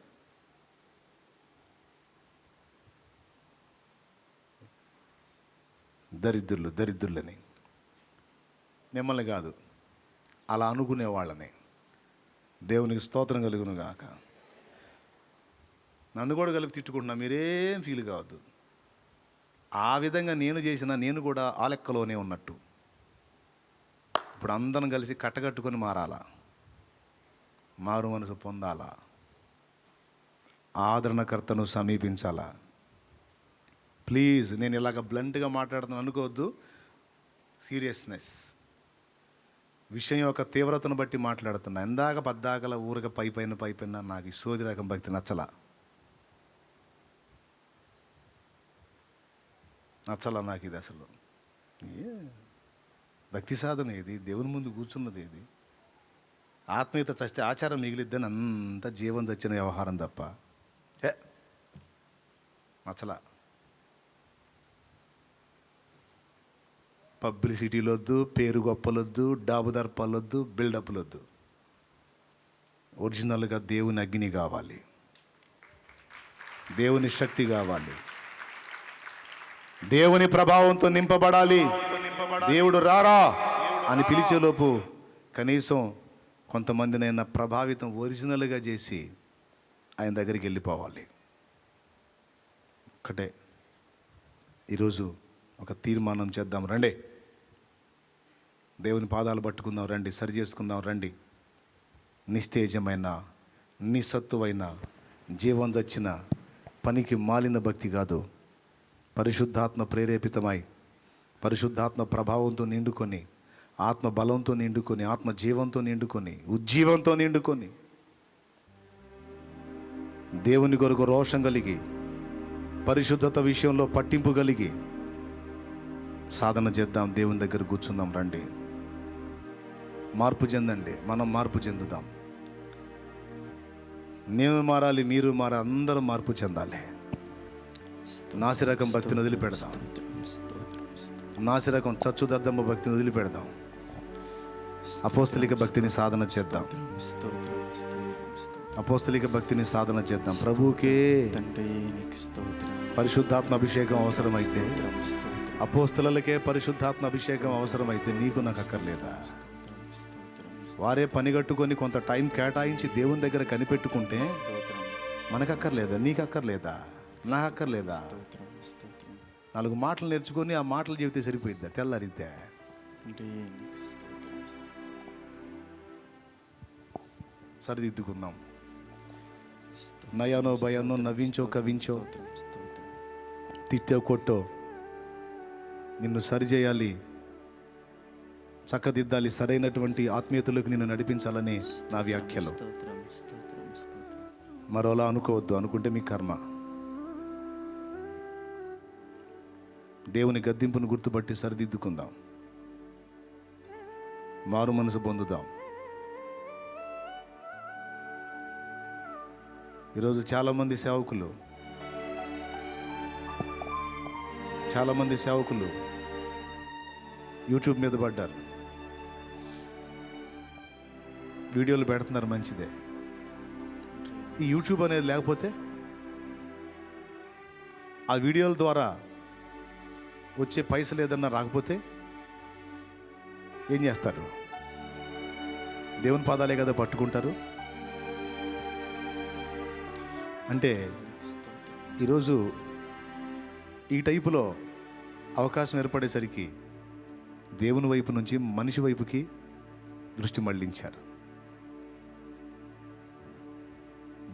దరిద్రులని మిమ్మల్ని కాదు, అలా అనుకునే వాళ్ళని. దేవునికి స్తోత్రం కలుగును గాక. నన్ను కూడా కలిపి తిట్టుకుంటున్నా, మీరేం ఫీల్ కావద్దు. ఆ విధంగా నేను కూడా ఆ లెక్కలోనే ఉన్నట్టు. ఇప్పుడు అందరం కలిసి కట్టకట్టుకొని మారాలా, మారు మనసు పొందాలా, ఆదరణకర్తను సమీపించాలా. ప్లీజ్, నేను ఇలాగ బ్లంట్గా మాట్లాడుతున్నాను అనుకోవద్దు. సీరియస్నెస్ విషయం యొక్క తీవ్రతను బట్టి మాట్లాడుతున్నా. ఎందాక పద్దాకల ఊరక పైపైన నాకు ఈ సోది రకం భక్తి నచ్చలా నాకు ఇది అసలు. భక్తి సాధన ఏది? దేవుని ముందు కూర్చున్నది ఏది? ఆత్మీయత చస్తే ఆచారం మిగిలిద్దని అంత జీవం చచ్చిన వ్యవహారం తప్ప నచ్చలా. పబ్లిసిటీలు వద్దు, పేరు గొప్పలొద్దు, డాబు దర్పాలొద్దు, బిల్డప్లొద్దు. ఒరిజినల్గా దేవుని అగ్ని కావాలి, దేవుని శక్తి కావాలి, దేవుని ప్రభావంతో నింపబడాలి. దేవుడు రారా అని పిలిచేలోపు కనీసం కొంతమందినైనా ప్రభావితం ఒరిజినల్గా చేసి ఆయన దగ్గరికి వెళ్ళిపోవాలి. ఒకటే ఈరోజు ఒక తీర్మానం చేద్దాం. రండి, దేవుని పాదాలు పట్టుకుందాం, రండి, సరి చేసుకుందాం, రండి. నిస్తేజమైన, నిస్సత్తువైన, జీవం చచ్చిన, పనికి మాలిన భక్తి కాదు, పరిశుద్ధాత్మ ప్రేరేపితమై, పరిశుద్ధాత్మ ప్రభావంతో నిండుకొని, ఆత్మ బలంతో నిండుకొని, ఆత్మ జీవంతో నిండుకొని, ఉజ్జీవంతో నిండుకొని, దేవుని కొరకు రోషం కలిగి, పరిశుద్ధత విషయంలో పట్టింపు కలిగి సాధన చేద్దాం. దేవుని దగ్గర కూర్చుందాం. రండి, మార్పు చెందండి, మనం మార్పు చెందుదాం. నేను మారాలి, మీరు మారాలి, అందరూ మార్పు చెందాలి. నాసిరకం భక్తిని వదిలిపెడదాం, నాసిరకం చచ్చుదద్దమ్మ భక్తిని వదిలిపెడదాం. అపోస్తలిక భక్తిని సాధన చేద్దాం, అపోస్తలిక భక్తిని సాధన చేద్దాం. ప్రభువుకే పరిశుద్ధాత్మ అభిషేకం అవసరమైతే, అపోస్తలకే పరిశుద్ధాత్మ అభిషేకం అవసరమైతే నీకు నాకు అక్కర్లేదా? వారే పనిగట్టుకొని కొంత టైం కేటాయించి దేవుని దగ్గర కనిపెట్టుకుంటే మనకు అక్కర్లేదా? నీకు అక్కర్లేదా? నాకు అక్కర్లేదా? 4 మాటలు నేర్చుకొని ఆ మాటలు చెబితే సరిపోయిద్దా? తెల్లారిద్దా? సరిదిద్దుకుందాం. నయానో భయానో, నవ్వించో కవించో, తిట్టో కొట్టో, నిన్ను సరిచేయాలి, చక్కదిద్దాలి, సరైనటువంటి ఆత్మీయతలోకి నిన్ను నడిపించాలని నా వ్యాఖ్యలు. మరోలా అనుకోవద్దు, అనుకుంటే మీ కర్మ. దేవుని గద్దింపును గుర్తుపట్టి సరిదిద్దుకుందాం, మారు మనసు పొందుదాం. ఈరోజు చాలామంది సేవకులు యూట్యూబ్ మీద పడ్డారు, వీడియోలు పెడుతున్నారు, మంచిదే. ఈ యూట్యూబ్ అనేది లేకపోతే, ఆ వీడియోల ద్వారా వచ్చే పైసలు ఏదన్నా రాకపోతే ఏం చేస్తారు? దేవుని పాదాలే కదా పట్టుకుంటారు. అంటే ఈరోజు ఈ టైపులో అవకాశం ఏర్పడేసరికి దేవుని వైపు నుంచి మనిషి వైపుకి దృష్టి మళ్లించారు.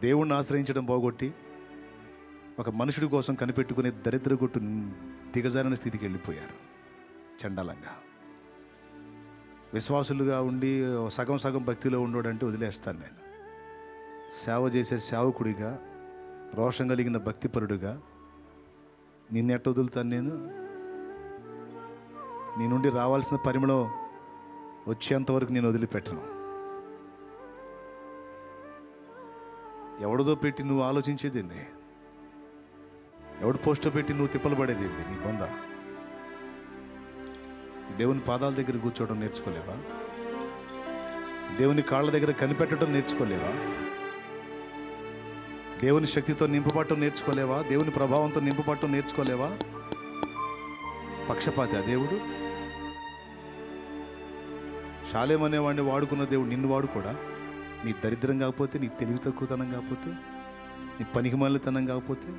దేవుణ్ణి ఆశ్రయించడం పోగొట్టి ఒక మనుషుడి కోసం కనిపెట్టుకునే దరిద్ర కొట్టు దిగజారిన స్థితికి వెళ్ళిపోయారు. చండాలంగా విశ్వాసులుగా ఉండి సగం సగం భక్తిలో ఉండోడంటే వదిలేస్తాను నేను. సేవ చేసే సేవకుడిగా, రోషం కలిగిన భక్తిపరుడుగా నిన్నెట్ట వదులుతాను నేను? నీ నుండి రావాల్సిన పరిమళం వచ్చేంతవరకు నేను వదిలిపెట్టను. ఎవడిదో పెట్టి నువ్వు ఆలోచించేది ఏంది? ఎవడు పోస్టర్ పెట్టి నువ్వు తిప్పలు పడేది ఏంది? నీ బొంద. దేవుని పాదాల దగ్గర కూర్చోవడం నేర్చుకోలేవా? దేవుని కాళ్ళ దగ్గర కనిపెట్టడం నేర్చుకోలేవా? దేవుని శక్తితో నింపబడటం నేర్చుకోలేవా? దేవుని ప్రభావంతో నింపబడటం నేర్చుకోలేవా? పక్షపాతి ఆ దేవుడు. షాలేం అనేవాడిని వాడుకున్న దేవుడు నిన్ను వాడుకోడా? నీ దరిద్రం కాకపోతే, నీ తెలివి తక్కువతనం కాకపోతే, నీ పనికిమాలితనం కాకపోతే,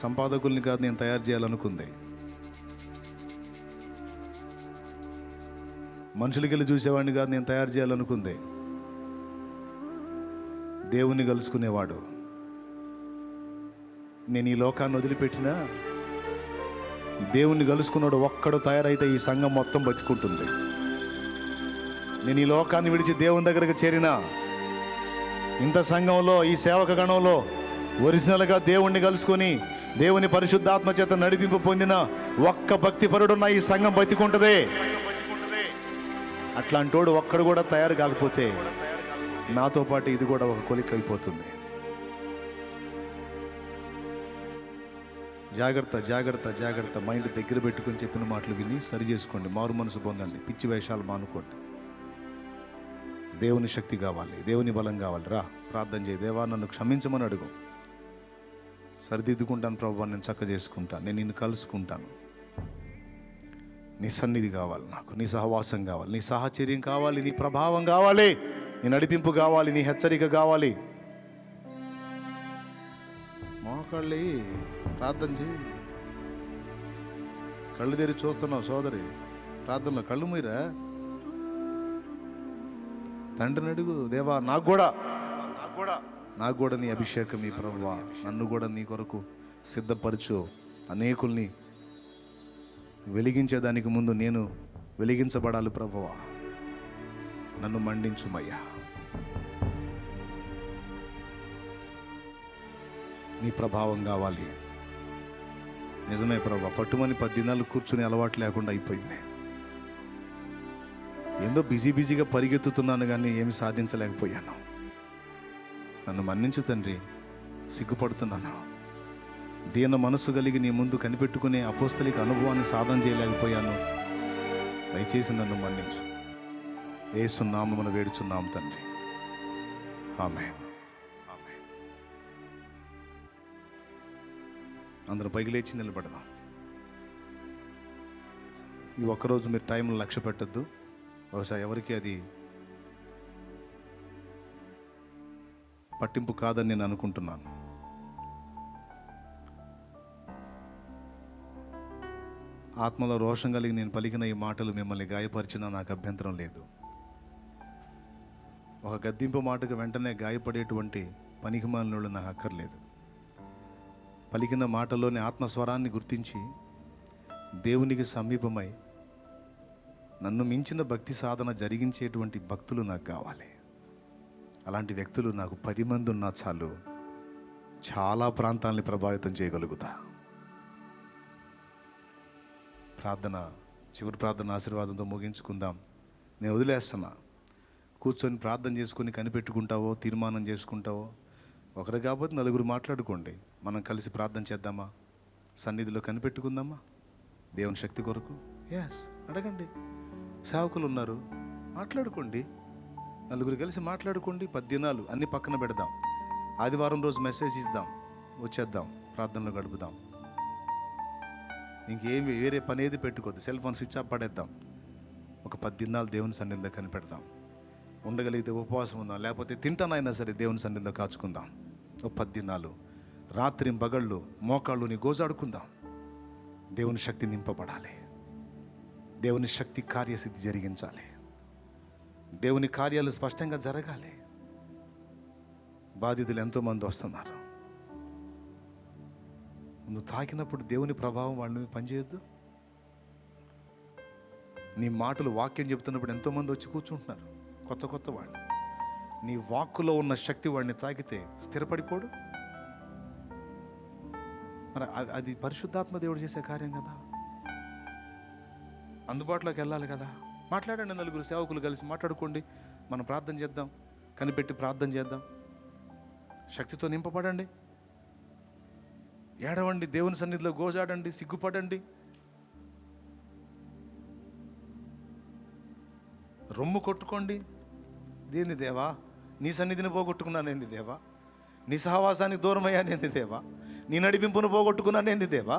సంపాదకుల్ని కాదు నేను తయారు చేయాలనుకుంది. మనుషులకి వెళ్ళి చూసేవాడిని కాదు నేను తయారు చేయాలనుకుంది. దేవుణ్ణి కలుసుకునేవాడు. నేను ఈ లోకాన్ని వదిలిపెట్టినా దేవుణ్ణి కలుసుకున్నాడు ఒక్కడు తయారైతే ఈ సంఘం మొత్తం బతుకుంటుంది. నేను ఈ లోకాన్ని విడిచి దేవుని దగ్గరకు చేరినా ఇంత సంఘంలో, ఈ సేవక గణంలో ఒరిజినల్గా దేవుణ్ణి కలుసుకొని దేవుని పరిశుద్ధాత్మ చేత నడిపింపు పొందిన ఒక్క భక్తిపరుడున్న ఈ సంఘం బతికుంటదే. అట్లాంటోడు ఒక్కడు కూడా తయారు కాకపోతే నాతో పాటు ఇది కూడా ఒక కొలిక్ అయిపోతుంది. జాగ్రత్త జాగ్రత్త జాగ్రత్త. మైండ్ దగ్గర పెట్టుకొని చెప్పిన మాటలు విని సరి చేసుకోండి. మారు మనసు పొందండి. పిచ్చి వేషాలు మానుకోండి. దేవుని శక్తి కావాలి, దేవుని బలం కావాలి. రా ప్రార్థన చేయి. దేవా నన్ను క్షమించమని అడుగు. సరిదిద్దుకుంటాను ప్రభువా, నేను చక్క చేసుకుంటాను, నేను నిన్ను కలుసుకుంటాను. నీ సన్నిధి కావాలి నాకు, నీ సహవాసం కావాలి, నీ సాహచర్యం కావాలి, నీ ప్రభావం కావాలి, నీ నడిపింపు కావాలి, నీ హెచ్చరిక కావాలి. మోకాళ్ళి ప్రార్థన చేయి. కళ్ళు తెరిచి చూస్తున్నావు సోదరి, ప్రార్థనలో కళ్ళు మూయరా. తండ్రిని అడుగు, దేవా నాకు కూడా నీ అభిషేకం ఈ ప్రభువా, నన్ను కూడా నీ కొరకు సిద్ధపరచు. అనేకుల్ని వెలిగించేదానికి ముందు నేను వెలిగించబడాలి ప్రభువా, నన్ను మండించుమయ్యా. నీ ప్రభావం కావాలి. నిజమే ప్రభువా, పట్టుమని 10 దినాలు కూర్చుని అలవాటు లేకుండా అయిపోయింది. ఏందో బిజీగా పరిగెత్తుతున్నాను కానీ ఏమి సాధించలేకపోయాను. నన్ను మన్నించు తండ్రి, సిగ్గుపడుతున్నాను. దీన మనసు కలిగి నీ ముందు కనిపెట్టుకునే అపోస్తలిక అనుభవాన్ని సాధన చేయలేకపోయాను. దయచేసి నన్ను మన్నించు. యేసు నామమున వేడుచున్నాం తండ్రి, ఆమేన్. అందరూ పైకి లేచి నిలబడదాం. ఈ ఒక్కరోజు మీరు టైంలో లక్ష్య పెట్టద్దు. బహుశా ఎవరికి అది పట్టింపు కాదని నేను అనుకుంటున్నాను. ఆత్మలో రోషం కలిగి నేను పలికిన ఈ మాటలు మిమ్మల్ని గాయపరిచినా నాకు అభ్యంతరం లేదు. ఒక గద్దింపు మాటకు వెంటనే గాయపడేటువంటి పనికిమాలినోళ్ళు నాకు అక్కర్లేదు. పలికిన మాటలోని ఆత్మస్వరాన్ని గుర్తించి దేవునికి సమీపమై నన్ను మించిన భక్తి సాధన జరిగించేటువంటి భక్తులు నాకు కావాలి. అలాంటి వ్యక్తులు నాకు 10 మంది ఉన్నా చాలు, చాలా ప్రాంతాలని ప్రభావితం చేయగలుగుతా. ప్రార్థన, చివరి ప్రార్థన ఆశీర్వాదంతో ముగించుకుందాం. నేను వదిలేస్తున్నా. కూర్చొని ప్రార్థన చేసుకొని కనిపెట్టుకుంటావో, తీర్మానం చేసుకుంటావో, ఒకరు కాకపోతే 4 మాట్లాడుకోండి. మనం కలిసి ప్రార్థన చేద్దామా? సన్నిధిలో కనిపెట్టుకుందామా దేవుని శక్తి కొరకు? అడగండి. సేవకులు ఉన్నారు, మాట్లాడుకోండి. 4 కలిసి మాట్లాడుకోండి. 10 దినాలు అన్ని పక్కన పెడదాం. ఆదివారం రోజు మెసేజ్ ఇద్దాం, వచ్చేద్దాం, ప్రార్థనలో గడుపుదాం. ఇంకేమి వేరే పని ఏది పెట్టుకోద్దు. సెల్ ఫోన్ స్విచ్ ఆఫ్ పడేద్దాం. ఒక 10 దినాలు దేవుని సన్నిధిలో కనిపెడదాం. ఉండగలిగితే ఉపవాసం ఉందాం, లేకపోతే తింటానైనా సరే దేవుని సన్నిధిలో కాచుకుందాం. ఒక 10 దినాలు రాత్రి పగళ్ళు మోకాళ్ళుని గోజాడుకుందాం. దేవుని శక్తి నింపబడాలి. దేవుని శక్తి కార్యసిద్ధి జరిగించాలి. దేవుని కార్యాలు స్పష్టంగా జరగాలి. బాధితులు ఎంతోమంది వస్తున్నారు. నువ్వు తాకినప్పుడు దేవుని ప్రభావం వాళ్ళని పనిచేయొద్దు. నీ మాటలు వాక్యం చెబుతున్నప్పుడు ఎంతోమంది వచ్చి కూర్చుంటున్నారు, కొత్త వాళ్ళు. నీ వాక్కులో ఉన్న శక్తి వాడిని తాకితే స్థిరపడిపోడు. మరి అది పరిశుద్ధాత్మ దేవుడు చేసే కార్యం కదా. అందుబాటులోకి వెళ్ళాలి కదా. మాట్లాడండి. 4 సేవకులు కలిసి మాట్లాడుకోండి. మనం ప్రార్థన చేద్దాం, కనిపెట్టి ప్రార్థన చేద్దాం. శక్తితో నింపబడండి. ఏడవండి, దేవుని సన్నిధిలో గోజాడండి, సిగ్గుపడండి. రొమ్ము కొట్టుకోండి. దేని దేవా, నీ సన్నిధిని పోగొట్టుకున్నానేంది దేవా, నీ సహవాసానికి దూరం అయ్యానేంది దేవా, నీ నడిపింపును పోగొట్టుకున్నానేంది దేవా,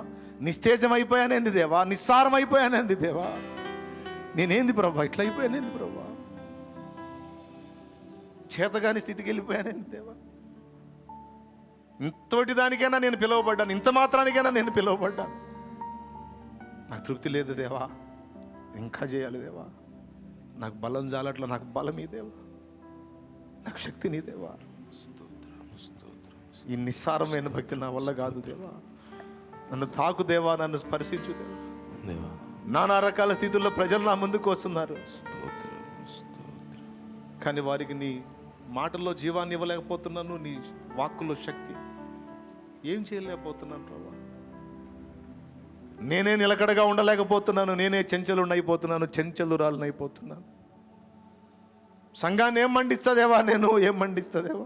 నిస్తేజం అయిపోయానేంది దేవా, నిస్సారం అయిపోయానేంది దేవా, నేనేంది ప్రభా, ఇట్లా అయిపోయానేంది ప్రభా, చేతగాని స్థితికి వెళ్ళిపోయానేంది దేవా. ఇంతటి దానికైనా నేను పిలువబడ్డాను, ఇంత మాత్రానికైనా నేను పిలువబడ్డాను. నాకు తృప్తి లేదు దేవా, ఇంకా చేయాలి దేవా. నాకు బలం చాలట్లా, నాకు బలం ఈ దేవా, నాకు శక్తి నీ దేవా. ఈ నిస్సారమైన భక్తి నా వల్ల కాదు దేవా. నన్ను తాకు దేవా, నన్ను స్పర్శించు దేవా. నానా రకాల స్థితుల్లో ప్రజలు నా ముందుకు వస్తున్నారు, కానీ వారికి నీ మాటల్లో జీవాన్ని ఇవ్వలేకపోతున్నాను. నీ వాక్కులో శక్తి ఏం చేయలేకపోతున్నాను ప్రభా. నేనే నిలకడగా ఉండలేకపోతున్నాను, నేనే చెంచలునైపోతున్నాను, చెంచలురాలనైపోతున్నాను. సంఘాన్ని ఏం మండిస్తుందేవా? నేను ఏం మండిస్తుందేవా?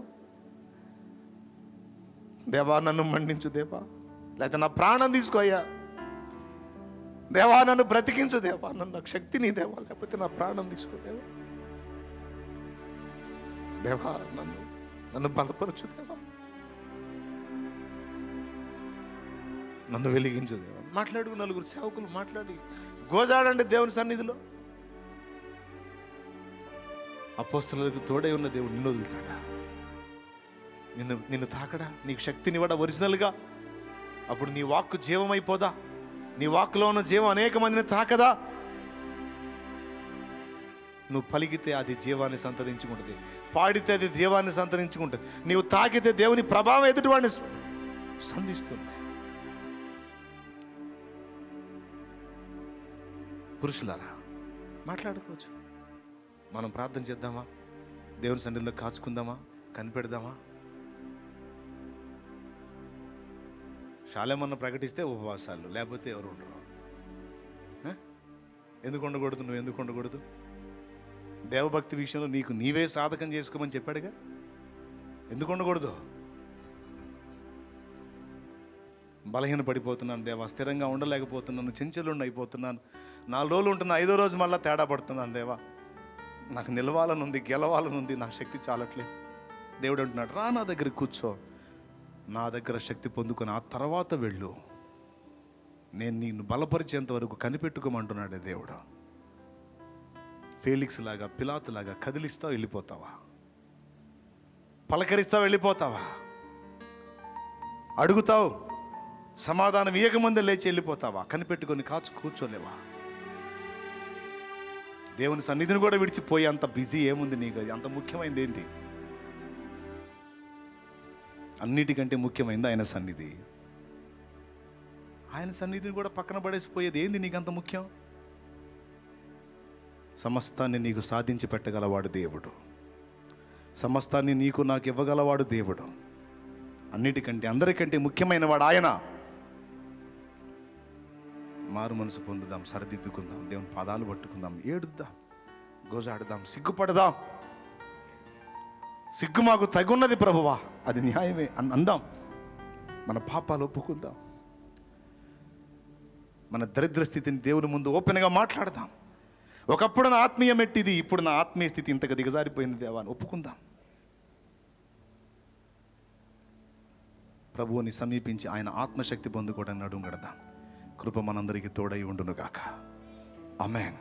దేవా నన్ను మండించు దేవా, లేకపోతే నా ప్రాణం తీసుకో అయ్యా. దేవా నన్ను బ్రతికించు దేవా, నాకు శక్తిని దేవా, లేకపోతే నా ప్రాణం తీసుకో దేవా. దేవా నన్ను బలపరచు దేవా, నన్ను వెలిగించు దేవా. మాట్లాడు, నలుగురు సేవకులు మాట్లాడి గోజాడండి దేవుని సన్నిధిలో. అపోస్తలులకు తోడై ఉన్న దేవుడు నిన్ను వదులుతాడా? నిన్ను తాకడా? నీకు శక్తినివ్వడా ఒరిజినల్గా? అప్పుడు నీ వాక్కు జీవమైపోదా? నీ వాక్కులో ఉన్న జీవం అనేక మందిని తాకదా? నువ్వు పలికితే అది జీవాన్ని సంతరించుకుంటుంది, పాడితే అది జీవాన్ని సంతరించుకుంటుంది. నీవు తాకితే దేవుని ప్రభావం ఎదుటివాడిని సంధిస్తుంది. పురుషులారా మాట్లాడుకోవచ్చు. మనం ప్రార్థన చేద్దామా? దేవుని సన్నిధిలో కాచుకుందామా? కనిపెడదామా? శాలేమన్న ప్రకటిస్తే ఉపవాసాలు, లేకపోతే ఎవరు ఉండరు. ఎందుకు ఉండకూడదు? నువ్వు ఎందుకు ఉండకూడదు? దేవభక్తి విషయంలో నీకు నీవే సాధకం చేసుకోమని చెప్పాడుగా. ఎందుకు ఉండకూడదు? బలహీన పడిపోతున్నాను దేవా, స్థిరంగా ఉండలేకపోతున్నాను, చెంచలుండి అయిపోతున్నాను, 4 రోజులు ఉంటున్నా, 5వ రోజు మళ్ళీ తేడా పడుతున్నాను దేవా, నాకు నిలవాలనుంది, గెలవాలనుంది, నా శక్తి చాలట్లేదు. దేవుడు అంటున్నాడు, రా నా దగ్గర కూర్చో, నా దగ్గర శక్తి పొందుకొని ఆ తర్వాత వెళ్ళు, నేను నిన్ను బలపరిచేంత వరకు కనిపెట్టుకోమంటున్నాడే దేవుడు. ఫేలిక్స్ లాగా, పిలాతు లాగా కదిలిస్తావు వెళ్ళిపోతావా? పలకరిస్తావు వెళ్ళిపోతావా? అడుగుతావు, సమాధానం ఇయ్యకముందే లేచి వెళ్ళిపోతావా? కనిపెట్టుకొని కూర్చోలేవా? దేవుని సన్నిధిని కూడా విడిచిపోయి అంత బిజీ ఏముంది నీకు? అది అంత ముఖ్యమైనది ఏంటి? అన్నిటికంటే ముఖ్యమైనది ఆయన సన్నిధి. ఆయన సన్నిధిని కూడా పక్కన పడేసిపోయేది ఏంది నీకు అంత ముఖ్యం? సమస్తాన్ని నీకు సాధించి పెట్టగలవాడు దేవుడు, సమస్తాన్ని నీకు నాకు ఇవ్వగలవాడు దేవుడు. అన్నిటికంటే అందరికంటే ముఖ్యమైన వాడు ఆయన. మారు మనసు పొందుదాం, సరిదిద్దుకుందాం, దేవుని పాదాలు పట్టుకుందాం, ఏడుద్దాం, గోజాడుదాం, సిగ్గుపడదాం. సిగ్గు మాకు తగున్నది ప్రభువా, అది న్యాయమే అని అందాం. మన పాపాలు ఒప్పుకుందాం, మన దరిద్ర స్థితిని దేవుని ముందు ఓపెన్గా మాట్లాడదాం. ఒకప్పుడు నా ఆత్మీయ మెట్టిది, ఇప్పుడు నా ఆత్మీయ స్థితి ఇంతగా దిగజారిపోయింది దేవా అని ఒప్పుకుందాం. ప్రభువుని సమీపించి ఆయన ఆత్మశక్తి పొందుకోవడానికి నడుం కడదాం. కృప మనందరికీ తోడై ఉండునుగాక. ఆమేన్.